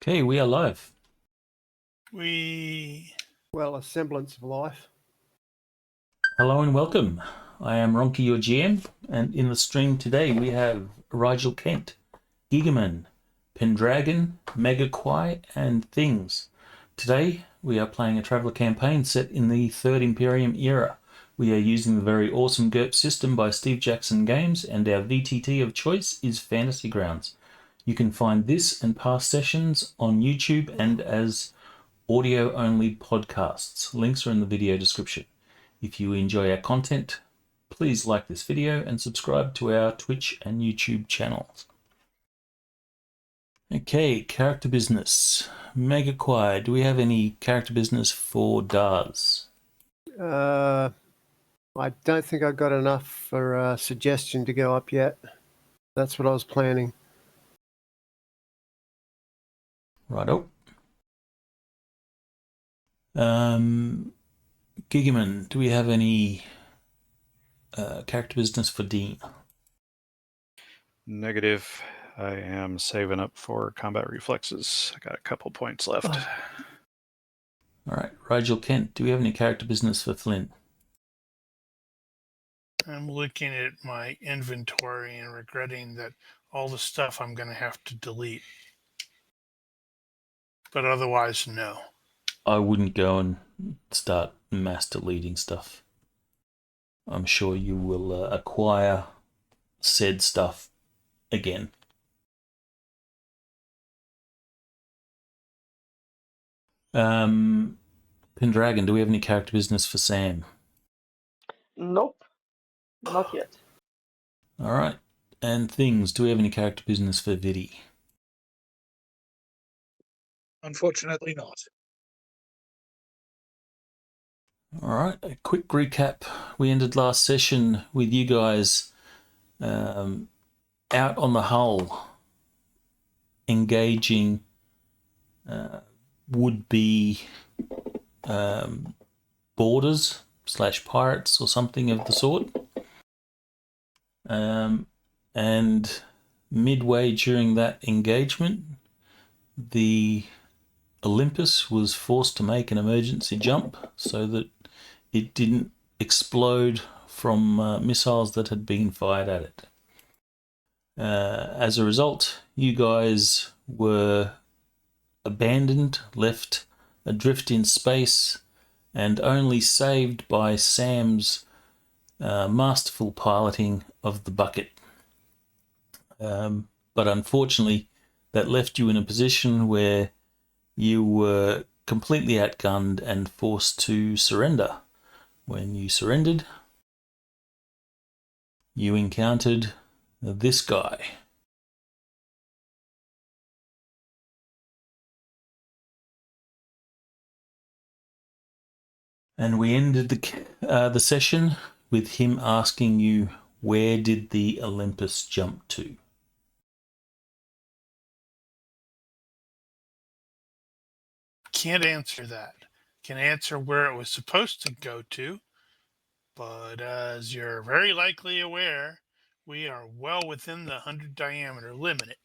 Okay, we are live. Well, a semblance of life. Hello and welcome. I am Ronnke, your GM, and in the stream today we have Rigel Kent, Gigaman, Pendragon, Megaquai, and Things. Today we are playing a Traveller campaign set in the Third Imperium era. We are using the very awesome GURPS system by Steve Jackson Games, and our VTT of choice is Fantasy Grounds. You can find this and past sessions on YouTube and as audio-only podcasts. Links are in the video description. If you enjoy our content, please like this video and subscribe to our Twitch and YouTube channels. Okay, character business. Megaquai, do we have any character business for Dars? I don't think I've got enough for a suggestion to go up yet. That's what I was planning. Righto. Gigaman, do we have any character business for Dean? Negative. I am saving up for combat reflexes. I got a couple points left. All right, Rigel Kent, do we have any character business for Flynn? I'm looking at my inventory and regretting that all the stuff I'm going to have to delete. But otherwise, no. I wouldn't go and start mass deleting stuff. I'm sure you will acquire said stuff again. Pendragon, do we have any character business for Sam? Nope, not yet. All right. And Things, do we have any character business for Vidi? Unfortunately not. All right, a quick recap. We ended last session with you guys out on the hull, engaging would-be boarders / pirates or something of the sort. And midway during that engagement, the Olympus was forced to make an emergency jump so that it didn't explode from missiles that had been fired at it. As a result, you guys were abandoned, left adrift in space, and only saved by Sam's masterful piloting of the bucket. But unfortunately, that left you in a position where you were completely outgunned and forced to surrender. When you surrendered, you encountered this guy. And we ended the session with him asking you, where did the Olympus jump to? Can't answer that. Can answer where it was supposed to go to. But as you're very likely aware, we are well within the 100 diameter limit.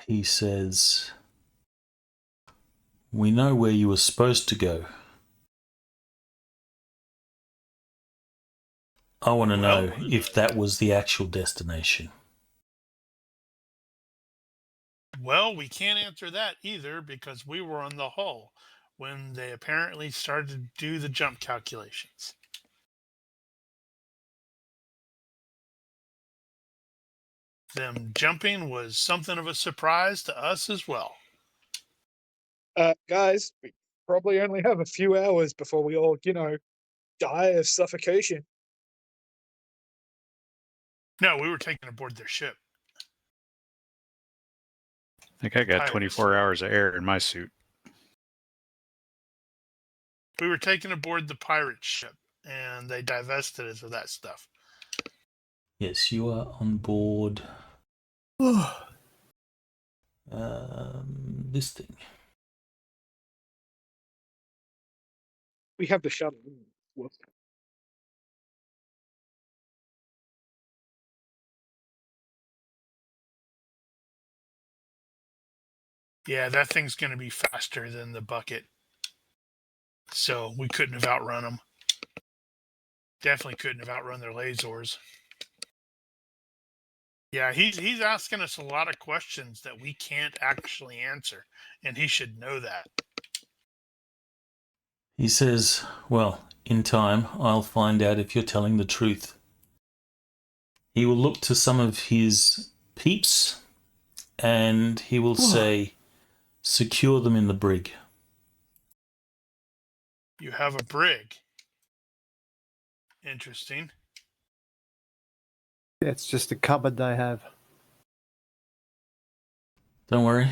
He says, we know where you were supposed to go. I want to know if that was the actual destination. Well, we can't answer that either because we were on the hull when they apparently started to do the jump calculations. Them jumping was something of a surprise to us as well. Guys, we probably only have a few hours before we all, die of suffocation. No, we were taken aboard their ship. I think I got 24 hours of air in my suit. We were taken aboard the pirate ship, and they divested us of that stuff. Yes, you are on board this thing. We have the shuttle. Yeah, that thing's going to be faster than the bucket. So we couldn't have outrun them. Definitely couldn't have outrun their lasers. Yeah, he's asking us a lot of questions that we can't actually answer, and he should know that. He says, well, in time, I'll find out if you're telling the truth. He will look to some of his peeps and he will say, secure them in the brig. You have a brig. Interesting. It's just a cupboard they have. Don't worry,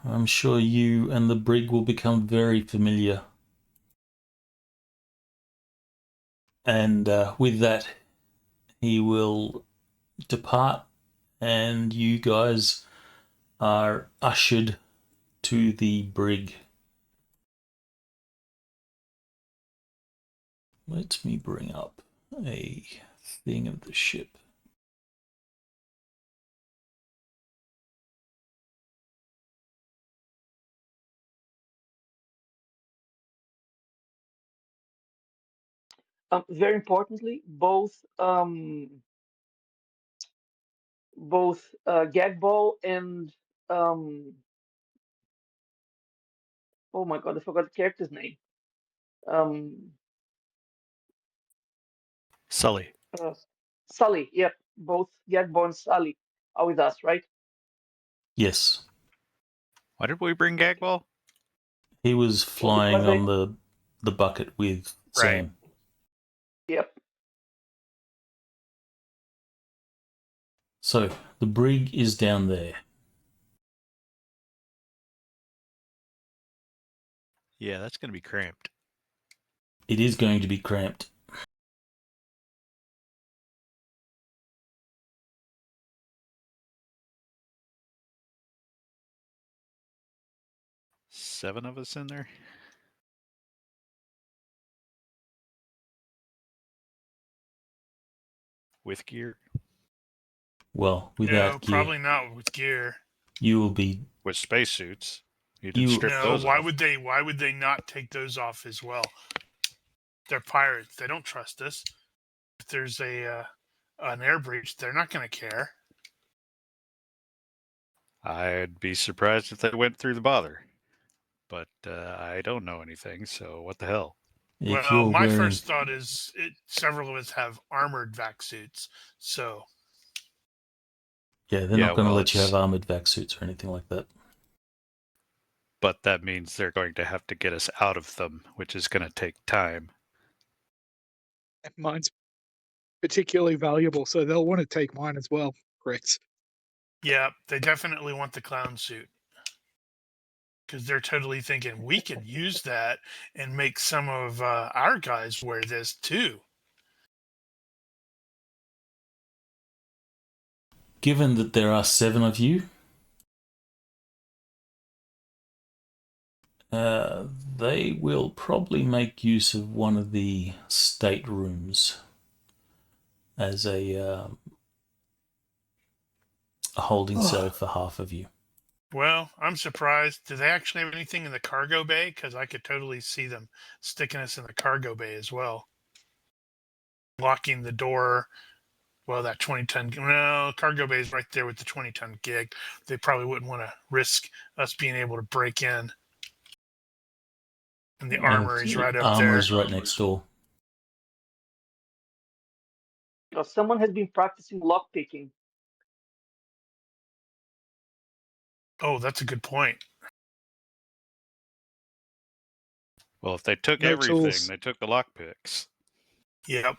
I'm sure you and the brig will become very familiar. And with that, he will depart, and you guys are ushered to the brig. Let me bring up a thing of the ship. Very importantly, both Gagball and oh my god, I forgot the character's name. Sully. Sully. Yep, both Gagball and Sully are with us, right? Yes, Why did we bring Gagball? he was Well, flying because on the bucket with Right. Sam. Yep. So the brig is down there. Yeah, that's going to be cramped. It is going to be cramped. Seven of us in there. With gear. Well, No, without gear, probably not with gear. you will be. With spacesuits. You You- did strip No, those why off. would they not take those off as well? They're pirates. They don't trust us. If there's an air breach, they're not going to care. I'd be surprised if they went through the bother. But I don't know anything, so what the hell? If Well, you're my wearing, first thought is several of us have armored vac suits, so yeah, they're Yeah, not going to well, let you have it's- armored vac suits or anything like that. But that means they're going to have to get us out of them, which is going to take time. And mine's particularly valuable, so they'll want to take mine as well. Correct. yeah, they definitely want the clown suit because they're totally thinking we could use that and make some of our guys wear this too. Given that there are 7 of you, they will probably make use of one of the staterooms as a holding cell for half of you. Well, I'm surprised. Do they actually have anything in the cargo bay? Because I could totally see them sticking us in the cargo bay as well. Locking the door. Well, that 20-ton. Well, cargo bay is right there with the 20-ton gig. They probably wouldn't want to risk us being able to break in. And the armory's right up Armor there. is right next door. Someone has been practicing lockpicking. Oh, that's a good point. Well, if they took No everything, tools. they took the lockpicks. Yep.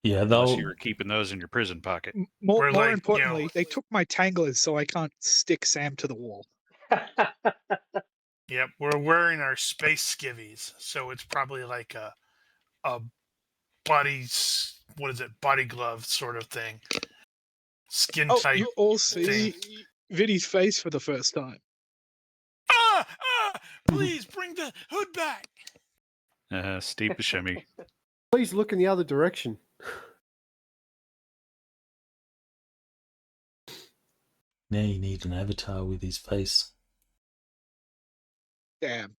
Yeah, Unless they'll. you were keeping those in your prison pocket. More We're like, you importantly, know- they took my tanglers, so I can't stick Sam to the wall. Yep. We're wearing our space skivvies, so it's probably like a body glove sort of thing. Skin Oh, tight. you all see Vinny's face for the first time. Please bring the hood back. Steve Buscemi. Please look in the other direction. Now you need an avatar with his face. Damn.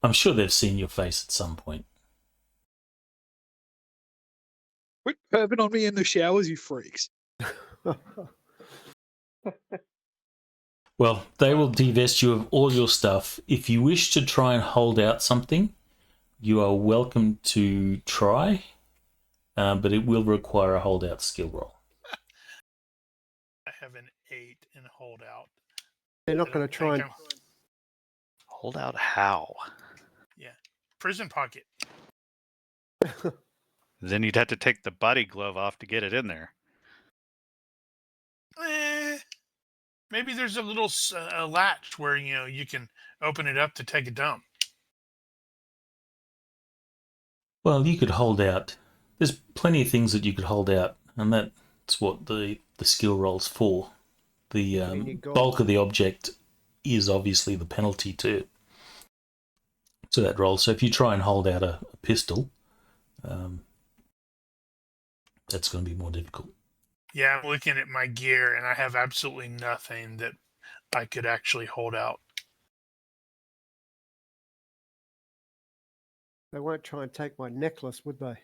I'm sure they've seen your face at some point. Quit perving on me in the showers, you freaks. Well, they will divest you of all your stuff. If you wish to try and hold out something, you are welcome to try, but it will require a holdout skill roll. I have an 8 in holdout. They're I not going don't to try think and. I'm- Hold out how? Prison pocket. Then you'd have to take the body glove off to get it in there. Maybe there's a little latch where you can open it up to take a dump. Well, you could hold out. There's plenty of things that you could hold out, and that's what the skill roll's for. The bulk of the object is obviously the penalty to that roll. So if you try and hold out a pistol, that's going to be more difficult. Yeah, I'm looking at my gear, and I have absolutely nothing that I could actually hold out. They won't try and take my necklace, would they?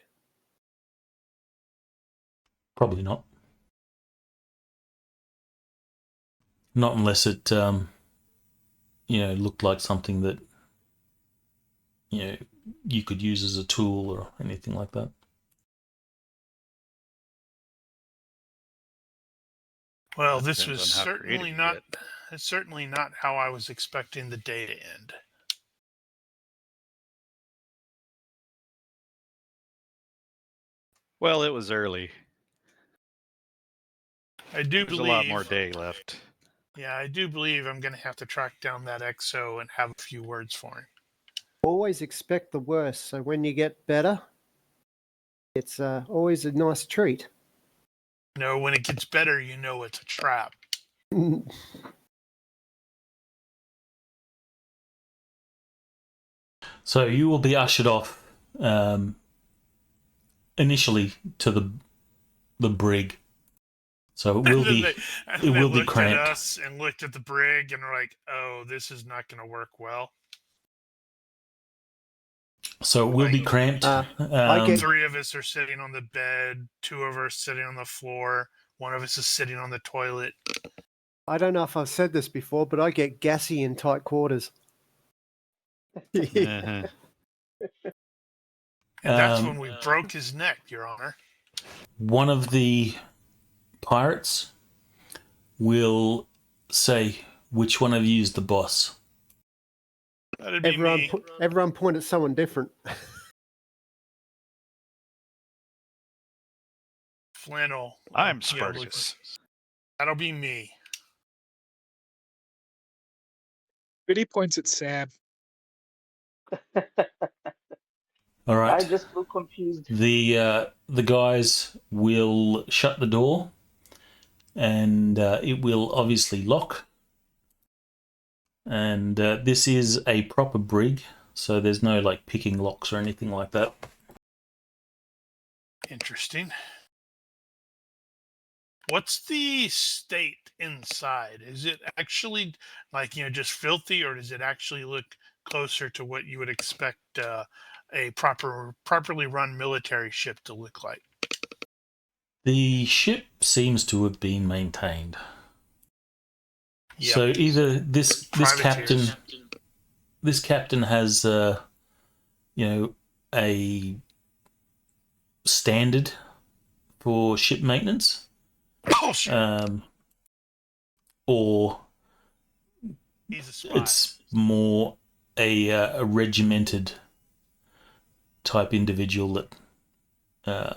Probably not. Not unless it, looked like something that, you could use as a tool or anything like that. Well, That this depends was on how certainly creative you not. get. It's certainly not how I was expecting the day to end. Well, it was early. I do There's believe. a lot more day left. Yeah, I do believe I'm going to have to track down that XO and have a few words for him. Always expect the worst, so when you get better, it's always a nice treat. No, when it gets better, you know it's a trap. So you will be ushered off initially to the brig. So it will be They looked cramped. at us and looked at the brig and were like, "Oh, this is not going to work well." So it will be cramped. I get- 3 of us are sitting on the bed. 2 of us sitting on the floor. 1 of us is sitting on the toilet. I don't know if I've said this before, but I get gassy in tight quarters. Uh-huh. And that's when we broke his neck, Your Honor. One of the pirates will say, "Which one of you is the boss?" That'd be me. Everyone point at someone different. Flannel. I'm look- Spartacus. That'll be me. Biddy points at Sam. All right. I just look confused. The guys will shut the door, and it will obviously lock. And this is a proper brig, so there's no like picking locks or anything like that. Interesting. What's the state inside? Is it actually just filthy, or does it actually look closer to what you would expect a properly run military ship to look like? The ship seems to have been maintained. Yep. So either this Privateers. captain has a standard for ship maintenance, Oh, shit. or He's a spy. it's more a regimented type individual that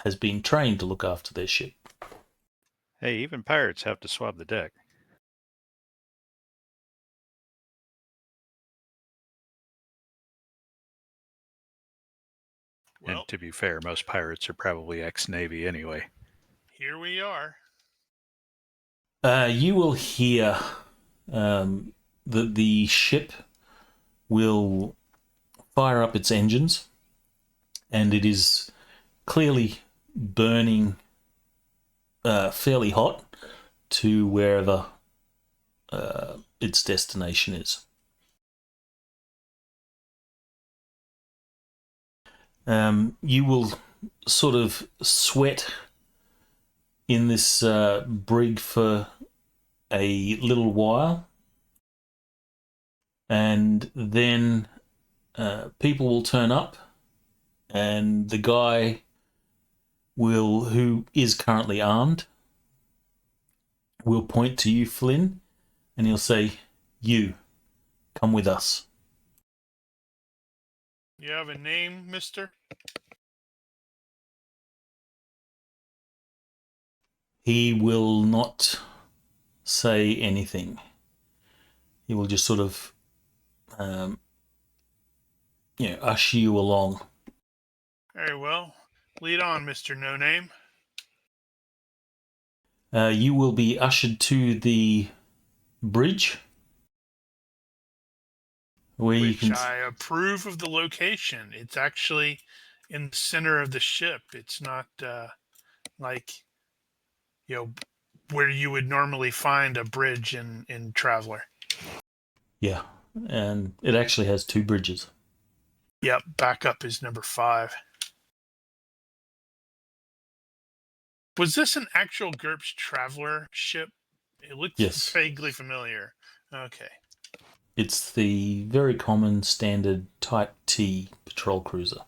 has been trained to look after their ship. Hey, even pirates have to swab the deck. Well, And to be fair, most pirates are probably ex-Navy anyway. here we are. You will hear that the ship will fire up its engines, and it is clearly burning fairly hot to wherever its destination is. You will sort of sweat in this brig for a little while, and then people will turn up, and the guy who is currently armed will point to you, Flynn, and he'll say, "You, come with us." You have a name, mister? He will not say anything. He will just sort of, usher you along. Very well. Lead on, Mr. No Name. You will be ushered to the bridge, where you Which can. I approve of the location. It's actually in the center of the ship. It's not like, where you would normally find a bridge in Traveler. Yeah, and it actually has 2 bridges. Yep, backup is number 5. Was this an actual GURPS Traveler ship? It looks Yes. vaguely familiar. Okay. It's the very common standard Type T patrol cruiser.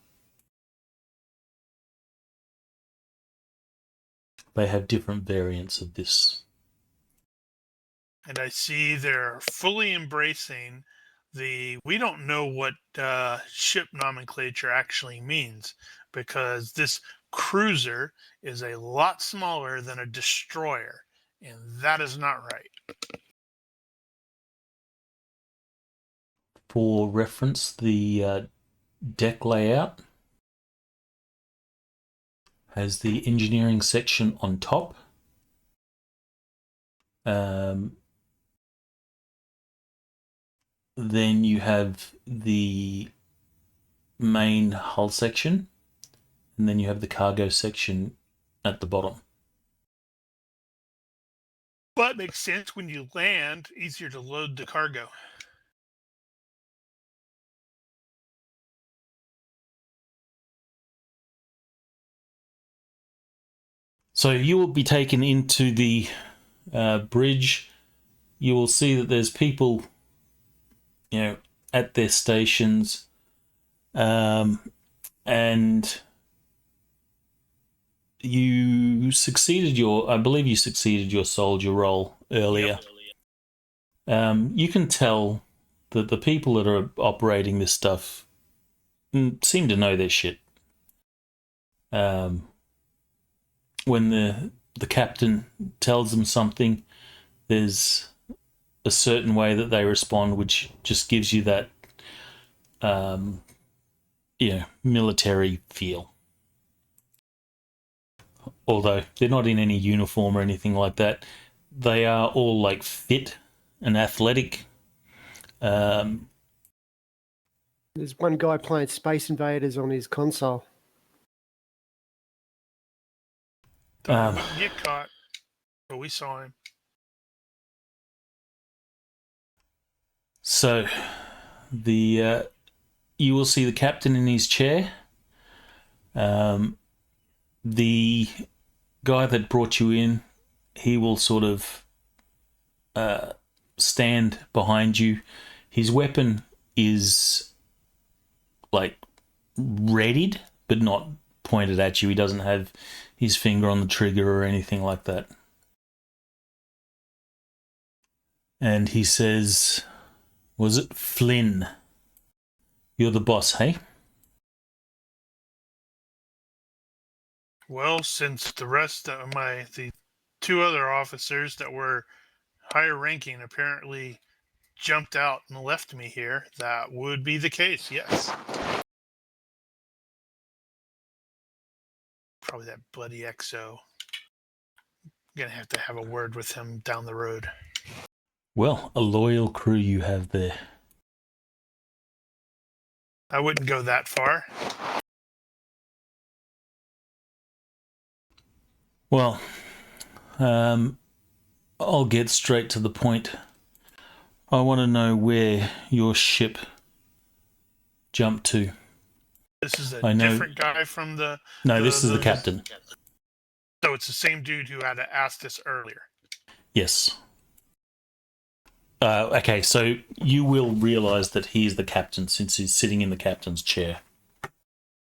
They have different variants of this. And I see they're fully embracing we don't know what ship nomenclature actually means, because this cruiser is a lot smaller than a destroyer, and that is not right. For reference, the deck layout has the engineering section on top. Then you have the main hull section, and then you have the cargo section at the bottom. But it makes sense when you land, easier to load the cargo. So you will be taken into the bridge. You will see that there's people, at their stations, and I believe you succeeded your soldier role earlier. Yep. You can tell that the people that are operating this stuff seem to know their shit. When the captain tells them something, there's a certain way that they respond, which just gives you that, military feel. Although they're not in any uniform or anything like that, they are all like fit and athletic. There's one guy playing Space Invaders on his console. Thought he wouldn't get caught, but we saw him. So you will see the captain in his chair. The guy that brought you in, he will sort of stand behind you. His weapon is like readied, but not pointed at you. He doesn't have his finger on the trigger or anything like that. And he says, "Was it Flynn? You're the boss, hey?" Well, since the rest of the 2 other officers that were higher ranking apparently jumped out and left me here, that would be the case, yes. Probably that bloody XO. I'm going to have a word with him down the road. Well, a loyal crew you have there. I wouldn't go that far. Well, I'll get straight to the point. I want to know where your ship jumped to. This is a I know- different guy from the. No, this is the captain. So it's the same dude who had asked this earlier. Yes. Okay, so you will realise that he's the captain since he's sitting in the captain's chair.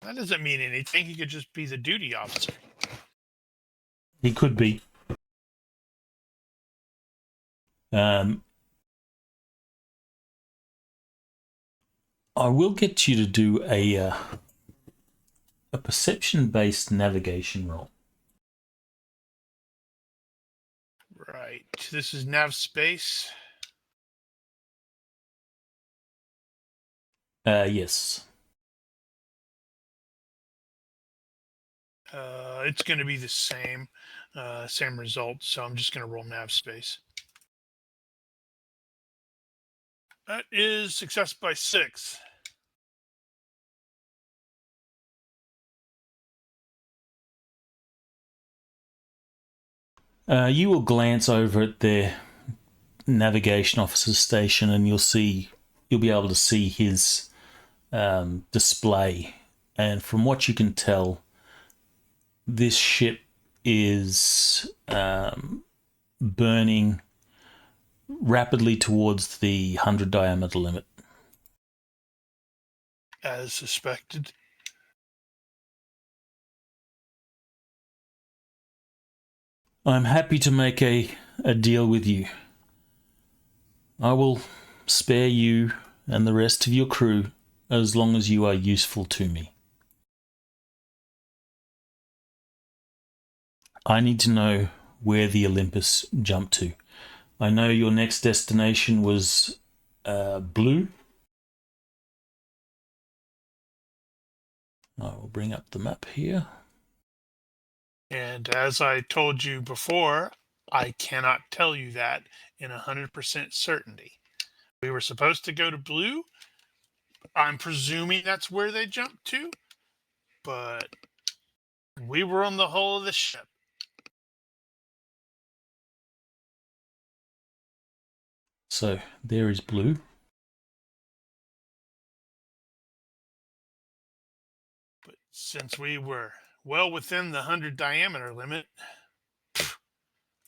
That doesn't mean anything. He could just be the duty officer. He could be. I will get you to do a perception-based navigation roll. Right. This is nav space. Yes. It's going to be the same result. So I'm just going to roll nav space. That is success by 6. You will glance over at their navigation officer's station, and you'll be able to see his display. And from what you can tell, this ship is burning rapidly towards the 100 diameter limit. As suspected. I'm happy to make a deal with you. I will spare you and the rest of your crew as long as you are useful to me. I need to know where the Olympus jumped to. I know your next destination was Blue. I will bring up the map here. And as I told you before, I cannot tell you that in 100% certainty. We were supposed to go to Blue. I'm presuming that's where they jumped to, but we were on the hull of the ship. So there is Blue. But since we were well within the 100 diameter limit,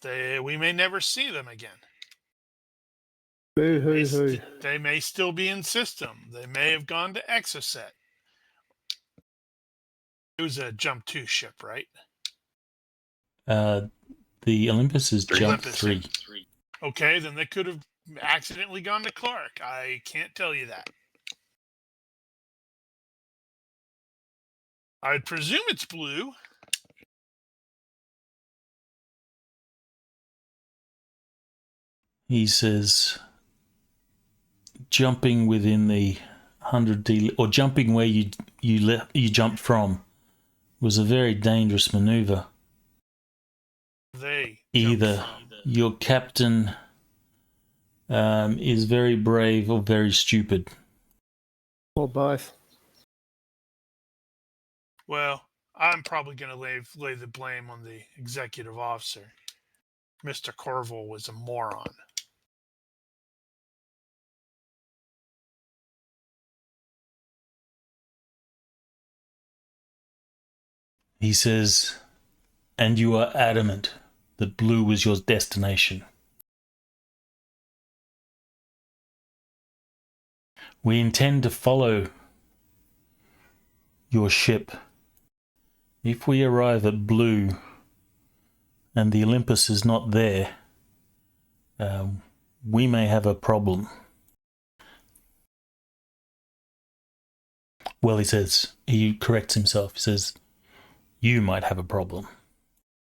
we may never see them again. Boo hoo hoo. They may still be in system. They may have gone to Exocet. It was a jump 2 ship, right? The Olympus is jump Olympus. 3. Okay, then they could have accidentally gone to Clark. I can't tell you that. I'd presume it's Blue. He says jumping within the 100 D, or jumping where you jumped from, was a very dangerous maneuver. Either your captain is very brave or very stupid. Or both. Well, I'm probably going to lay the blame on the executive officer. Mr. Corville was a moron. He says, and you are adamant that Blue was your destination. We intend to follow your ship. If we arrive at Blue and the Olympus is not there, we may have a problem. Well, he corrects himself. He says, you might have a problem.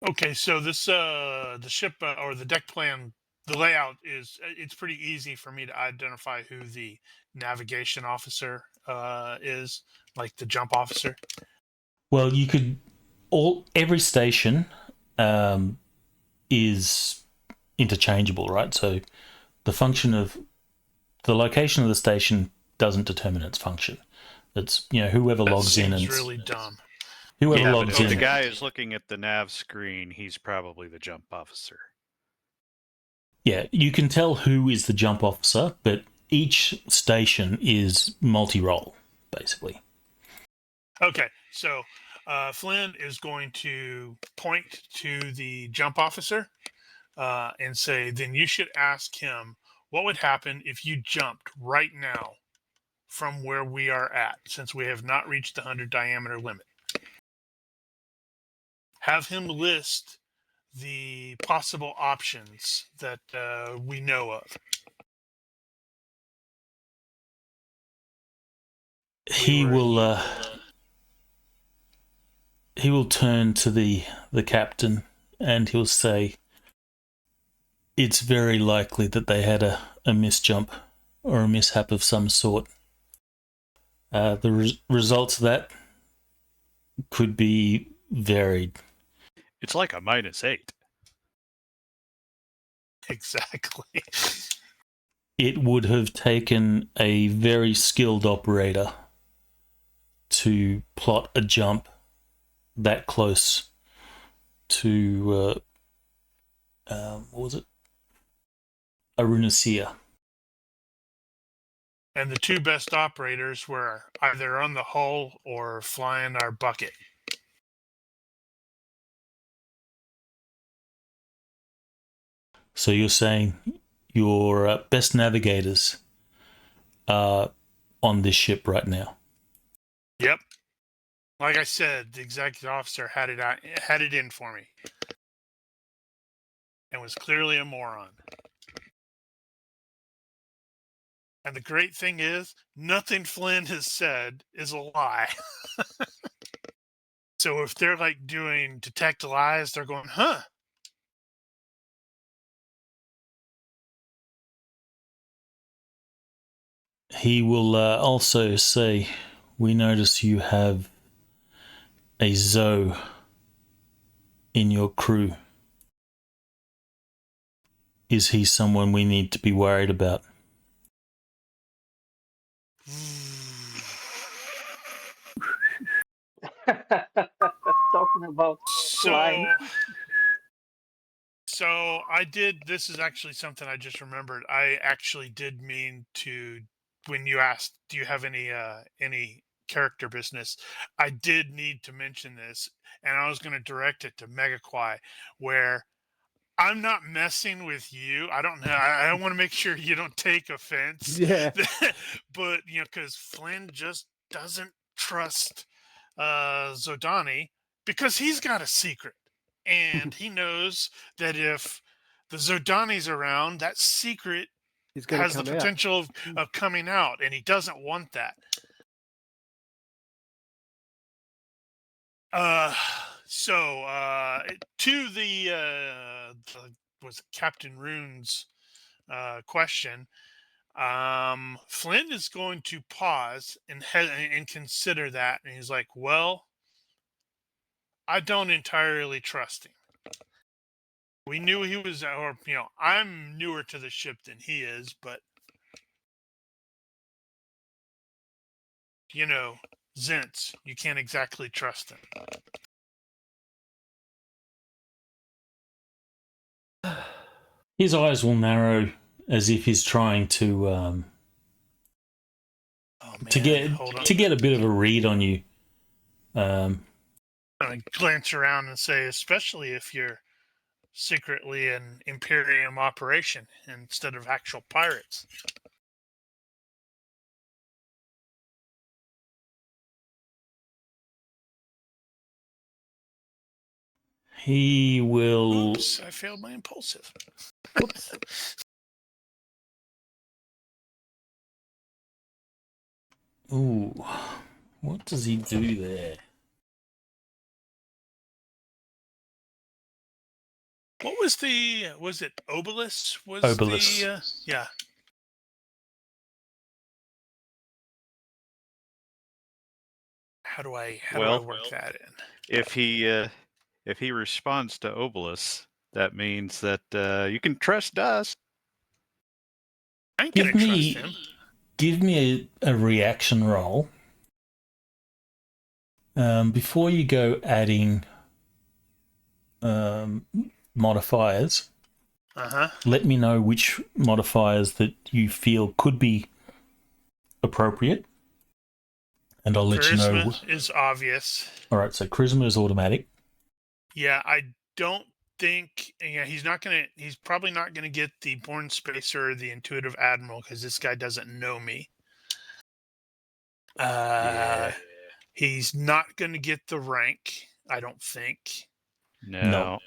Okay, so this the ship or the deck plan, the layout it's pretty easy for me to identify who the navigation officer is, like the jump officer. Well, you could every station is interchangeable, right? So the location of the station doesn't determine its function. It's whoever logs in and really dumb. Whoever Yeah, but logs if the in. guy is looking at the nav screen, he's probably the jump officer. Yeah, you can tell who is the jump officer, but each station is multi-role, basically. Okay, so Flynn is going to point to the jump officer and say, then you should ask him what would happen if you jumped right now from where we are at, since we have not reached the 100 diameter limit. Have him list the possible options that we know of. He will turn to the captain and he'll say, it's very likely that they had a misjump or a mishap of some sort. The results of that could be varied. It's like a -8. Exactly. It would have taken a very skilled operator to plot a jump that close to what was it? Arunasia. And the two best operators were either on the hull or flying our bucket. So you're saying your best navigators are on this ship right now? Yep. Like I said, the executive officer had it in for me, and was clearly a moron. And the great thing is, nothing Flynn has said is a lie. So if they're like doing detect lies, they're going, huh? He will also say, we notice you have a Zoe in your crew. Is he someone we need to be worried about? Talking about flying. So I did. This is actually something I just remembered. I actually did mean to, when you asked, do you have any character business? I did need to mention this, and I was going to direct it to Megaquai, where I'm not messing with you. I don't know. I want to make sure you don't take offense. Yeah. But because Flynn just doesn't trust Zodani because he's got a secret, and he knows that if the Zodani's around, that secret He's going has to the come out. potential of coming out, and he doesn't want that. So to the was Captain Rune's question, Flynn is going to pause and consider that, and he's like, "Well, I don't entirely trust him. We knew he was, or I'm newer to the ship than he is, but Zents, you can't exactly trust him." His eyes will narrow as if he's trying to Oh man, hold on. to get a bit of a read on you. I'm gonna glance around and say, especially if you're secretly an Imperium operation instead of actual pirates. He will. Oops, I failed my impulsive. Whoops. Ooh, what does he do there? What was was it Obelisk? Was Obelisk. yeah. How do I work that in? If he responds to Obelisk, that means that you can trust us. I ain't gonna trust him. Give me a reaction roll. Before you go adding modifiers, let me know which modifiers that you feel could be appropriate, and I'll let you know. Charisma is obvious. All right, so charisma is automatic. Yeah, I don't think. Yeah, he's probably not gonna get the Born Spacer or the Intuitive Admiral because this guy doesn't know me. He's not gonna get the rank, I don't think. No.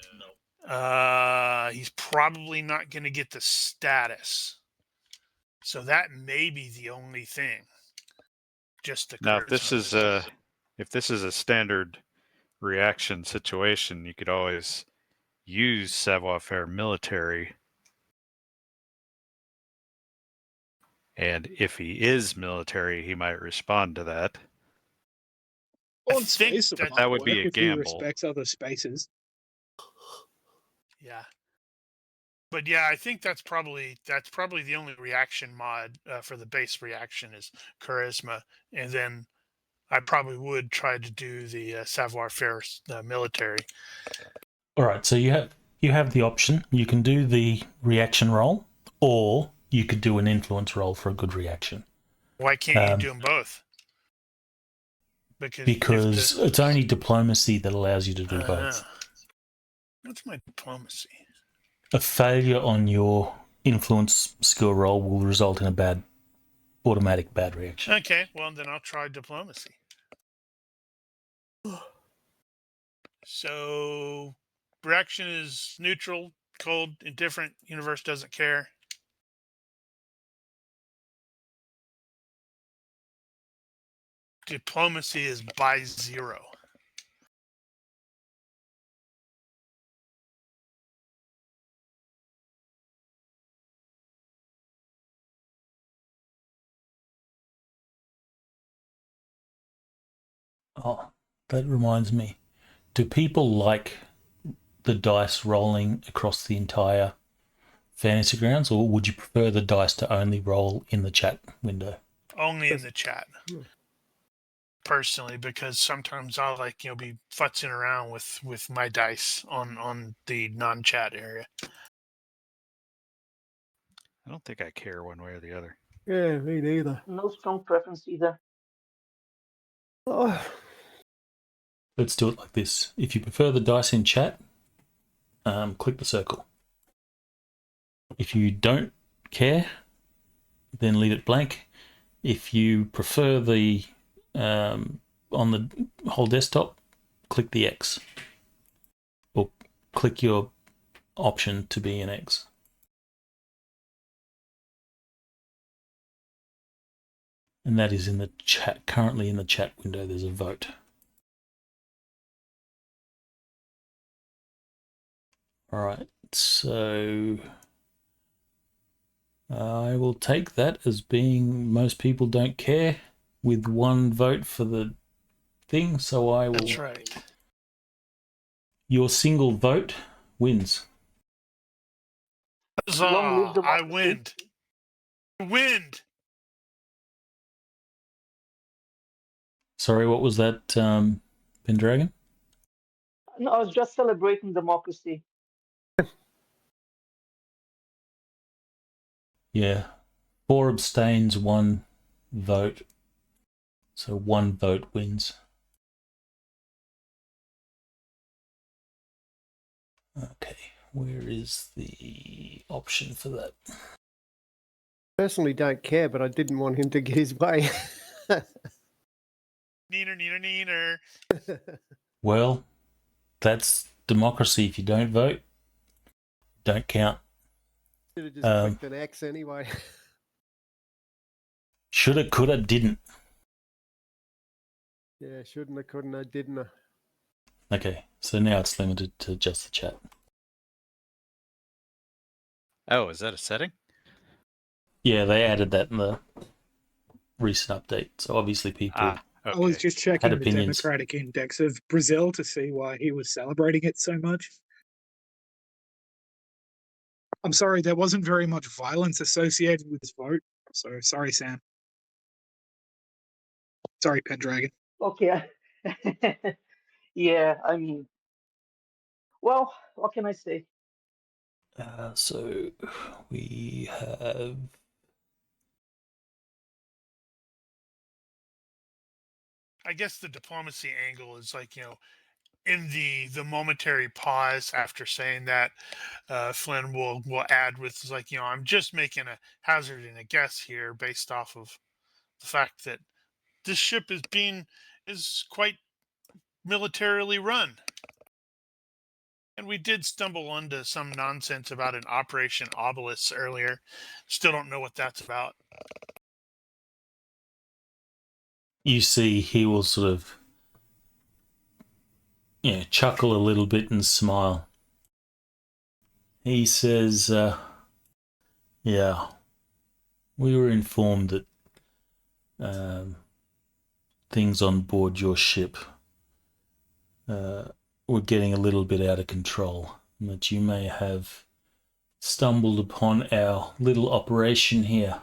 He's probably not gonna get the status. So that may be the only thing. Just the Now, charisma. if this is a standard reaction situation, you could always use savoir-faire military. And if he is military, he might respond to that. I On think space, that would be a if he gamble. respects other spaces. Yeah. But yeah, I think that's probably the only reaction mod for the base reaction is charisma, and then I probably would try to do the savoir-faire military. All right, so you have the option. You can do the reaction roll, or you could do an influence roll for a good reaction. Why can't you do them both? Because it's only diplomacy that allows you to do both. What's my diplomacy? A failure on your influence skill roll will result in a automatic bad reaction. Okay, well then I'll try diplomacy. So, reaction is neutral, cold, indifferent. Universe doesn't care. Diplomacy is by 0. Oh, that reminds me. Do people like the dice rolling across the entire Fantasy Grounds, or would you prefer the dice to only roll in the chat window? Only in the chat. Personally, because sometimes I'll be futzing around with my dice on the non-chat area. I don't think I care one way or the other. Yeah, me neither. No strong preference either. Oh, Let's do it like this. If you prefer the dice in chat, click the circle. If you don't care, then leave it blank. If you prefer the on the whole desktop, click the X, or click your option to be an X. And that is in the chat. Currently in the chat window, there's a vote. All right, so I will take that as being most people don't care, with one vote for the thing. So I will. That's right. Your single vote wins. Long live I democracy. win. Sorry, what was that, Pendragon? No, I was just celebrating democracy. Yeah. 4 abstains, 1 vote. So 1 vote wins. Okay, where is the option for that? personally don't care, but I didn't want him to get his way. Neener. Well, that's democracy. If you don't vote, don't count. Should have just clicked an X anyway. Shoulda, coulda, didn't. Yeah, shouldn't have, couldn't have, didn't have. Okay, so now it's limited to just the chat. Oh, is that a setting? Yeah, they added that in the recent update. So obviously people... Okay. I was just checking the opinions. Democratic Index of Brazil to see why he was celebrating it so much. I'm sorry, there wasn't very much violence associated with his vote. So sorry, Sam. Sorry, Pendragon. Okay, Yeah, I mean, well, what can I say? So we have. I guess the diplomacy angle is like, in the momentary pause after saying that, Flynn will add with like, I'm just making a hazard and a guess here based off of the fact that this ship is quite militarily run. And we did stumble onto some nonsense about an Operation Obelisk earlier. Still don't know what that's about. You see, he will sort of, chuckle a little bit and smile. He says, yeah, we were informed that things on board your ship were getting a little bit out of control, and that you may have stumbled upon our little operation here.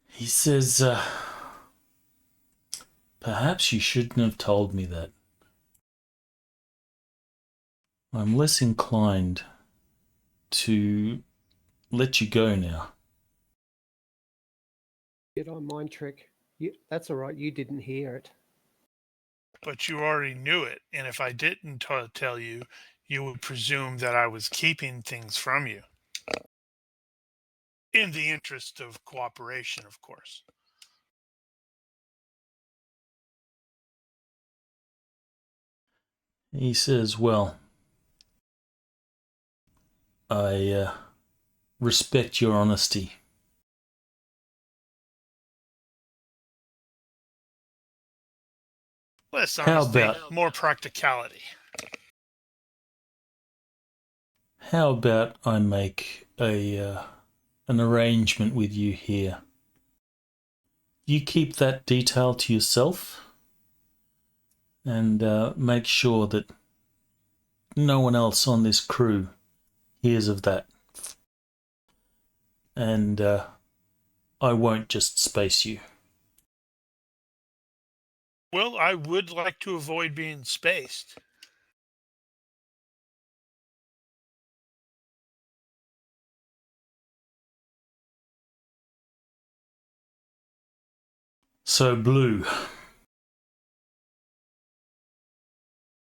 He says, perhaps you shouldn't have told me that. I'm less inclined to let you go now. Get on mind trick. That's all right. You didn't hear it. But you already knew it, and if I didn't tell you, you would presume that I was keeping things from you. In the interest of cooperation, of course. He says, well, I respect your honesty. Less How honesty, about- more practicality. How about I make an arrangement with you here? You keep that detail to yourself and make sure that no one else on this crew hears of that. And I won't just space you. Well, I would like to avoid being spaced. So, Blue,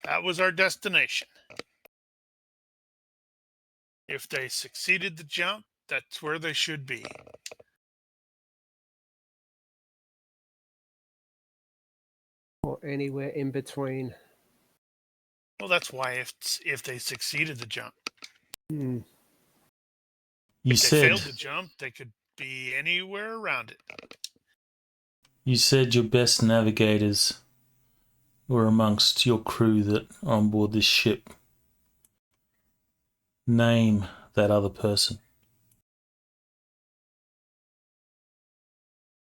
That was our destination. If they succeeded the jump, that's where they should be. Or anywhere in between. Well, that's why if they succeeded the jump. Hmm. you If they said failed the jump, they could be anywhere around it. your best navigators were amongst your crew that are on board this ship. Name that other person.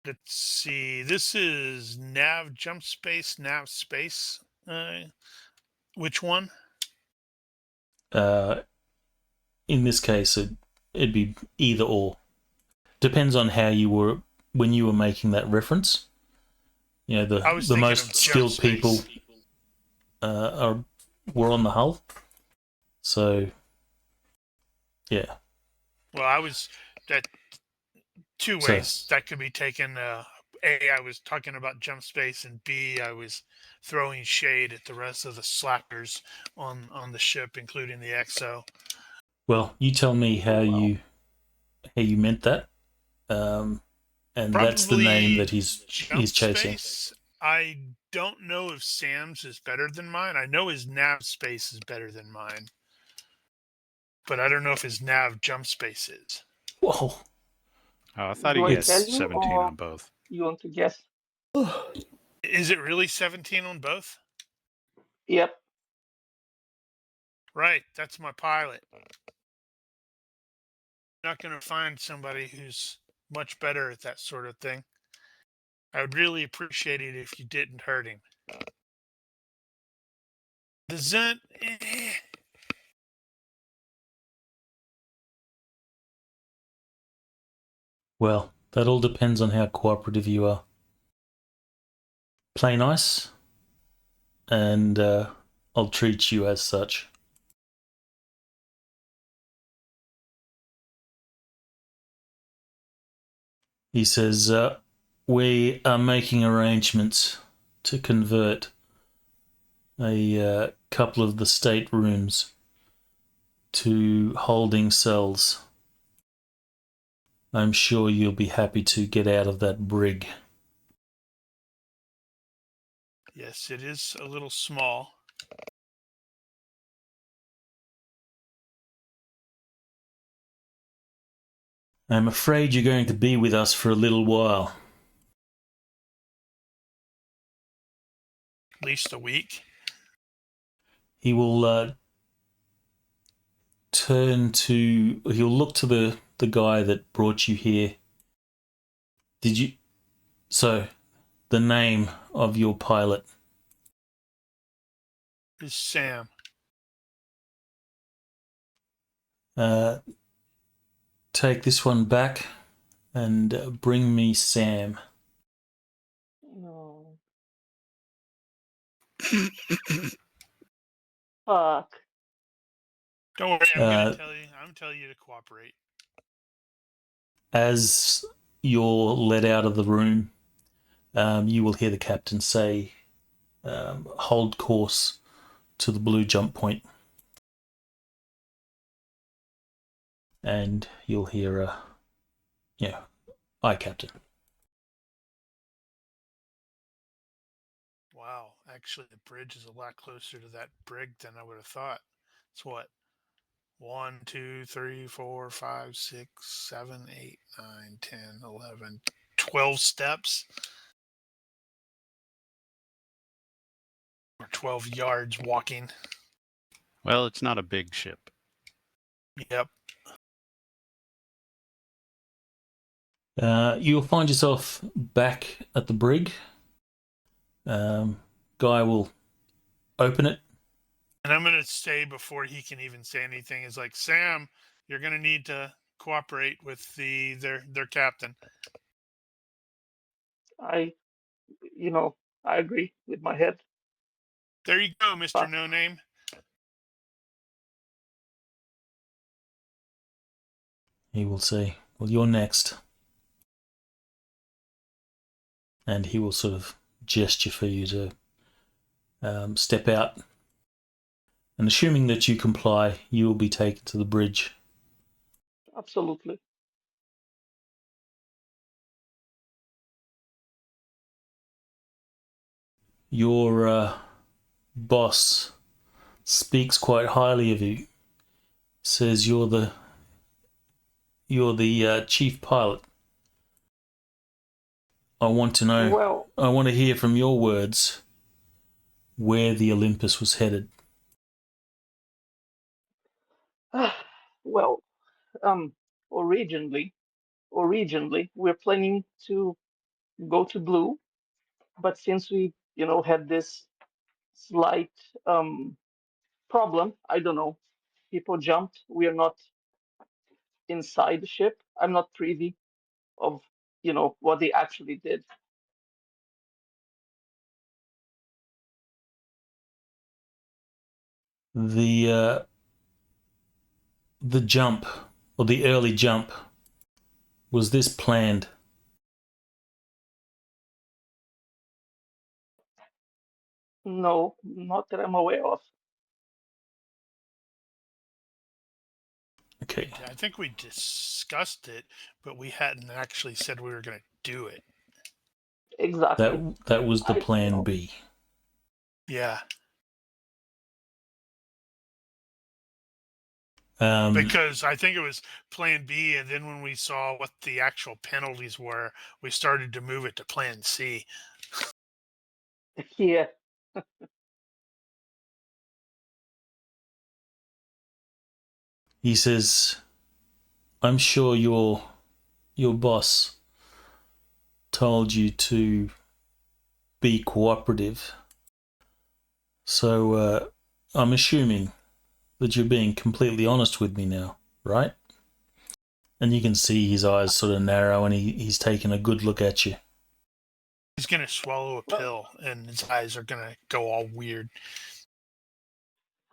Let's see. This is nav jump space, nav space. Which one? In this case, it'd be either or. Depends on how you were when you were making that reference. I was The thinking of most jump skilled space. people were on the hull. So, yeah. Well, I was that two So- ways that could be taken. A, I was talking about jump space, and B, I was throwing shade at the rest of the slackers on the ship, including the XO. Well, you tell me how you meant that, and that's the name that he's Jump chasing. space. I don't know if Sam's is better than mine. I know his nav space is better than mine, but I don't know if his nav jump space is. Whoa! Oh, I thought Do he I had tell you 17 or on both. you want to guess? Is it really 17 on both? Yep. Right, that's my pilot. Not going to find somebody who's much better at that sort of thing. I would really appreciate it if you didn't hurt him. The Zent, Well, that all depends on how cooperative you are. play nice, and I'll treat you as such. He says, we are making arrangements to convert a couple of the staterooms to holding cells. I'm sure you'll be happy to get out of that brig. Yes, it is a little small. I'm afraid you're going to be with us for a little while. At least a week. He will he'll look to the guy that brought you here. So, the name of your pilot? Is Sam. Take this one back and bring me Sam. No. Fuck. Don't worry, I'm gonna tell you to cooperate. As you're led out of the room, you will hear the captain say, hold course to the blue jump point. And you'll hear aye, Captain. Wow, actually the bridge is a lot closer to that brig than I would have thought. It's what? 1, 2, 3, 4, 5, 6, 7, 8, 9, 10, 11, 12 steps. Or 12 yards walking. Well, it's not a big ship. Yep. You'll find yourself back at the brig. Guy will open it. And I'm going to say before he can even say anything is like, Sam, you're going to need to cooperate with their captain. I agree with my head. There you go, Mr. No Name. He will say, well, you're next. And he will sort of gesture for you to step out. And assuming that you comply, you will be taken to the bridge. Absolutely. Your boss speaks quite highly of you. Says you're the chief pilot. I want to know. Well, I want to hear from your words where the Olympus was headed. well, originally we're planning to go to Blue, but since we, had this slight problem, I don't know, people jumped. We are not inside the ship. I'm not privy of, what they actually did. The jump, or the early jump, was this planned? No, not that I'm aware of. Okay. I think we discussed it, but we hadn't actually said we were going to do it. Exactly. That was the plan B. Yeah. Because I think it was plan B, and then when we saw what the actual penalties were, we started to move it to plan C. Yeah. he says, I'm sure your boss told you to be cooperative. So I'm assuming that you're being completely honest with me now, right? And you can see his eyes sort of narrow, and he's taking a good look at you. He's going to swallow a Well- pill and his eyes are going to go all weird.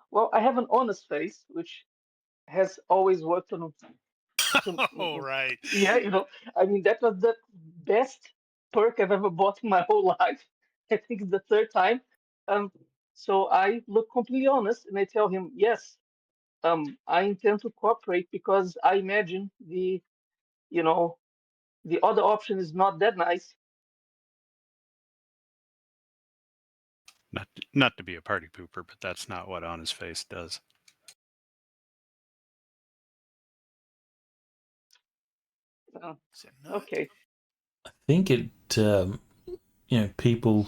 Well, I have an honest face, which has always worked on. Oh, right. Yeah, I mean, that was the best perk I've ever bought in my whole life. I think it's the third time. So I look completely honest and I tell him, yes, I intend to cooperate because I imagine the other option is not that nice. Not to be a party pooper, but that's not what on his face does. Uh, Is it not? okay. I think it, people.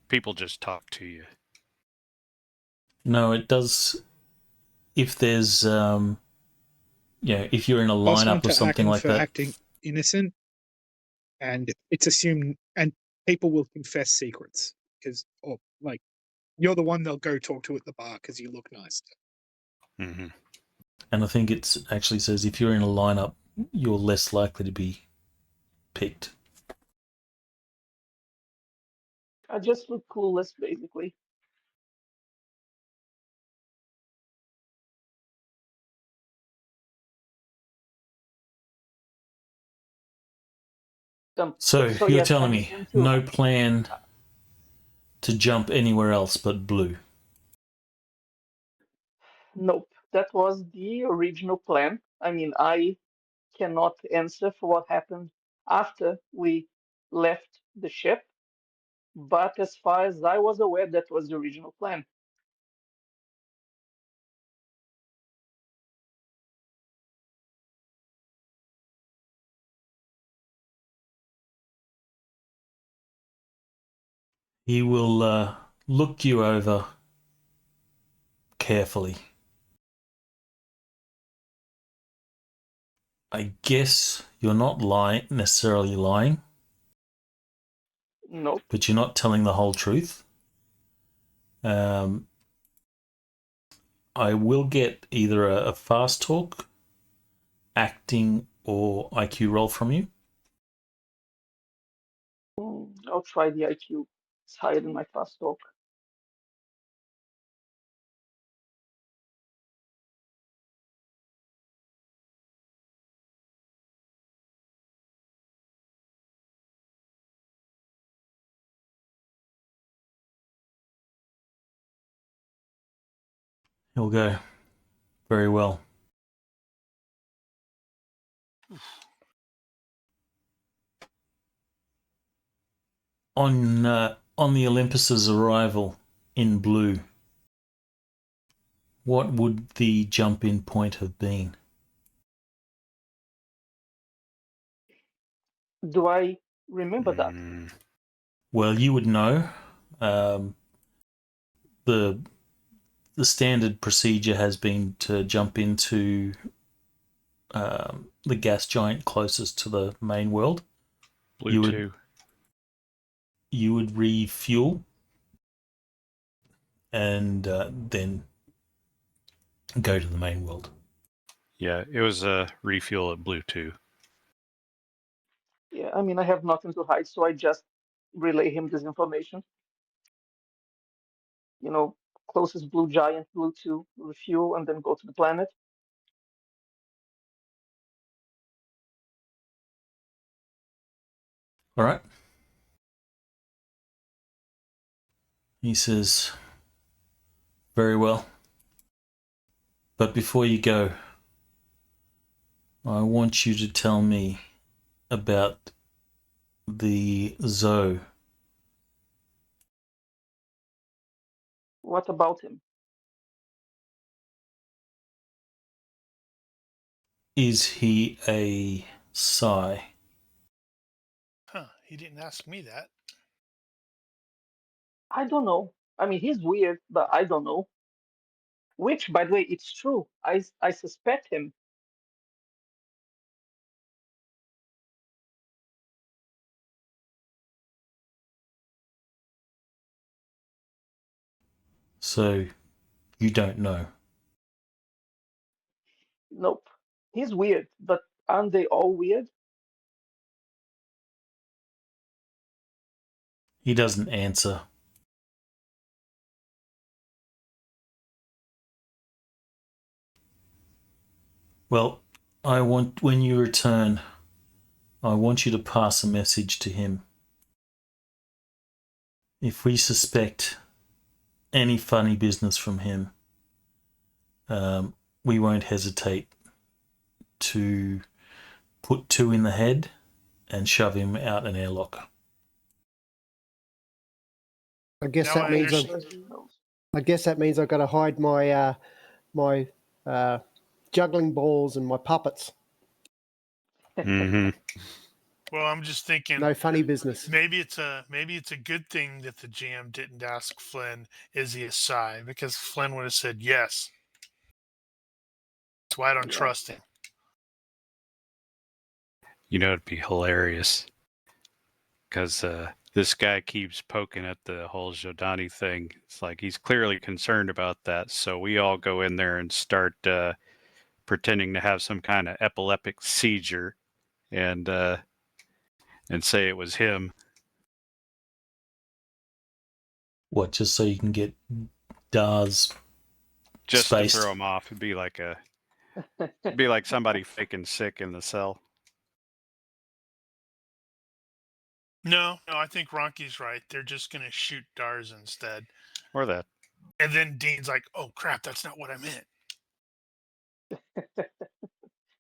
People just talk to you. No, it does. If there's, if you're in a Boss lineup or Hunter something acting like for that. acting innocent, and it's assumed, and people will confess secrets because, or like, you're the one they'll go talk to at the bar because you look nice. Mm-hmm. And I think it actually says if you're in a lineup, you're less likely to be picked. I just look clueless, basically. So you're yes, telling I'm me going to. no plan to jump anywhere else but blue? Nope, that was the original plan. I mean, I cannot answer for what happened after we left the ship, but as far as I was aware, that was the original plan. He will look you over carefully. I guess you're not necessarily lying, Nope. but you're not telling the whole truth. I will get either a fast talk, acting, or IQ roll from you. I'll try the IQ. It's higher than my fast talk. He'll go, very well. On the Olympus's arrival in blue, what would the jump-in point have been? Do I remember that? Well, you would know. The standard procedure has been to jump into the gas giant closest to the main world. Blue 2. You would refuel and then go to the main world. Yeah, it was a refuel at Blue 2. Yeah, I mean, I have nothing to hide, so I just relay him this information. Closest blue giant, Blue 2, refuel, and then go to the planet. All right. He says, very well. But before you go, I want you to tell me about the Zoe. What about him? Is he a Psi? Huh. He didn't ask me that. I don't know. I mean, he's weird, but I don't know. Which, by the way, it's true. I suspect him. So you don't know. Nope. He's weird, but aren't they all weird? He doesn't answer. Well, when you return, I want you to pass a message to him. If we suspect any funny business from him, we won't hesitate to put 2 in the head and shove him out an airlock. I guess Now that I means understand. I've got to hide my juggling balls and my puppets. Mm-hmm. Well, I'm just thinking No funny business. maybe it's a good thing that the GM didn't ask Flynn, is he a Psi? Because Flynn would have said yes. That's why I don't Yeah. trust him. You know, it'd be hilarious because this guy keeps poking at the whole Jodani thing. It's like he's clearly concerned about that. So we all go in there and start pretending to have some kind of epileptic seizure and say it was him. What, just so you can get Dars Just spaced? to throw him off. It'd be like somebody faking sick in the cell. No, I think Ronke's right. They're just going to shoot Dars instead. Or that. And then Dean's like, oh, crap, that's not what I meant.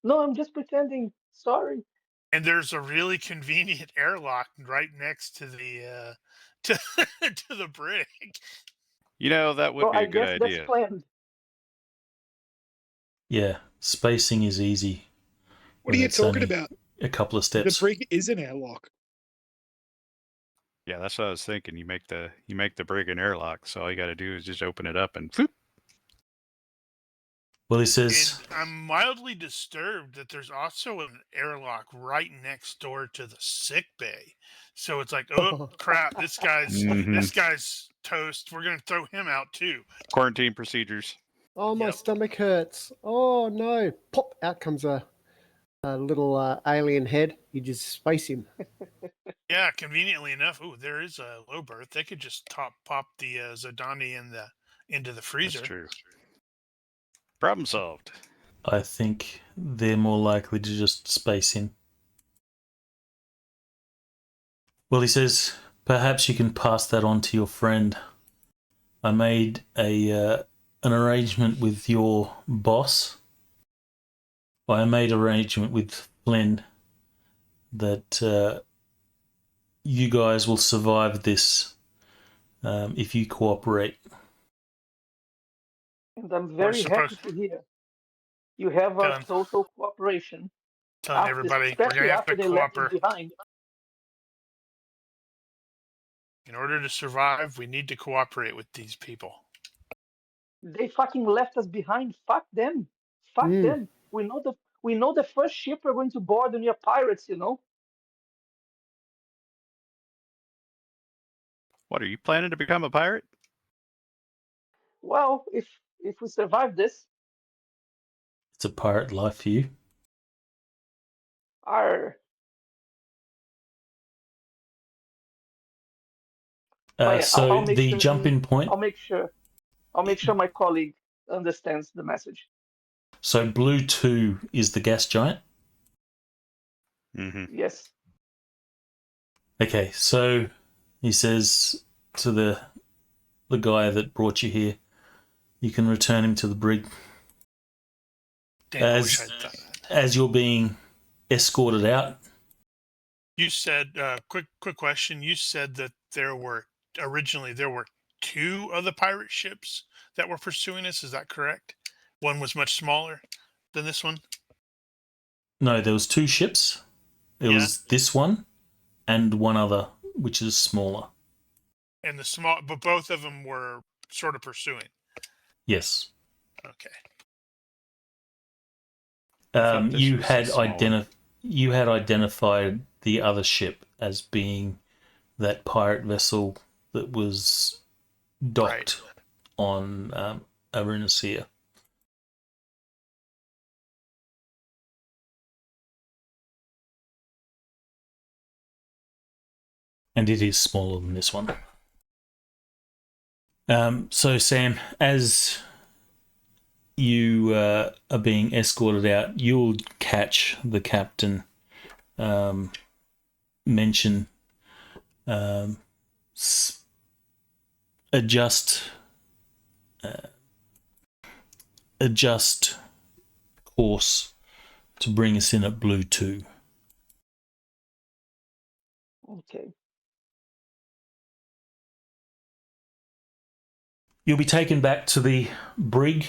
No, I'm just pretending. Sorry. And there's a really convenient airlock right next to the to, to the brig. You know, that would So be I a good guess that's idea. planned. Yeah, spacing is easy. What are when you it's talking only about? A couple of The steps. brig is an airlock. Yeah, that's what I was thinking. You make the brig an airlock, so all you got to do is just open it up and floop. Well, he And says, I'm mildly disturbed that there's also an airlock right next door to the sick bay. So it's like, oh crap, this guy's toast. We're gonna throw him out too. Quarantine procedures. Oh, my Yep. stomach hurts. Oh no! Pop! Out comes a little alien head. You just space him. Yeah, conveniently enough. Ooh, there is a low berth. They could just pop the Zodani into the freezer. That's true. Problem solved. I think they're more likely to just space him. Well, he says, perhaps you can pass that on to your friend. I made an arrangement with your boss. I made an arrangement with Flynn that you guys will survive this if you cooperate. And I'm We're very happy supposed to hear. You have our Telling- total cooperation. telling everybody we're Especially gonna have after to they left us cooperate. behind. In order to survive, we need to cooperate with these people. They fucking left us behind. Fuck them. Fuck Mm. them. We know the first ship we're going to board when you're pirates, you know? What, are you planning to become a pirate? Well, if we survive this, It's a pirate life for you. our Oh, yeah, So I'll make the sure jump-in point. I'll make sure my colleague understands the message. So blue 2 is the gas giant. Mm-hmm. Yes. Okay, so he says to the guy that brought you here, you can return him to the brig. Damn, I wish I'd done that. As you're being escorted out. You said, quick question. You said that originally there were 2 of the pirate ships that were pursuing us. Is that correct? One was much smaller than this one. No, there was 2 ships. There was this one and one other, which is smaller. And but both of them were sort of pursuing. Yes. Okay. You had identified the other ship as being that pirate vessel that was docked on Arunasia. and it is smaller than this one. So, Sam, as you are being escorted out, you'll catch the captain mention adjust course to bring us in at Blue 2. Okay. You'll be taken back to the brig.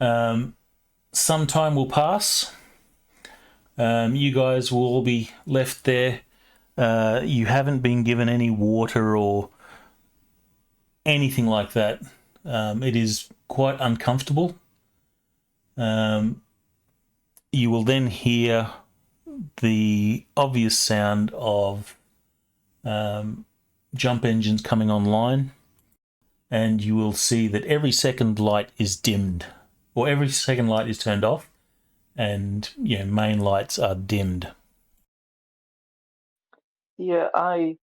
Some time will pass. You guys will all be left there. You haven't been given any water or anything like that. It is quite uncomfortable. You will then hear the obvious sound of jump engines coming online, and you will see that every second light is dimmed, or every second light is turned off, and main lights are dimmed. Yeah, I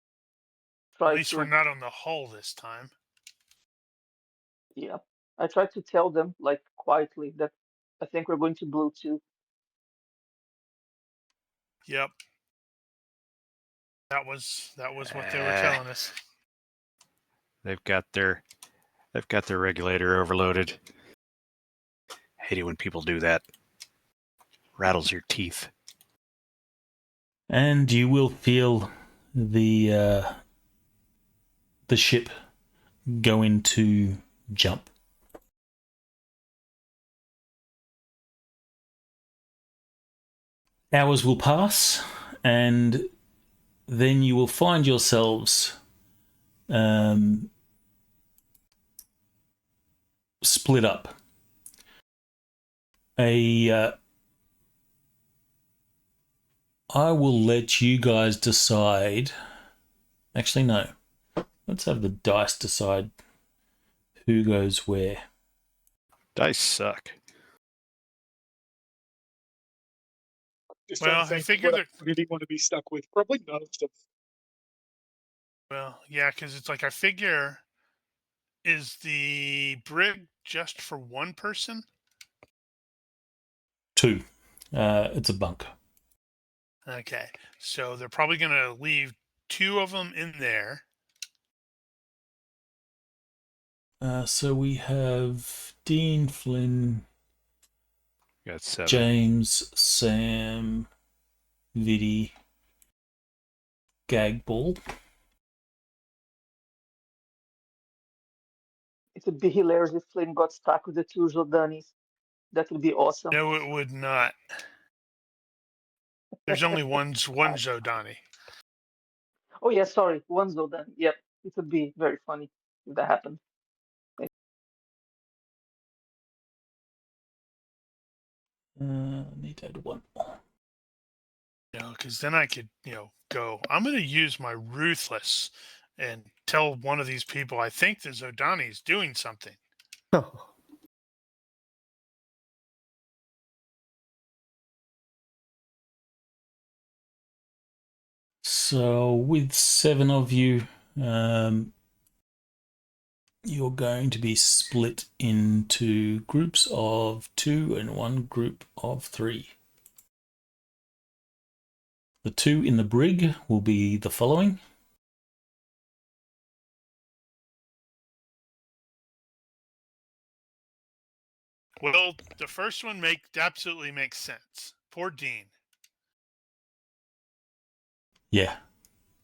try At least to. we're not on the hull this time. Yeah, I try to tell them like quietly that I think we're going to Blue 2. Yep. That was what they were telling us. They've got their regulator overloaded. Hate it when people do that. Rattles your teeth. And you will feel the ship go into jump. Hours will pass, and then you will find yourselves split up. I will let you guys decide. Actually, no. Let's have the dice decide who goes where. Dice suck. Just Well, trying I to think figure what I that- really want to be stuck with. Probably none of them. Well, yeah, because it's like I figure, is the brig just for one person? 2. It's a bunk. Okay, so they're probably going to leave 2 of them in there. So we have Dean, Flynn, Got 7. James, Sam, Viddy, Gagball. It would be hilarious if Flynn got stuck with the 2 Jordanis. That would be awesome. No, it would not. There's only one Zodani. Oh yeah, sorry, 1 Zoldan. Yep, it would be very funny if that happened. Need to add 1 more. Because then I could, go. I'm going to use my Ruthless and tell one of these people I think the Zodani is doing something. Oh, So with 7 of you, you're going to be split into groups of 2 and 1 group of 3. The 2 in the brig will be the following. Well, the first one absolutely makes sense. Poor Dean. Yeah,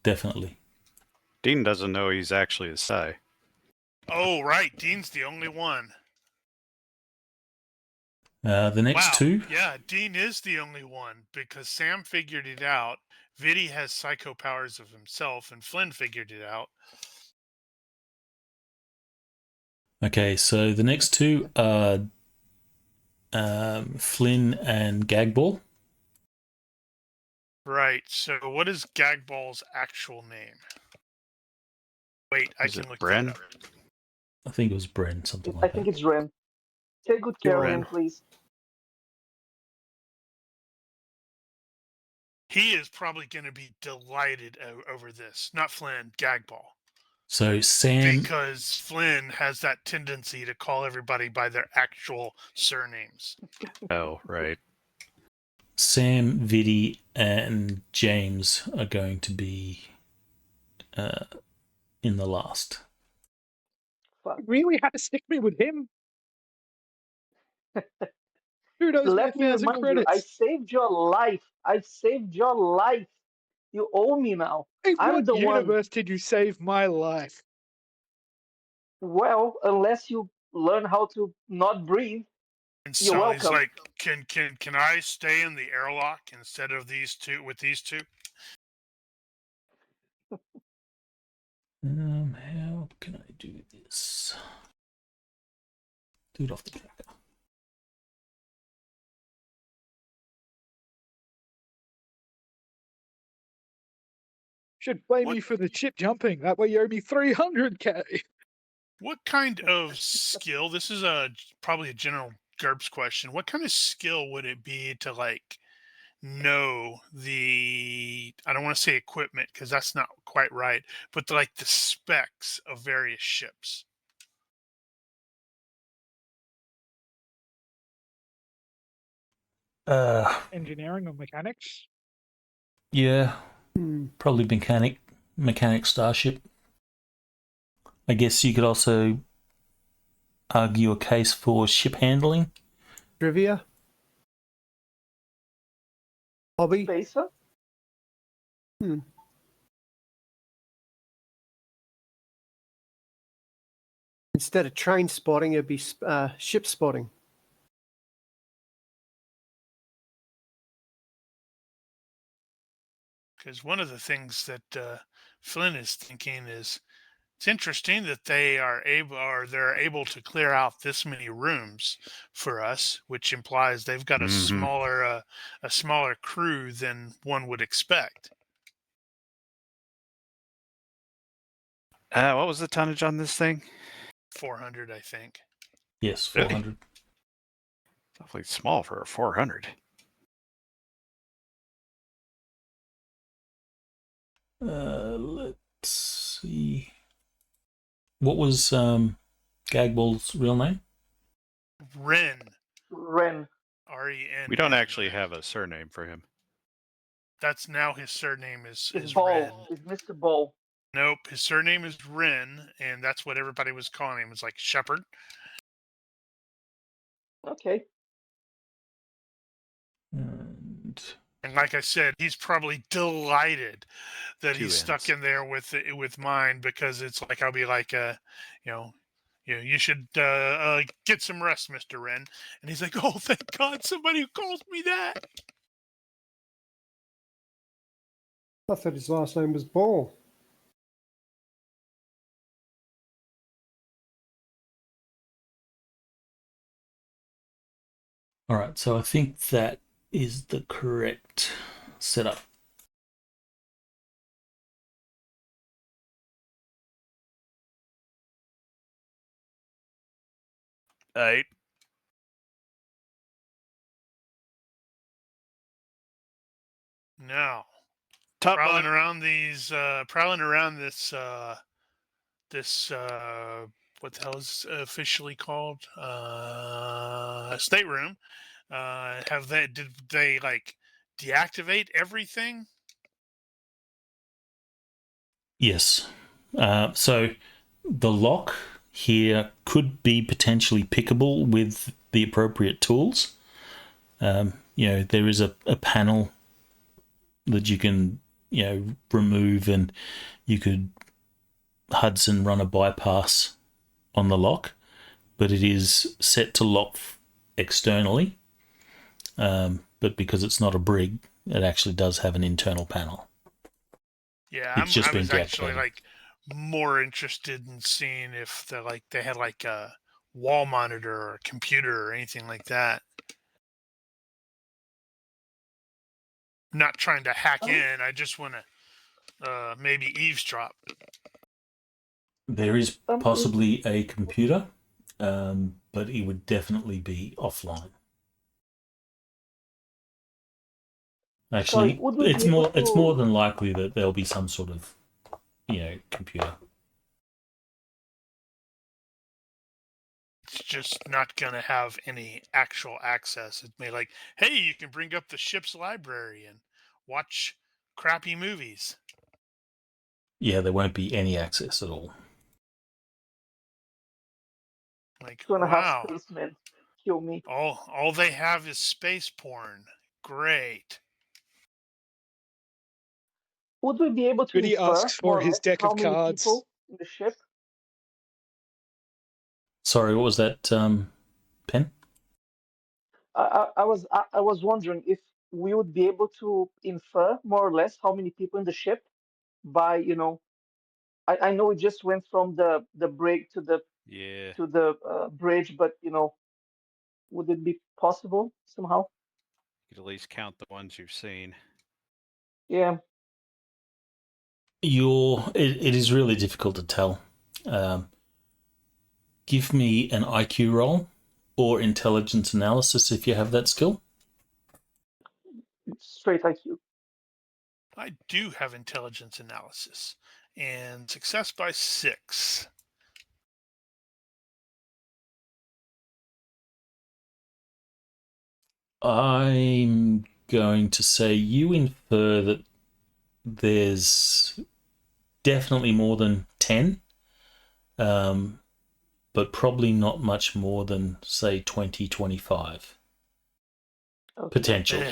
definitely. Dean doesn't know he's actually a Psi. Oh, right. Dean's the only one. The next Wow. 2. Yeah, Dean is the only one because Sam figured it out. Viddy has psycho powers of himself, and Flynn figured it out. Okay, so the next 2 are Flynn and Gagball. Right. So, what is Gagball's actual name? Wait, I Is can it look Bren? that up. I think it was Bren, something I like think that. it's Ren. Take good care of Ren. him, please. He is probably going to be delighted over this. Not Flynn, Gagball. So Sam, Because Flynn has that tendency to call everybody by their actual surnames. Oh, right. Sam, Viddy, and James are going to be in the last. Fuck. You really had to stick me with him? Who knows my Let me 1,000 remind you, I credits? saved your life. I saved your life. You owe me now. In I'm what the one. universe did you save my life? Well, unless you learn how to not breathe. And You're so he's welcome. like, can I stay in the airlock instead of these two with these two? How can I do this? Do it off the tracker. Should blame What- me for the chip jumping. That way you owe me 300k. What kind of skill? This is probably a general GURPS question. What kind of skill would it be to like know the? I don't want to say equipment because that's not quite right, but the specs of various ships. Engineering or mechanics? Yeah, Hmm. probably mechanic starship. I guess you could also argue a case for ship handling. Trivia. Hobby. Spacer? Instead of train spotting, it'd be ship spotting. Because one of the things that Flynn is thinking is it's interesting that they're able to clear out this many rooms for us, which implies they've got Mhm. a smaller crew than one would expect. What was the tonnage on this thing? 400, I think. Yes, Really? 400. Awfully small for a 400. Let's see. What was Gagball's real name? Ren. Ren. R-E-N. We don't actually have a surname for him. That's now his surname is Ren. Ball. Is Mr. Ball. Nope, his surname is Ren, and that's what everybody was calling him. It's like Shepherd. Okay. And And like I said, he's probably delighted that Two he's stuck N's. in there with mine because it's like I'll be like, you should get some rest, Mr. Wren. And he's like, oh, thank God, somebody who calls me that. I thought his last name was Ball. all right, so I think that is the correct setup. Right. Now, Top prowling bunk. around this what the hell is officially called stateroom. Did they like deactivate everything? Yes. So the lock here could be potentially pickable with the appropriate tools. There is a panel that you can, remove, and you could Hudson run a bypass on the lock, but it is set to lock externally. But because it's not a brig, it actually does have an internal panel. Yeah, It's just I been was actually deactivated. like more interested in seeing if they had like a wall monitor or a computer or anything like that. I'm not trying to hack in. I just want to maybe eavesdrop. There is possibly a computer, but it would definitely be offline. Actually, would we be able it's more to? than likely that there'll be some sort of, computer. It's just not going to have any actual access. It may like, hey, you can bring up the ship's library and watch crappy movies. Yeah, there won't be any access at all. Like, 2.5 wow, spacemen kill me. all they have is space porn. Great. Would we be able to Goody infer asks for more or his less deck how of many cards. people in the ship? Sorry, what was that, Pen? I was wondering if we would be able to infer more or less how many people in the ship by, I know we just went from the break to the Yeah. bridge, but would it be possible somehow? You could at least count the ones you've seen. Yeah. It is really difficult to tell. Give me an IQ roll or intelligence analysis if you have that skill. Straight IQ. I do have intelligence analysis and success by 6. I'm going to say you infer that there's definitely more than 10, but probably not much more than, say, 20, 25. Okay. Potential.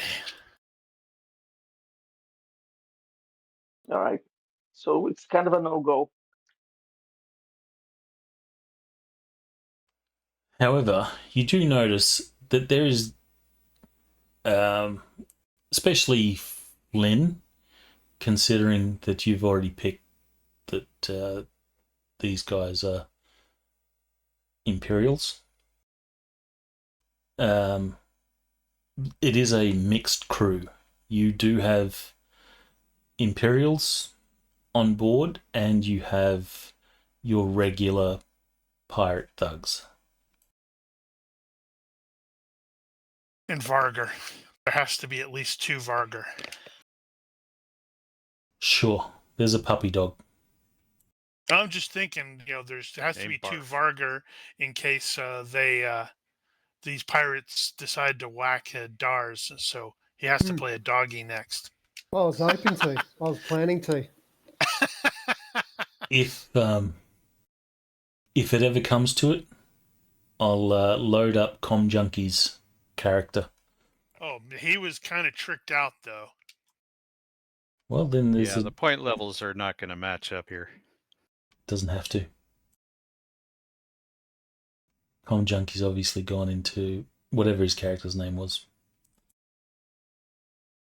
All right. So it's kind of a no-go. However, you do notice that there is, especially Flynn, considering that you've already picked that these guys are Imperials. It is a mixed crew. You do have Imperials on board, and you have your regular pirate thugs. And Vargar. There has to be at least 2 Vargar. Sure, there's a puppy dog. I'm just thinking, there has to Name be 2 Barf. Vargar in case these pirates decide to whack Dars. So he has to play a doggy next. I was hoping to. I was planning to. If it ever comes to it, I'll load up Com Junkie's character. Oh, he was kind of tricked out, though. Well, then there's Yeah, the point levels are not going to match up here. doesn't have to. Com Junkie's obviously gone into whatever his character's name was.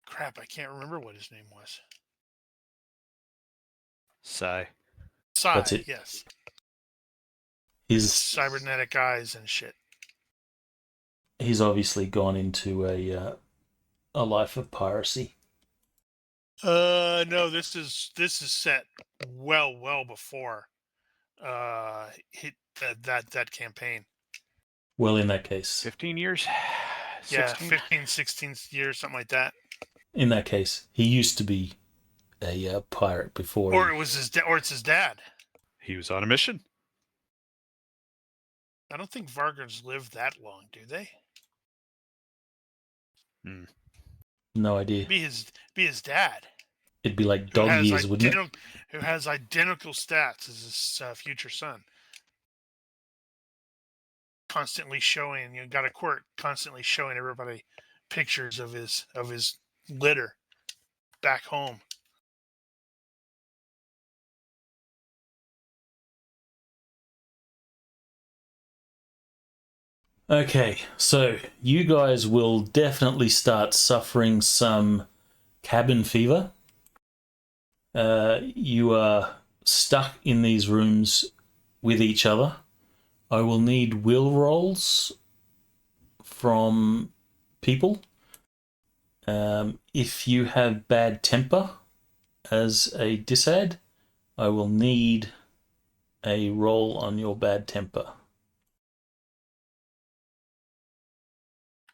Crap, I can't remember what his name was. Sigh. That's Sai, it. yes. His Cybernetic eyes and shit. he's obviously gone into a life of piracy. No, this is set well before hit that campaign. Well, in that case, 15 years? Yeah, 16? 15, 16 years, something like that. he used to be a pirate before. Or it was it's his dad. He was on a mission. I don't think Vargars live that long, do they? No idea. Be his dad. It'd be like Who dog has years, wouldn't it? Who has identical stats as his future son. Constantly showing, got a quirk, constantly showing everybody pictures of his litter back home. Okay, so you guys will definitely start suffering some cabin fever. You are stuck in these rooms with each other. I will need will rolls from people. If you have bad temper as a disad, I will need a roll on your bad temper.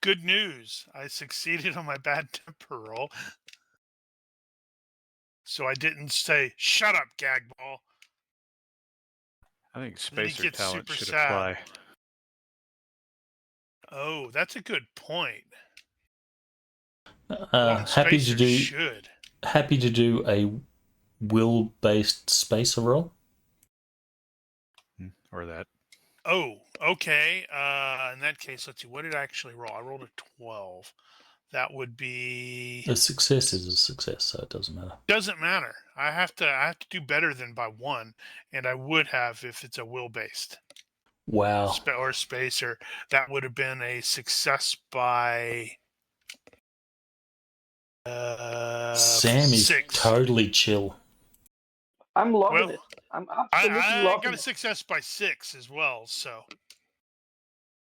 Good news. I succeeded on my bad temper roll. So I didn't say, shut up, Gagball. I think Then he spacer gets talent super should sad. apply. Oh, that's a good point. Happy to do should. a will-based spacer roll. Or that. Oh, okay. In that case, let's see. What did I actually roll? I rolled a 12. That would be. A success is a success, so it doesn't matter. Doesn't matter. I have to do better than by 1, and I would have if it's a will based Wow. or spacer. That would have been a success by Sam is 6. totally chill. I'm loving Well, it. I'm absolutely I loving got a it. success by 6 as well, so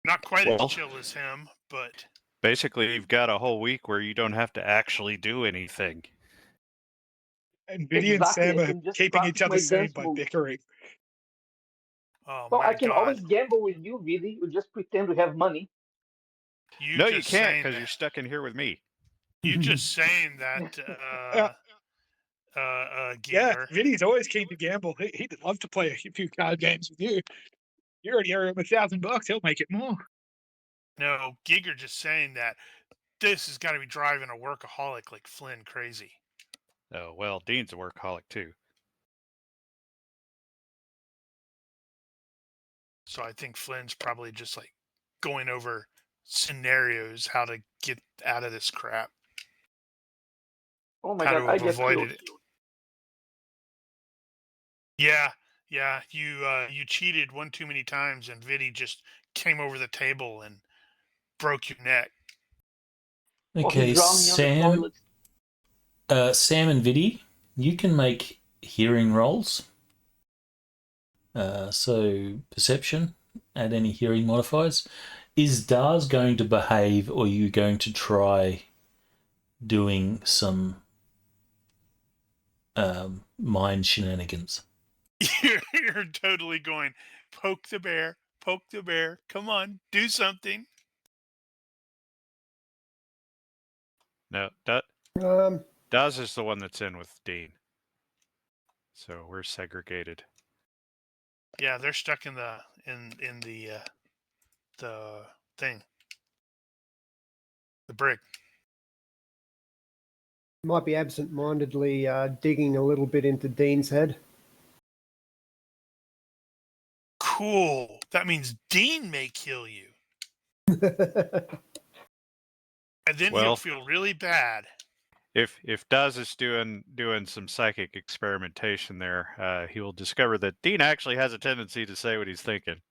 not quite Well, as chill as him, but basically, you've got a whole week where you don't have to actually do anything. And Vinny and Exactly. Sam I are can just keeping each practice other my sane dance by moves. bickering. oh Well, my I can god. always gamble with you, Vidi. You just pretend to have money. No, you just can't saying because that. you're stuck in here with me. You just saying that, Yeah, Giger. Vinny's always keen to gamble. He'd love to play a few card games with you. You already owe him $1,000. He'll make it more. No, Giger just saying that this has got to be driving a workaholic like Flynn crazy. Oh, well, Dean's a workaholic too. So I think Flynn's probably just like going over scenarios how to get out of this crap, Oh my how god, to I have get avoided killed. it. Yeah, you cheated one too many times, and Vidi just came over the table and broke your neck. Oh, he Okay, drowned me on the Sam. toilet. Sam and Vidi, you can make hearing rolls. So perception, add any hearing modifiers. Is Dars going to behave, or are you going to try doing some mind shenanigans? You're totally going, poke the bear, come on, do something. No, Daz is the one that's in with Dean. So we're segregated. Yeah, they're stuck in the thing, the brick. Might be absent-mindedly digging a little bit into Dean's head. Cool. That means Dean may kill you, and then he'll Well, feel really bad. if Daz is doing some psychic experimentation there, he will discover that Dean actually has a tendency to say what he's thinking.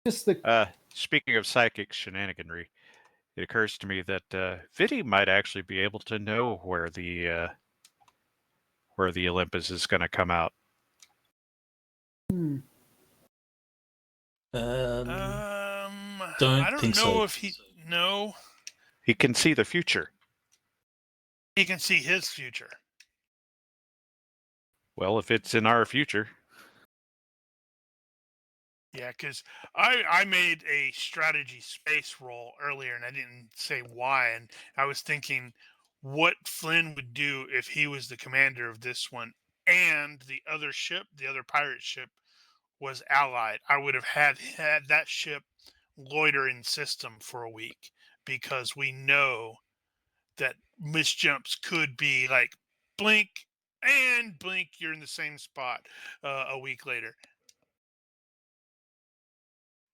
Just the Speaking of psychic shenaniganry, it occurs to me that Vidi might actually be able to know where the Olympus is going to come out. Don't I don't think know so. if he no. He can see the future. He can see his future. Well, if it's in our future. Yeah, because I made a strategy space roll earlier, and I didn't say why. And I was thinking what Flynn would do if he was the commander of this one, and the other ship, the other pirate ship, was allied. I would have had that ship loiter in system for a week, because we know that misjumps could be like blink and blink, you're in the same spot a week later.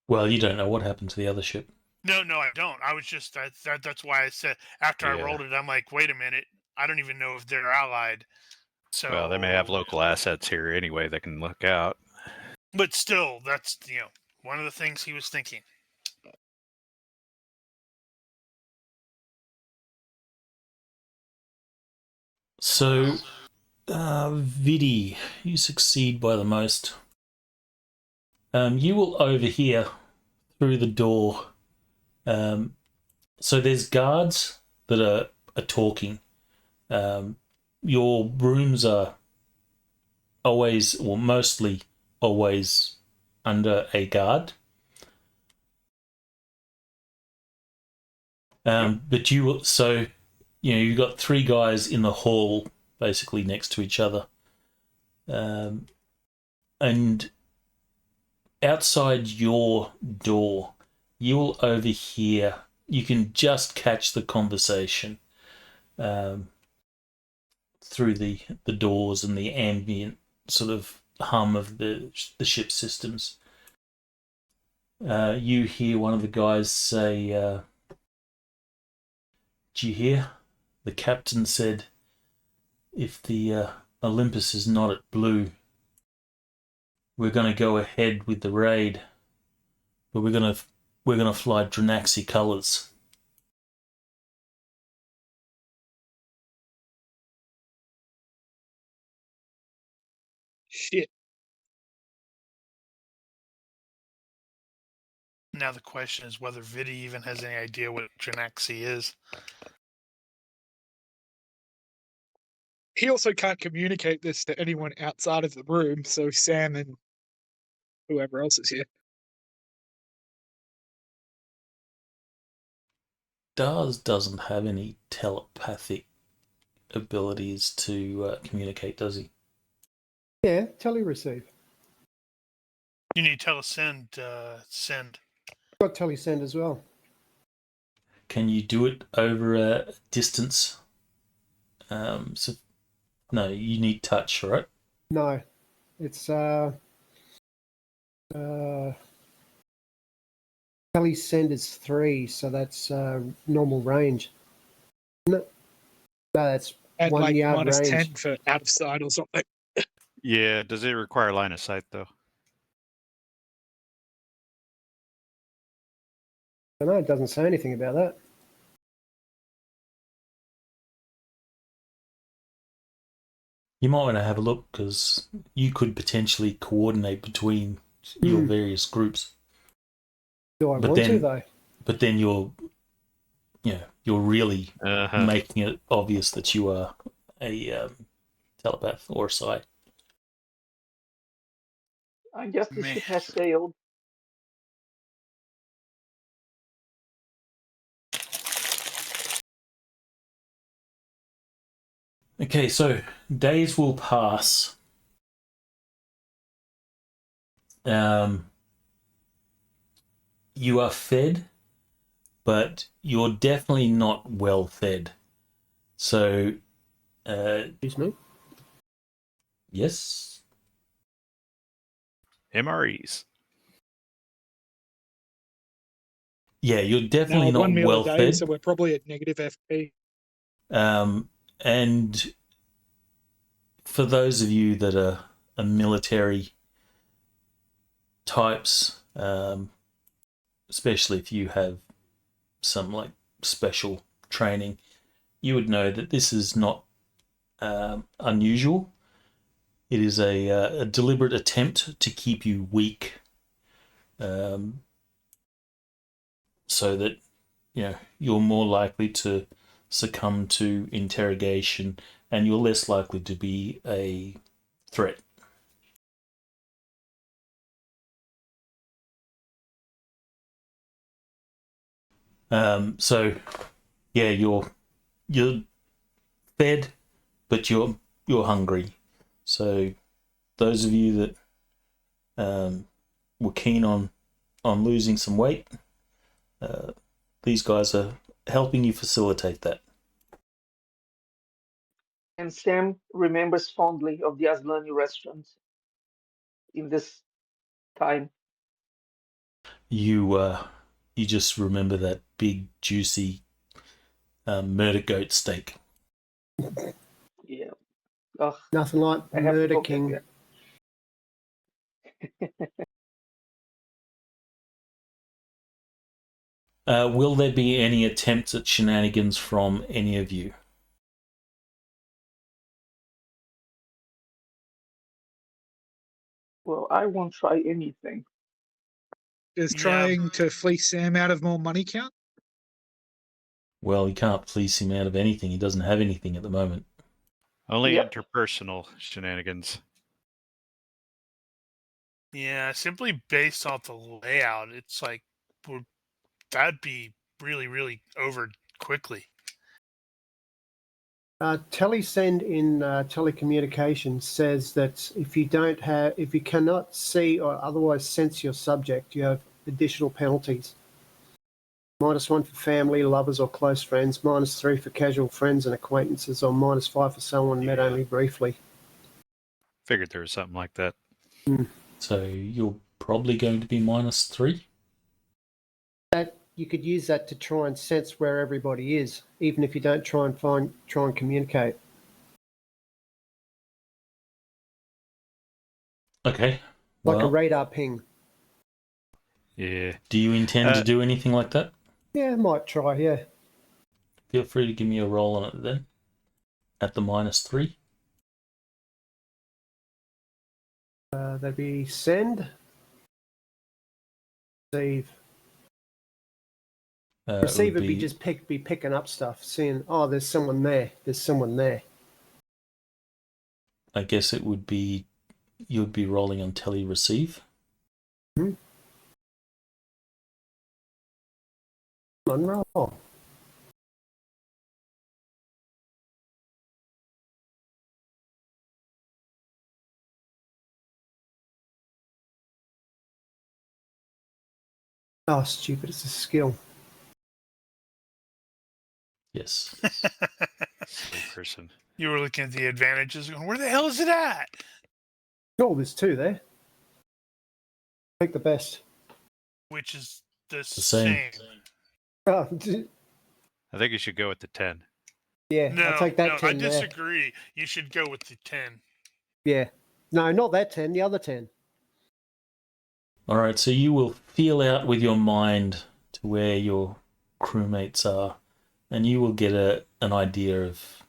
Well, you don't know what happened to the other ship. No, I don't. I was just that's why I said after I Yeah. rolled it, I'm like, wait a minute, I don't even know if they're allied. So Well, they may have local assets here anyway that can look out. but still, that's one of the things he was thinking. So, Vidi, you succeed by the most. You will overhear through the door. So there's guards that are talking. Your rooms are always, or mostly always, under a guard. But you will, so you've got three guys in the hall basically next to each other. And outside your door, you'll overhear, you can just catch the conversation through the doors and the ambient sort of hum of the ship systems. You hear one of the guys say, "Do you hear? The captain said if the Olympus is not at blue, we're going to go ahead with the raid, but we're going to fly Dranaxi colours." Shit. Now the question is whether Vidi even has any idea what Dranaxi is. He also can't communicate this to anyone outside of the room, so Sam and whoever else is here. Dars doesn't have any telepathic abilities to communicate, does he? Yeah, teleceive. You need telesend, send. Got telesend as well. Can you do it over a distance? No, you need touch, right? No, it's telesend is 3, so that's normal range. No, that's And 1 like yard minus range. 10 for out of sight or something. Yeah, does it require line of sight though? I know it doesn't say anything about that. You might want to have a look because you could potentially coordinate between your various groups. Do I But want to then- though? But then you're really making it obvious that you are a telepath or a psi. I guess the Man. ship has sailed. Okay, so days will pass. You are fed, but you're definitely not well fed. So, Excuse me. yes, MREs. yeah, you're definitely Now, not 1 meal well a day, fed. so we're probably at negative FP. And for those of you that are military types, especially if you have some like special training, you would know that this is not unusual. It is a deliberate attempt to keep you weak, so that you're more likely to succumb to interrogation, and you're less likely to be a threat. So yeah, you're fed, but you're hungry. So those of you that were keen on losing some weight, these guys are helping you facilitate that. And Sam remembers fondly of the Aslani restaurant in this time. You just remember that big juicy murder goat steak. Yeah. Ugh, Nothing like I have to Murder go back King. there. Will there be any attempts at shenanigans from any of you? Well, I won't try anything. Does Yeah. trying to fleece Sam out of more money count? Well, you can't fleece him out of anything. He doesn't have anything at the moment. Only Yep. interpersonal shenanigans. Yeah, simply based off the layout, it's like that'd be really, really over quickly. Telesend in telecommunications says that if you cannot see or otherwise sense your subject, you have additional penalties. -1 for family, lovers, or close friends. -3 for casual friends and acquaintances, or -5 for someone met only briefly. Figured there was something like that. So you're probably going to be -3. That you could use that to try and sense where everybody is, even if you don't try and communicate. Okay. Like a radar ping. Yeah. Do you intend to do anything like that? Yeah, I might try, yeah. Feel free to give me a roll on it then. At the -3. That'd be send, receive. Receive would be just picking up stuff, seeing, oh, there's someone there. There's someone there. I guess it would be, you'd be rolling on tele receive. Unroll. Oh, stupid. It's a skill. Yes. Silly person. You were looking at the advantages. Going, where the hell is it at? Oh, there's 2 there. Pick the best. Which is the same. Oh, I think you should go with the 10. yeah, No, I'll take that no, 10 I there. disagree. You should go with the 10. Yeah. No, not that 10, the other 10. All right, so you will feel out with your mind to where your crewmates are, and you will get an idea of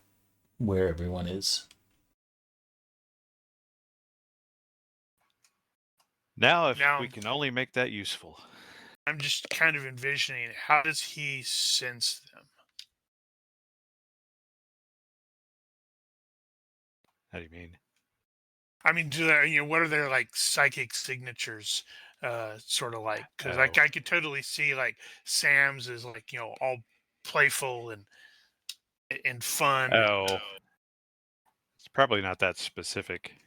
where everyone is. Now, if we can only make that useful. I'm just kind of envisioning, how does he sense them? How do you mean? I mean, what are their like psychic signatures, sort of like? Because I could totally see like Sam's is like all playful and fun. Oh, it's probably not that specific.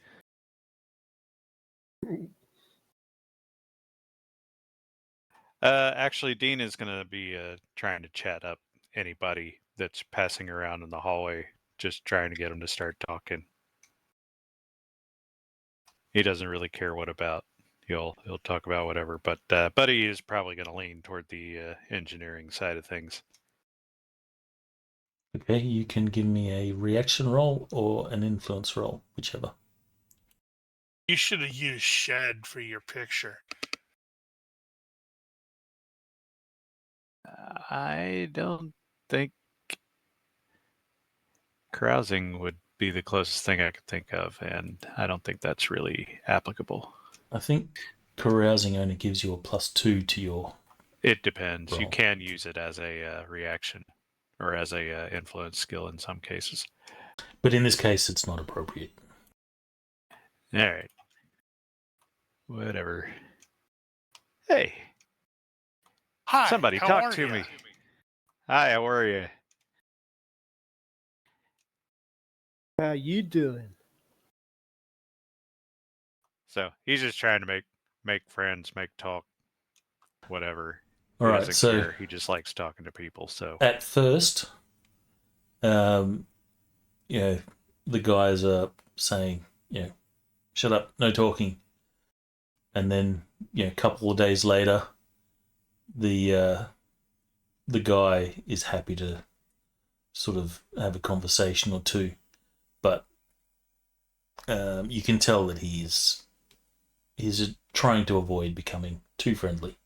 Actually, Dean is going to be trying to chat up anybody that's passing around in the hallway, just trying to get them to start talking. He doesn't really care what about. He'll talk about whatever, but Buddy is probably going to lean toward the engineering side of things. Okay, you can give me a reaction roll or an influence roll, whichever. You should have used Shed for your picture. I don't think carousing would be the closest thing I could think of, and I don't think that's really applicable. I think carousing only gives you a +2 to your. It depends. roll. You can use it as a reaction or as a influence skill in some cases. But in this case, it's not appropriate. All right. Whatever. Hey. Hi. Somebody how talk are to ya? me. Hi, how are you? How you doing? So he's just trying to make friends, make talk, whatever. All He right, doesn't so care. He just likes talking to people. So at first, the guys are saying, shut up, no talking. And then, a couple of days later, the guy is happy to sort of have a conversation or two, but you can tell that he's trying to avoid becoming too friendly.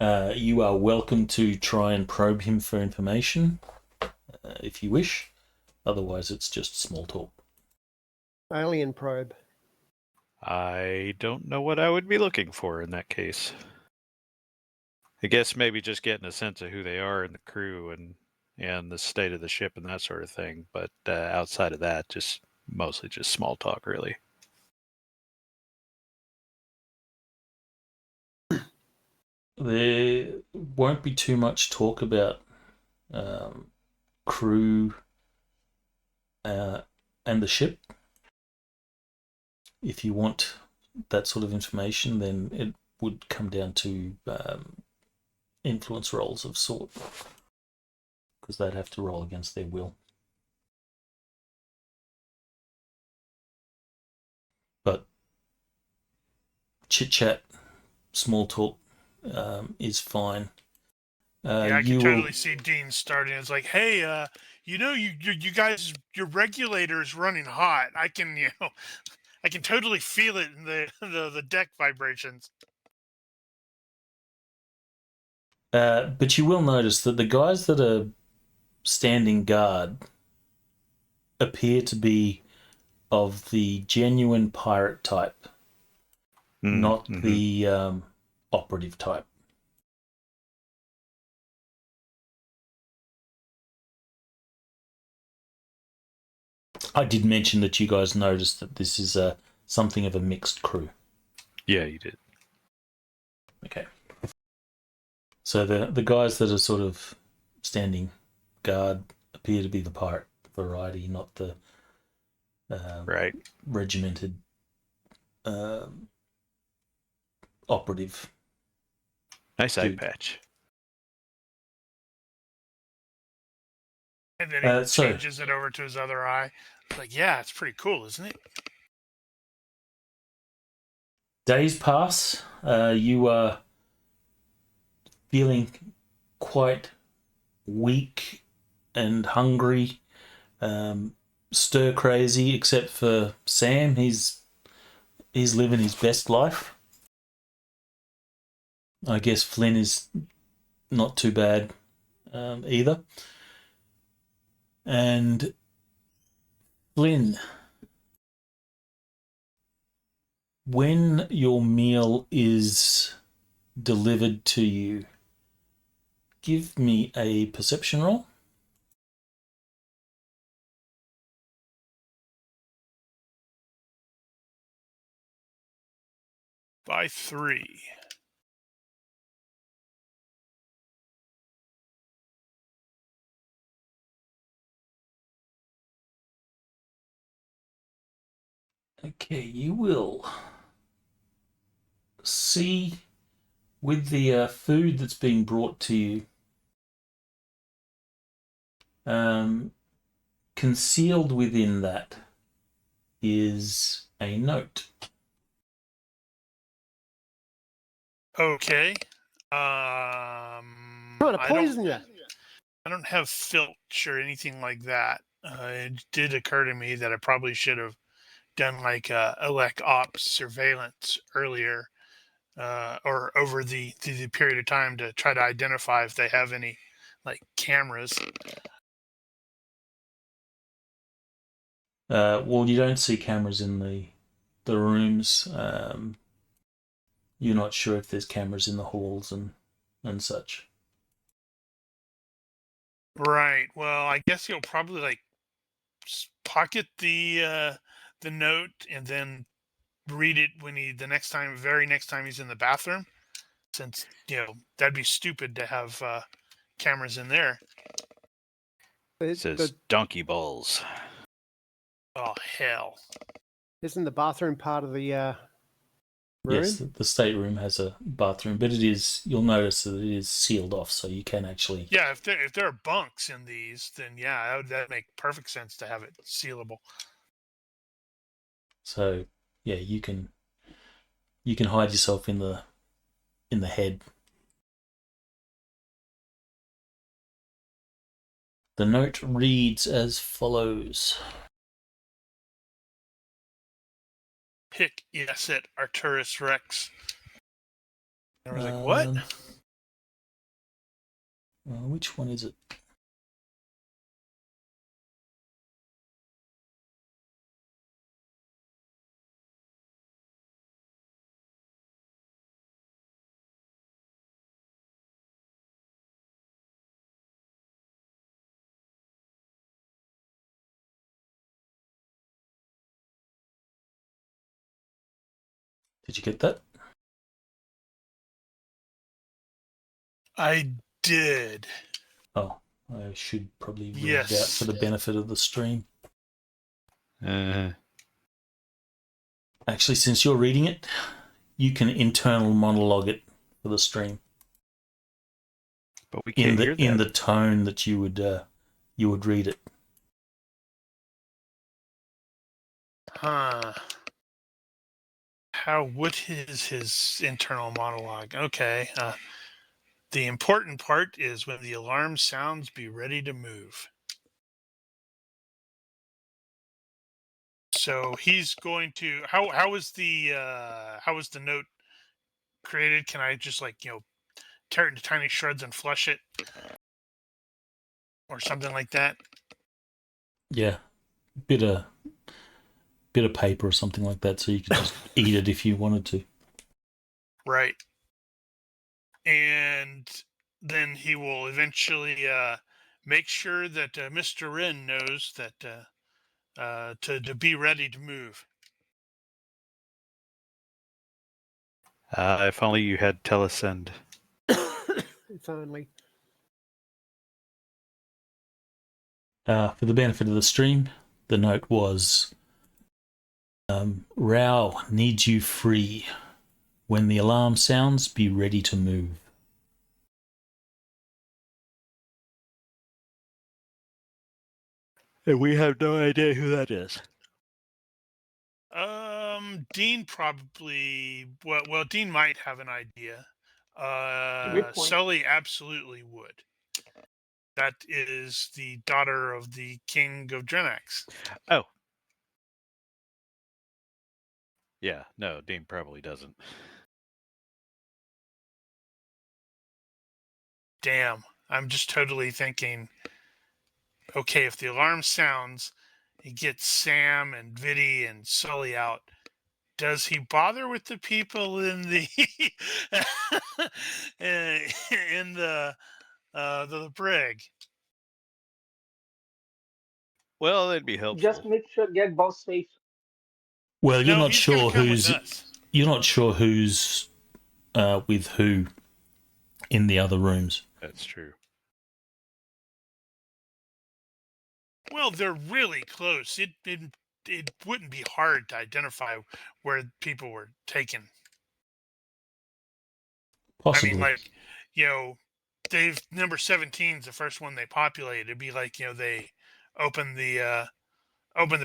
You are welcome to try and probe him for information if you wish. Otherwise, it's just small talk. Alien probe. I don't know what I would be looking for in that case. I guess maybe just getting a sense of who they are and the crew and the state of the ship and that sort of thing. But outside of that, just mostly just small talk, really. there won't be too much talk about crew and the ship. If you want that sort of information, then it would come down to influence rolls of sort, because they'd have to roll against their will. But chit chat, small talk is fine. Yeah, I can you totally will, see Dean starting. It's like, hey, you guys, your regulator is running hot. I can, I can totally feel it in the deck vibrations. but you will notice that the guys that are standing guard appear to be of the genuine pirate type, not the operative type. I did mention that you guys noticed that this is something of a mixed crew. Yeah, you did. Okay. So the guys that are sort of standing guard appear to be the pirate variety, not the Right. regimented operative. Nice eye Dude. patch. And then he So changes it over to his other eye. It's like, yeah, it's pretty cool, isn't it? days pass. You are feeling quite weak and hungry, stir crazy, except for Sam. He's living his best life. I guess Flynn is not too bad either. And Flynn, when your meal is delivered to you, give me a perception roll. By 3. Okay, you will see with the food that's being brought to you, concealed within that is a note. Okay. Trying to poison you. I don't have filch or anything like that. It did occur to me that I probably should have done like elect ops surveillance earlier, or over the period of time to try to identify if they have any like cameras. Well, you don't see cameras in the rooms. You're not sure if there's cameras in the halls and such. Right. Well, I guess he'll probably like pocket the note and then read it when very next time he's in the bathroom, since that'd be stupid to have cameras in there. It says donkey balls. Oh hell! Isn't the bathroom part of the room? Yes, the stateroom has a bathroom, but you'll notice that it is sealed off, so you can actually... Yeah, if there are bunks in these, then yeah, that'd make perfect sense to have it sealable. So yeah, you can hide yourself in the head. The note reads as follows. Hic Esset Arturus Rex. And I was like, what? Which one is it? Did you get that? I did. Oh, I should probably read it out Yes. for the benefit of the stream. Actually, since you're reading it, you can internal monologue it for the stream. But we can't hear that. In the tone that you would read it. Huh. What is his internal monologue? Okay. The important part is when the alarm sounds, be ready to move. So he's going to. How was the note created? Can I just tear it into tiny shreds and flush it, or something like that? Yeah, bit of paper or something like that, so you could just eat it if you wanted to. Right. And then he will eventually make sure that Mr. Wren knows that to be ready to move. If only you had telesend. If only. For the benefit of the stream, the note was, Rao needs you free. When the alarm sounds, be ready to move. And we have no idea who that is. Dean probably. Well, Dean might have an idea. Good point. Sully absolutely would. That is the daughter of the King of Drenax. Oh. Yeah, no, Dean probably doesn't. Damn, I'm just totally thinking, okay, if the alarm sounds, he gets Sam and Viddy and Sully out. Does he bother with the people in the in the brig? Well, that'd be helpful. Just make sure get boss safe. Well, you're No, not he's gonna sure come with who's us. you're not sure who's with who in the other rooms. That's true. Well, they're really close. It wouldn't be hard to identify where people were taken. Possibly. I mean, like, they've number 17 is the first one they populate. It'd be like, they open the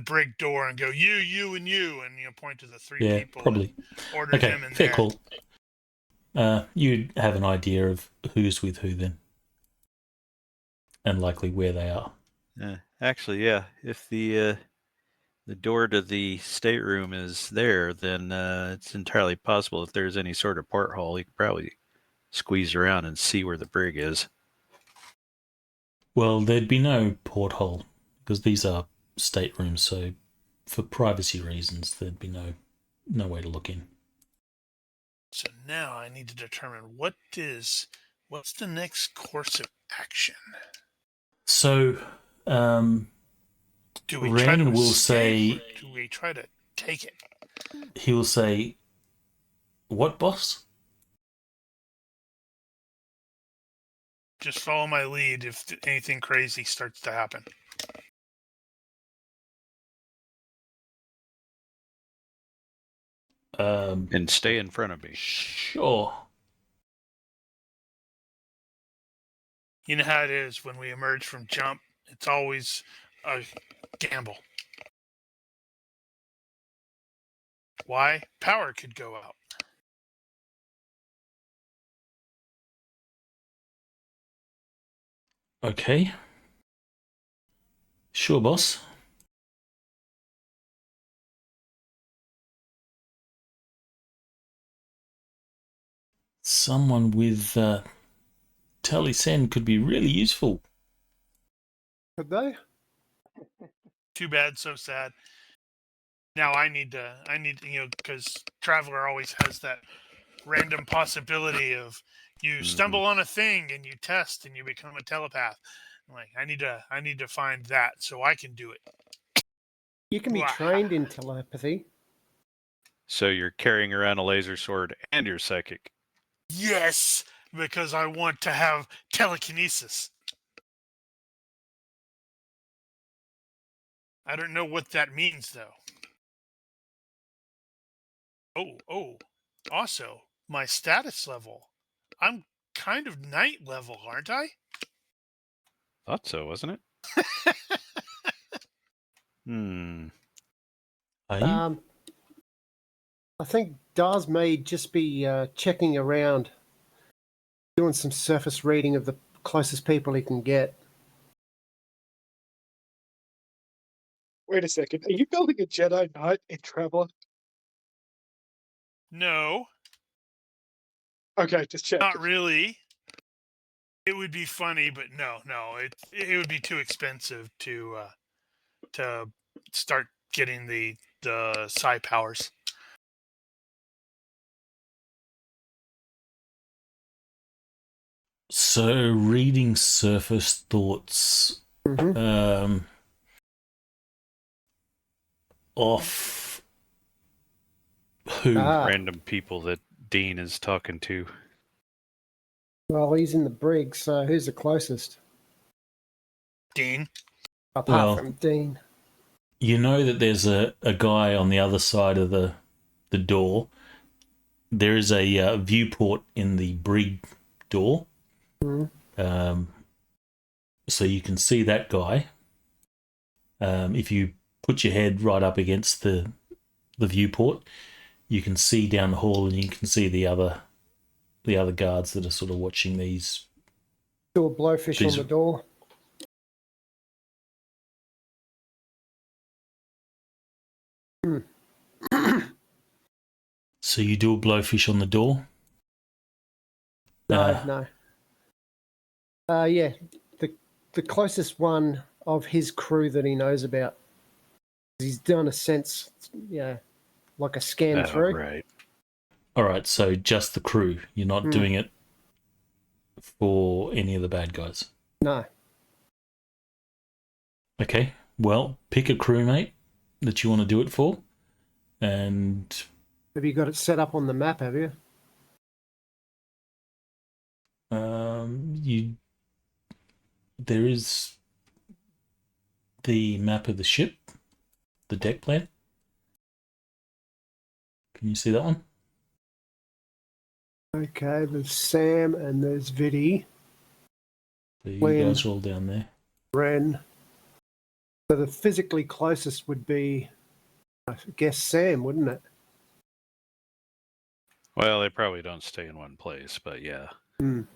brig door and go, you, and you, and point to the three Yeah, people. probably. And order Okay, them in fair there. call. You'd have an idea of who's with who then, and likely where they are. Actually, yeah. If the door to the stateroom is there, then it's entirely possible if there's any sort of porthole, you could probably squeeze around and see where the brig is. Well, there'd be no porthole because these are staterooms, so for privacy reasons, there'd be no way to look in. So now I need to determine what's the next course of action. So, Do we try to Ren will escape, say, or do we try to take it? he will say, "What, boss?" Just follow my lead if anything crazy starts to happen. And stay in front of me. Sure. You know how it is when we emerge from jump. It's always a gamble. Why? Power could go out. Okay. Sure, boss. Someone with telesend could be really useful. Could they? Too bad, so sad. Now I need to, because Traveler always has that random possibility of you stumble on a thing and you test and you become a telepath. I'm like, I need to find that so I can do it. You can be trained in telepathy. So you're carrying around a laser sword and you're psychic. Yes, because I want to have telekinesis. I don't know what that means, though. Oh. Also, my status level. I'm kind of knight level, aren't I? Thought so, wasn't it? Are you? I think Dars may just be checking around, doing some surface reading of the closest people he can get. Wait a second. Are you building a Jedi Knight in Traveller? No, Okay, just check. not really. It would be funny, but no. It would be too expensive to start getting the psi powers. So, reading surface thoughts off who? Random people that Dean is talking to. Well, he's in the brig, so who's the closest? Dean. Apart from Dean. You know that there's a guy on the other side of the door. There is a viewport in the brig door. So you can see that guy. If you put your head right up against the viewport, you can see down the hall, and you can see the other guards that are sort of watching these. Do a blowfish on the door. So you do a blowfish on the door? No. Yeah, the closest one of his crew that he knows about. He's done a sense, like a scan through. Right. All right, so just the crew. You're not doing it for any of the bad guys. No. Okay, well, pick a crewmate that you want to do it for, and Have you got it set up on the map, have you? there is the map of the ship, the deck plan. Can you see that one? Okay, there's Sam and there's Viddy, So you Lynn. guys are all down there. Ren. So the physically closest would be, I guess, Sam, wouldn't it? Well, they probably don't stay in one place, but yeah. You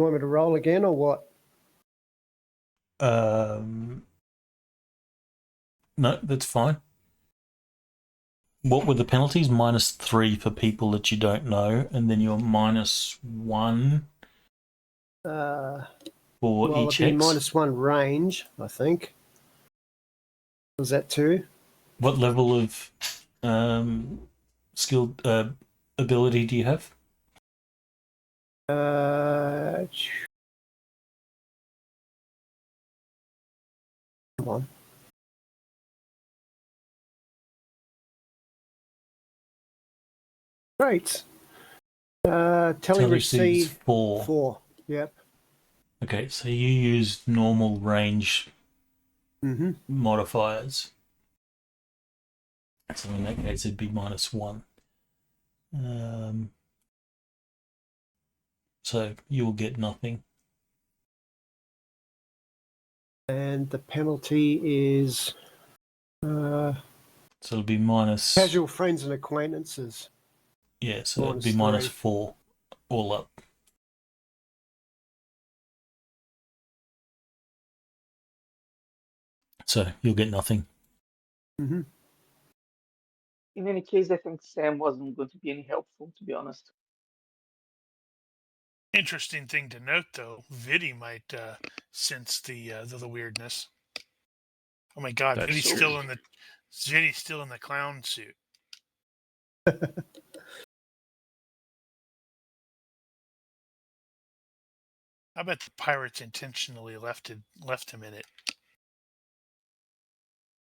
want me to roll again or what? No, that's fine. What were the penalties? -3 for people that you don't know, and then you're -1 for Well, each it'd be hex. -1 range, I think. Was that 2? What level of skill ability do you have? Come on. Great. Telereceive's 4. 4. Yep. Okay, so you use normal range Mm-hmm. modifiers. So in that case, it'd be -1. So you'll get nothing. And the penalty is So it'll be minus. casual friends and acquaintances. Yeah, so it'd be -3. -4 all up. So you'll get nothing. Mm-hmm. In any case, I think Sam wasn't going to be any helpful, to be honest. Interesting thing to note, though, Viddy might sense the weirdness. Oh my God, That's Viddy's true. still in the clown suit. I bet the pirates intentionally left him in it.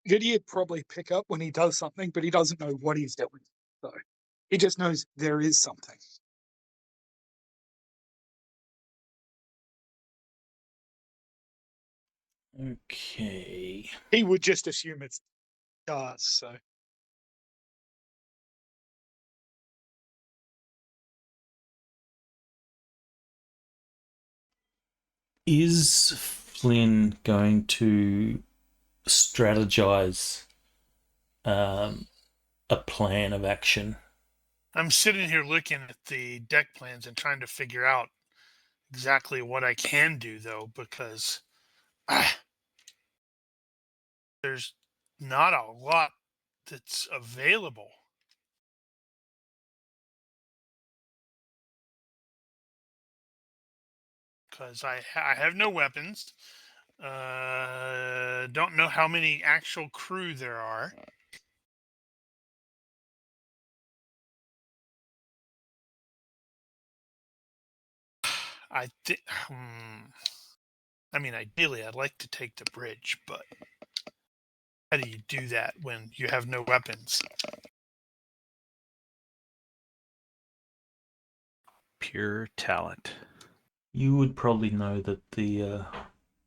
Goodyear'd probably pick up when he does something, but he doesn't know what he's doing. So he just knows there is something. Okay. He would just assume it's cars, so. Is Flynn going to strategize a plan of action? I'm sitting here looking at the deck plans and trying to figure out exactly what I can do, though, because there's not a lot that's available. Because I have no weapons. Don't know how many actual crew there are. I mean, ideally, I'd like to take the bridge, but how do you do that when you have no weapons? Pure talent. You would probably know that it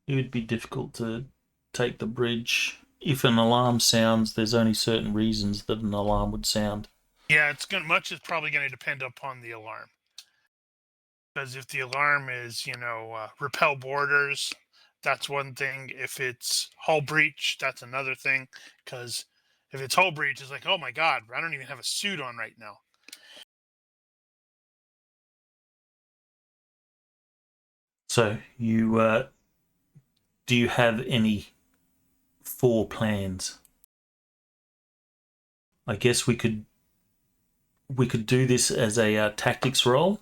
would be difficult to take the bridge. If an alarm sounds, there's only certain reasons that an alarm would sound. Yeah, much is probably going to depend upon the alarm. Because if the alarm is, repel borders, that's one thing. If it's hull breach, that's another thing. Because if it's hull breach, it's like, oh my god, I don't even have a suit on right now. So you do you have any plans? I guess we could do this as a tactics roll,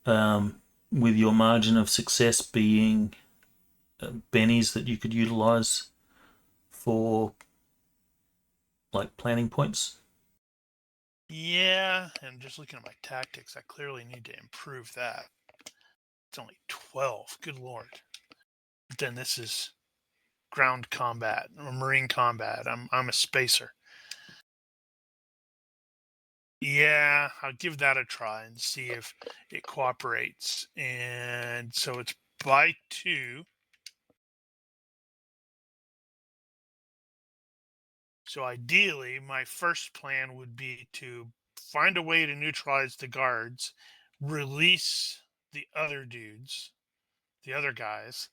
with your margin of success being bennies that you could utilize for like planning points. Yeah, and just looking at my tactics, I clearly need to improve that. It's only 12. Good lord. But then this is ground combat or marine combat. I'm a spacer. Yeah, I'll give that a try and see if it cooperates. And so it's by 2. So ideally, my first plan would be to find a way to neutralize the guards, release the other dudes, the other guys.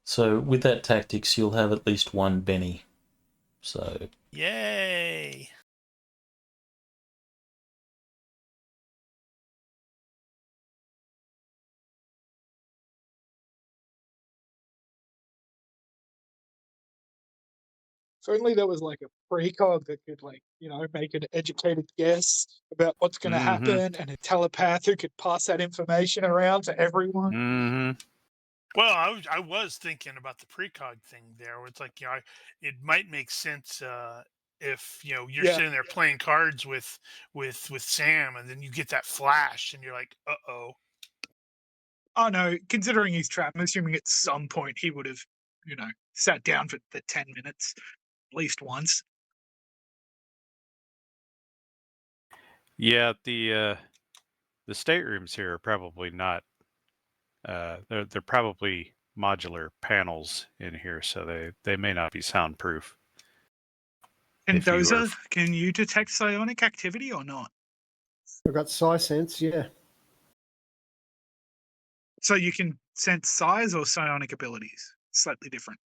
So with that tactics, you'll have at least one Benny. So Yay! If only there was like a precog that could make an educated guess about what's going to happen, and a telepath who could pass that information around to everyone. Mm-hmm. Well, I was thinking about the precog thing there, where it's like, it might make sense if you're sitting there playing cards with Sam, and then you get that flash, and you're like, uh-oh. Oh no, considering he's trapped, I'm assuming at some point he would have, sat down for the 10 minutes at least once. Yeah, the staterooms here are probably not. They're probably modular panels in here, so they may not be soundproof. And If you Dozer, are- can you detect psionic activity or not? I've got psi sense, yeah. So you can sense size or psionic abilities? Slightly different.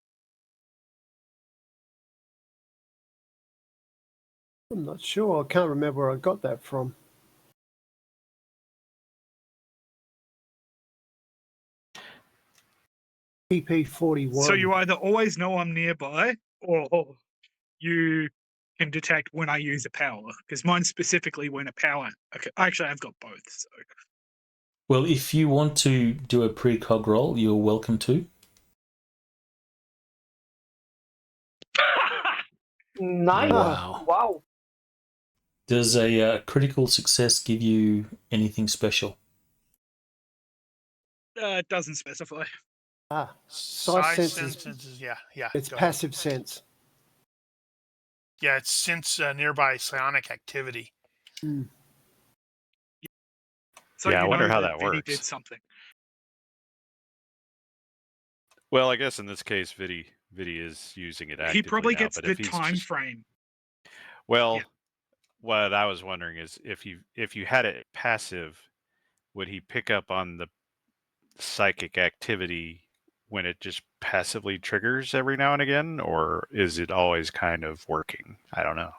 I'm not sure. I can't remember where I got that from. PP41. So you either always know I'm nearby, or you can detect when I use a power. Because mine specifically when a power. Okay, actually, I've got both. So. well, if you want to do a precog roll, you're welcome to. Nice. Wow. Does a critical success give you anything special? It doesn't specify. Sight sense is senses, yeah. it's go ahead. passive sense. Yeah, it's sense nearby psionic activity. So Yeah, I you wonder know how that that Vinny works. did something. Well, I guess in this case, Vidi is using it actively He probably now. gets But the if he's time just, frame. well, Yeah. what I was wondering is if you had it passive, would he pick up on the psychic activity when it just passively triggers every now and again, or is it always kind of working? I don't know.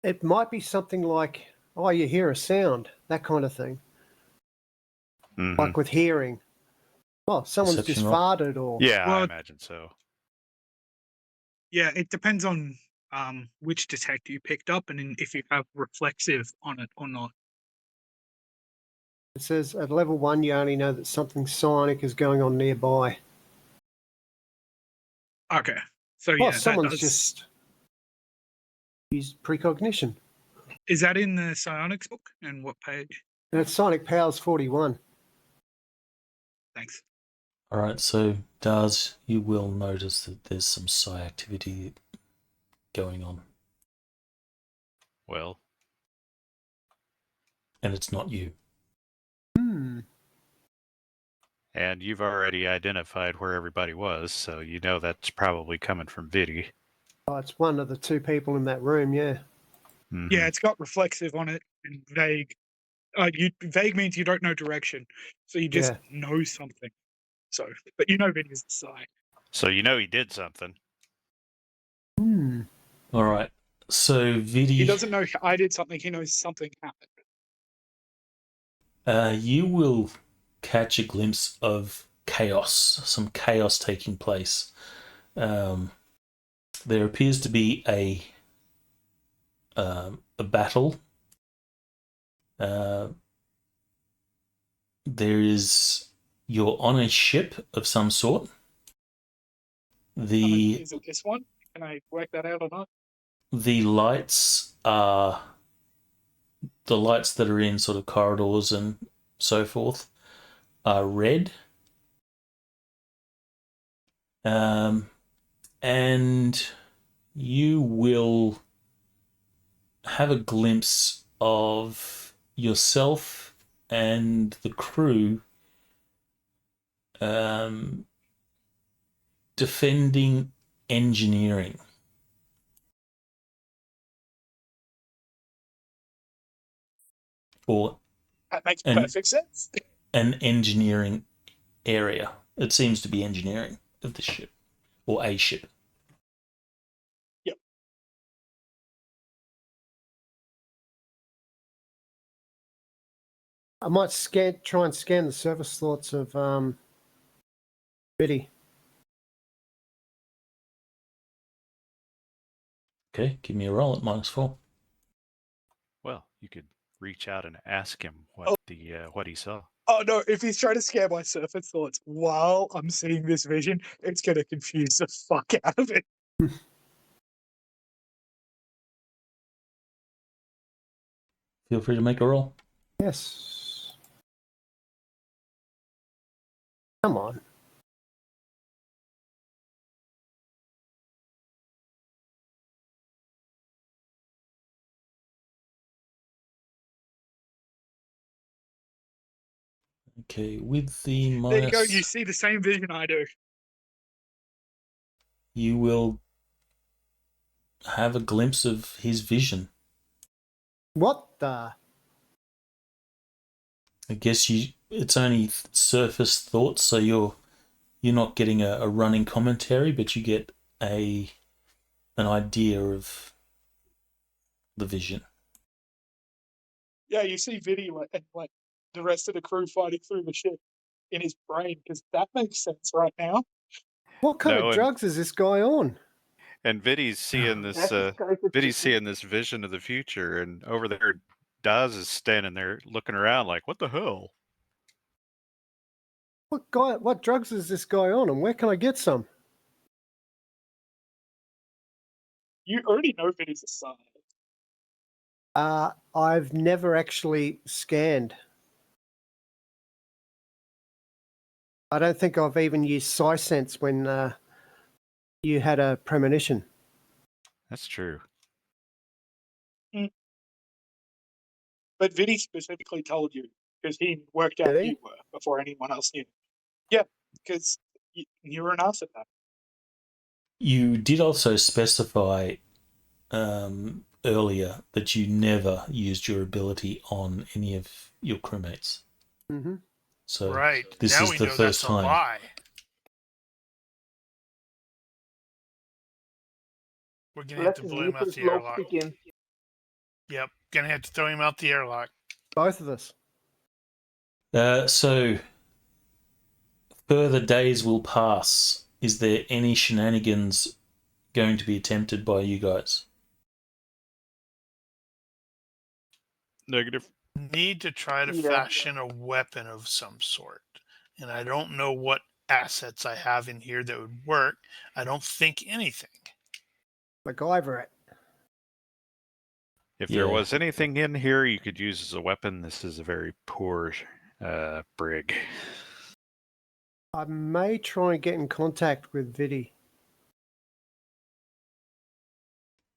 It might be something like, oh, you hear a sound, that kind of thing. Mhm. Like with hearing. Oh, someone's Perception just roll. farted or... Yeah, I Well, imagine so. Yeah, it depends on which detector you picked up and if you have reflexive on it or not. It says at level 1, you only know that something psionic is going on nearby. Okay. So Oh, yeah, that someone's does. just used precognition. Is that in the psionics book? And what page? And it's Psionic Powers 41. Thanks. All right, so Daz, you will notice that there's some psi activity going on, Well, and it's not you. and you've already identified where everybody was, so you know that's probably coming from Vidi. Oh, it's one of the two people in that room, yeah. Mhm. Yeah, it's got reflexive on it and vague. Vague means you don't know direction, so you just know something. So, but you know Vinny's the side. So you know he did something. All right, so Vidi, He doesn't know I did something. He knows something happened. you will catch a glimpse of chaos, some chaos taking place. There appears to be a battle. You're on a ship of some sort. Is it this one? Can I work that out or not? The lights are the lights that are in sort of corridors and so forth are red. And you will have a glimpse of yourself and the crew defending engineering. Or That makes perfect sense. an engineering area. It seems to be engineering of the ship, or a ship. Yep. I might try and scan the surface thoughts of Biddy. Okay, give me a roll at -4. Well, you could reach out and ask him what what he saw. Oh no, if he's trying to scare my surface thoughts while I'm seeing this vision, it's going to confuse the fuck out of it. Feel free to make a roll. Yes. Come on. Okay, with the minus... There you go, you see the same vision I do. You will have a glimpse of his vision. What the? I guess it's only surface thoughts, so you're not getting a running commentary, but you get an idea of the vision. Yeah, you see Vinny and the rest of the crew fighting through the ship in his brain, because that makes sense right now. What kind of drugs is this guy on? And Vidi's seeing this. Vidi's seeing this vision of the future, and over there, Daz is standing there looking around like, "What the hell?" What drugs is this guy on, and where can I get some? You already know Vinny's a son. I've never actually scanned. I don't think I've even used Psi-Sense when you had a premonition. That's true. But Vinny specifically told you because he worked out Did who he? you were before anyone else knew. Yeah, because you were an ass at that. You did also specify earlier that you never used your ability on any of your crewmates. Mm-hmm. So Right. this Now is we the know first that's a time. lie. We're going to have Let to the blow him out sleepers the low airlock. begin. Yep. Going to have to throw him out the airlock. Both of us. So further days will pass. Is there any shenanigans going to be attempted by you guys? Negative. Need to try to Yeah. fashion a weapon of some sort. And I don't know what assets I have in here that would work. I don't think anything. MacGyver it. If Yeah. there was anything in here you could use as a weapon, this is a very poor brig. I may try and get in contact with Vidi.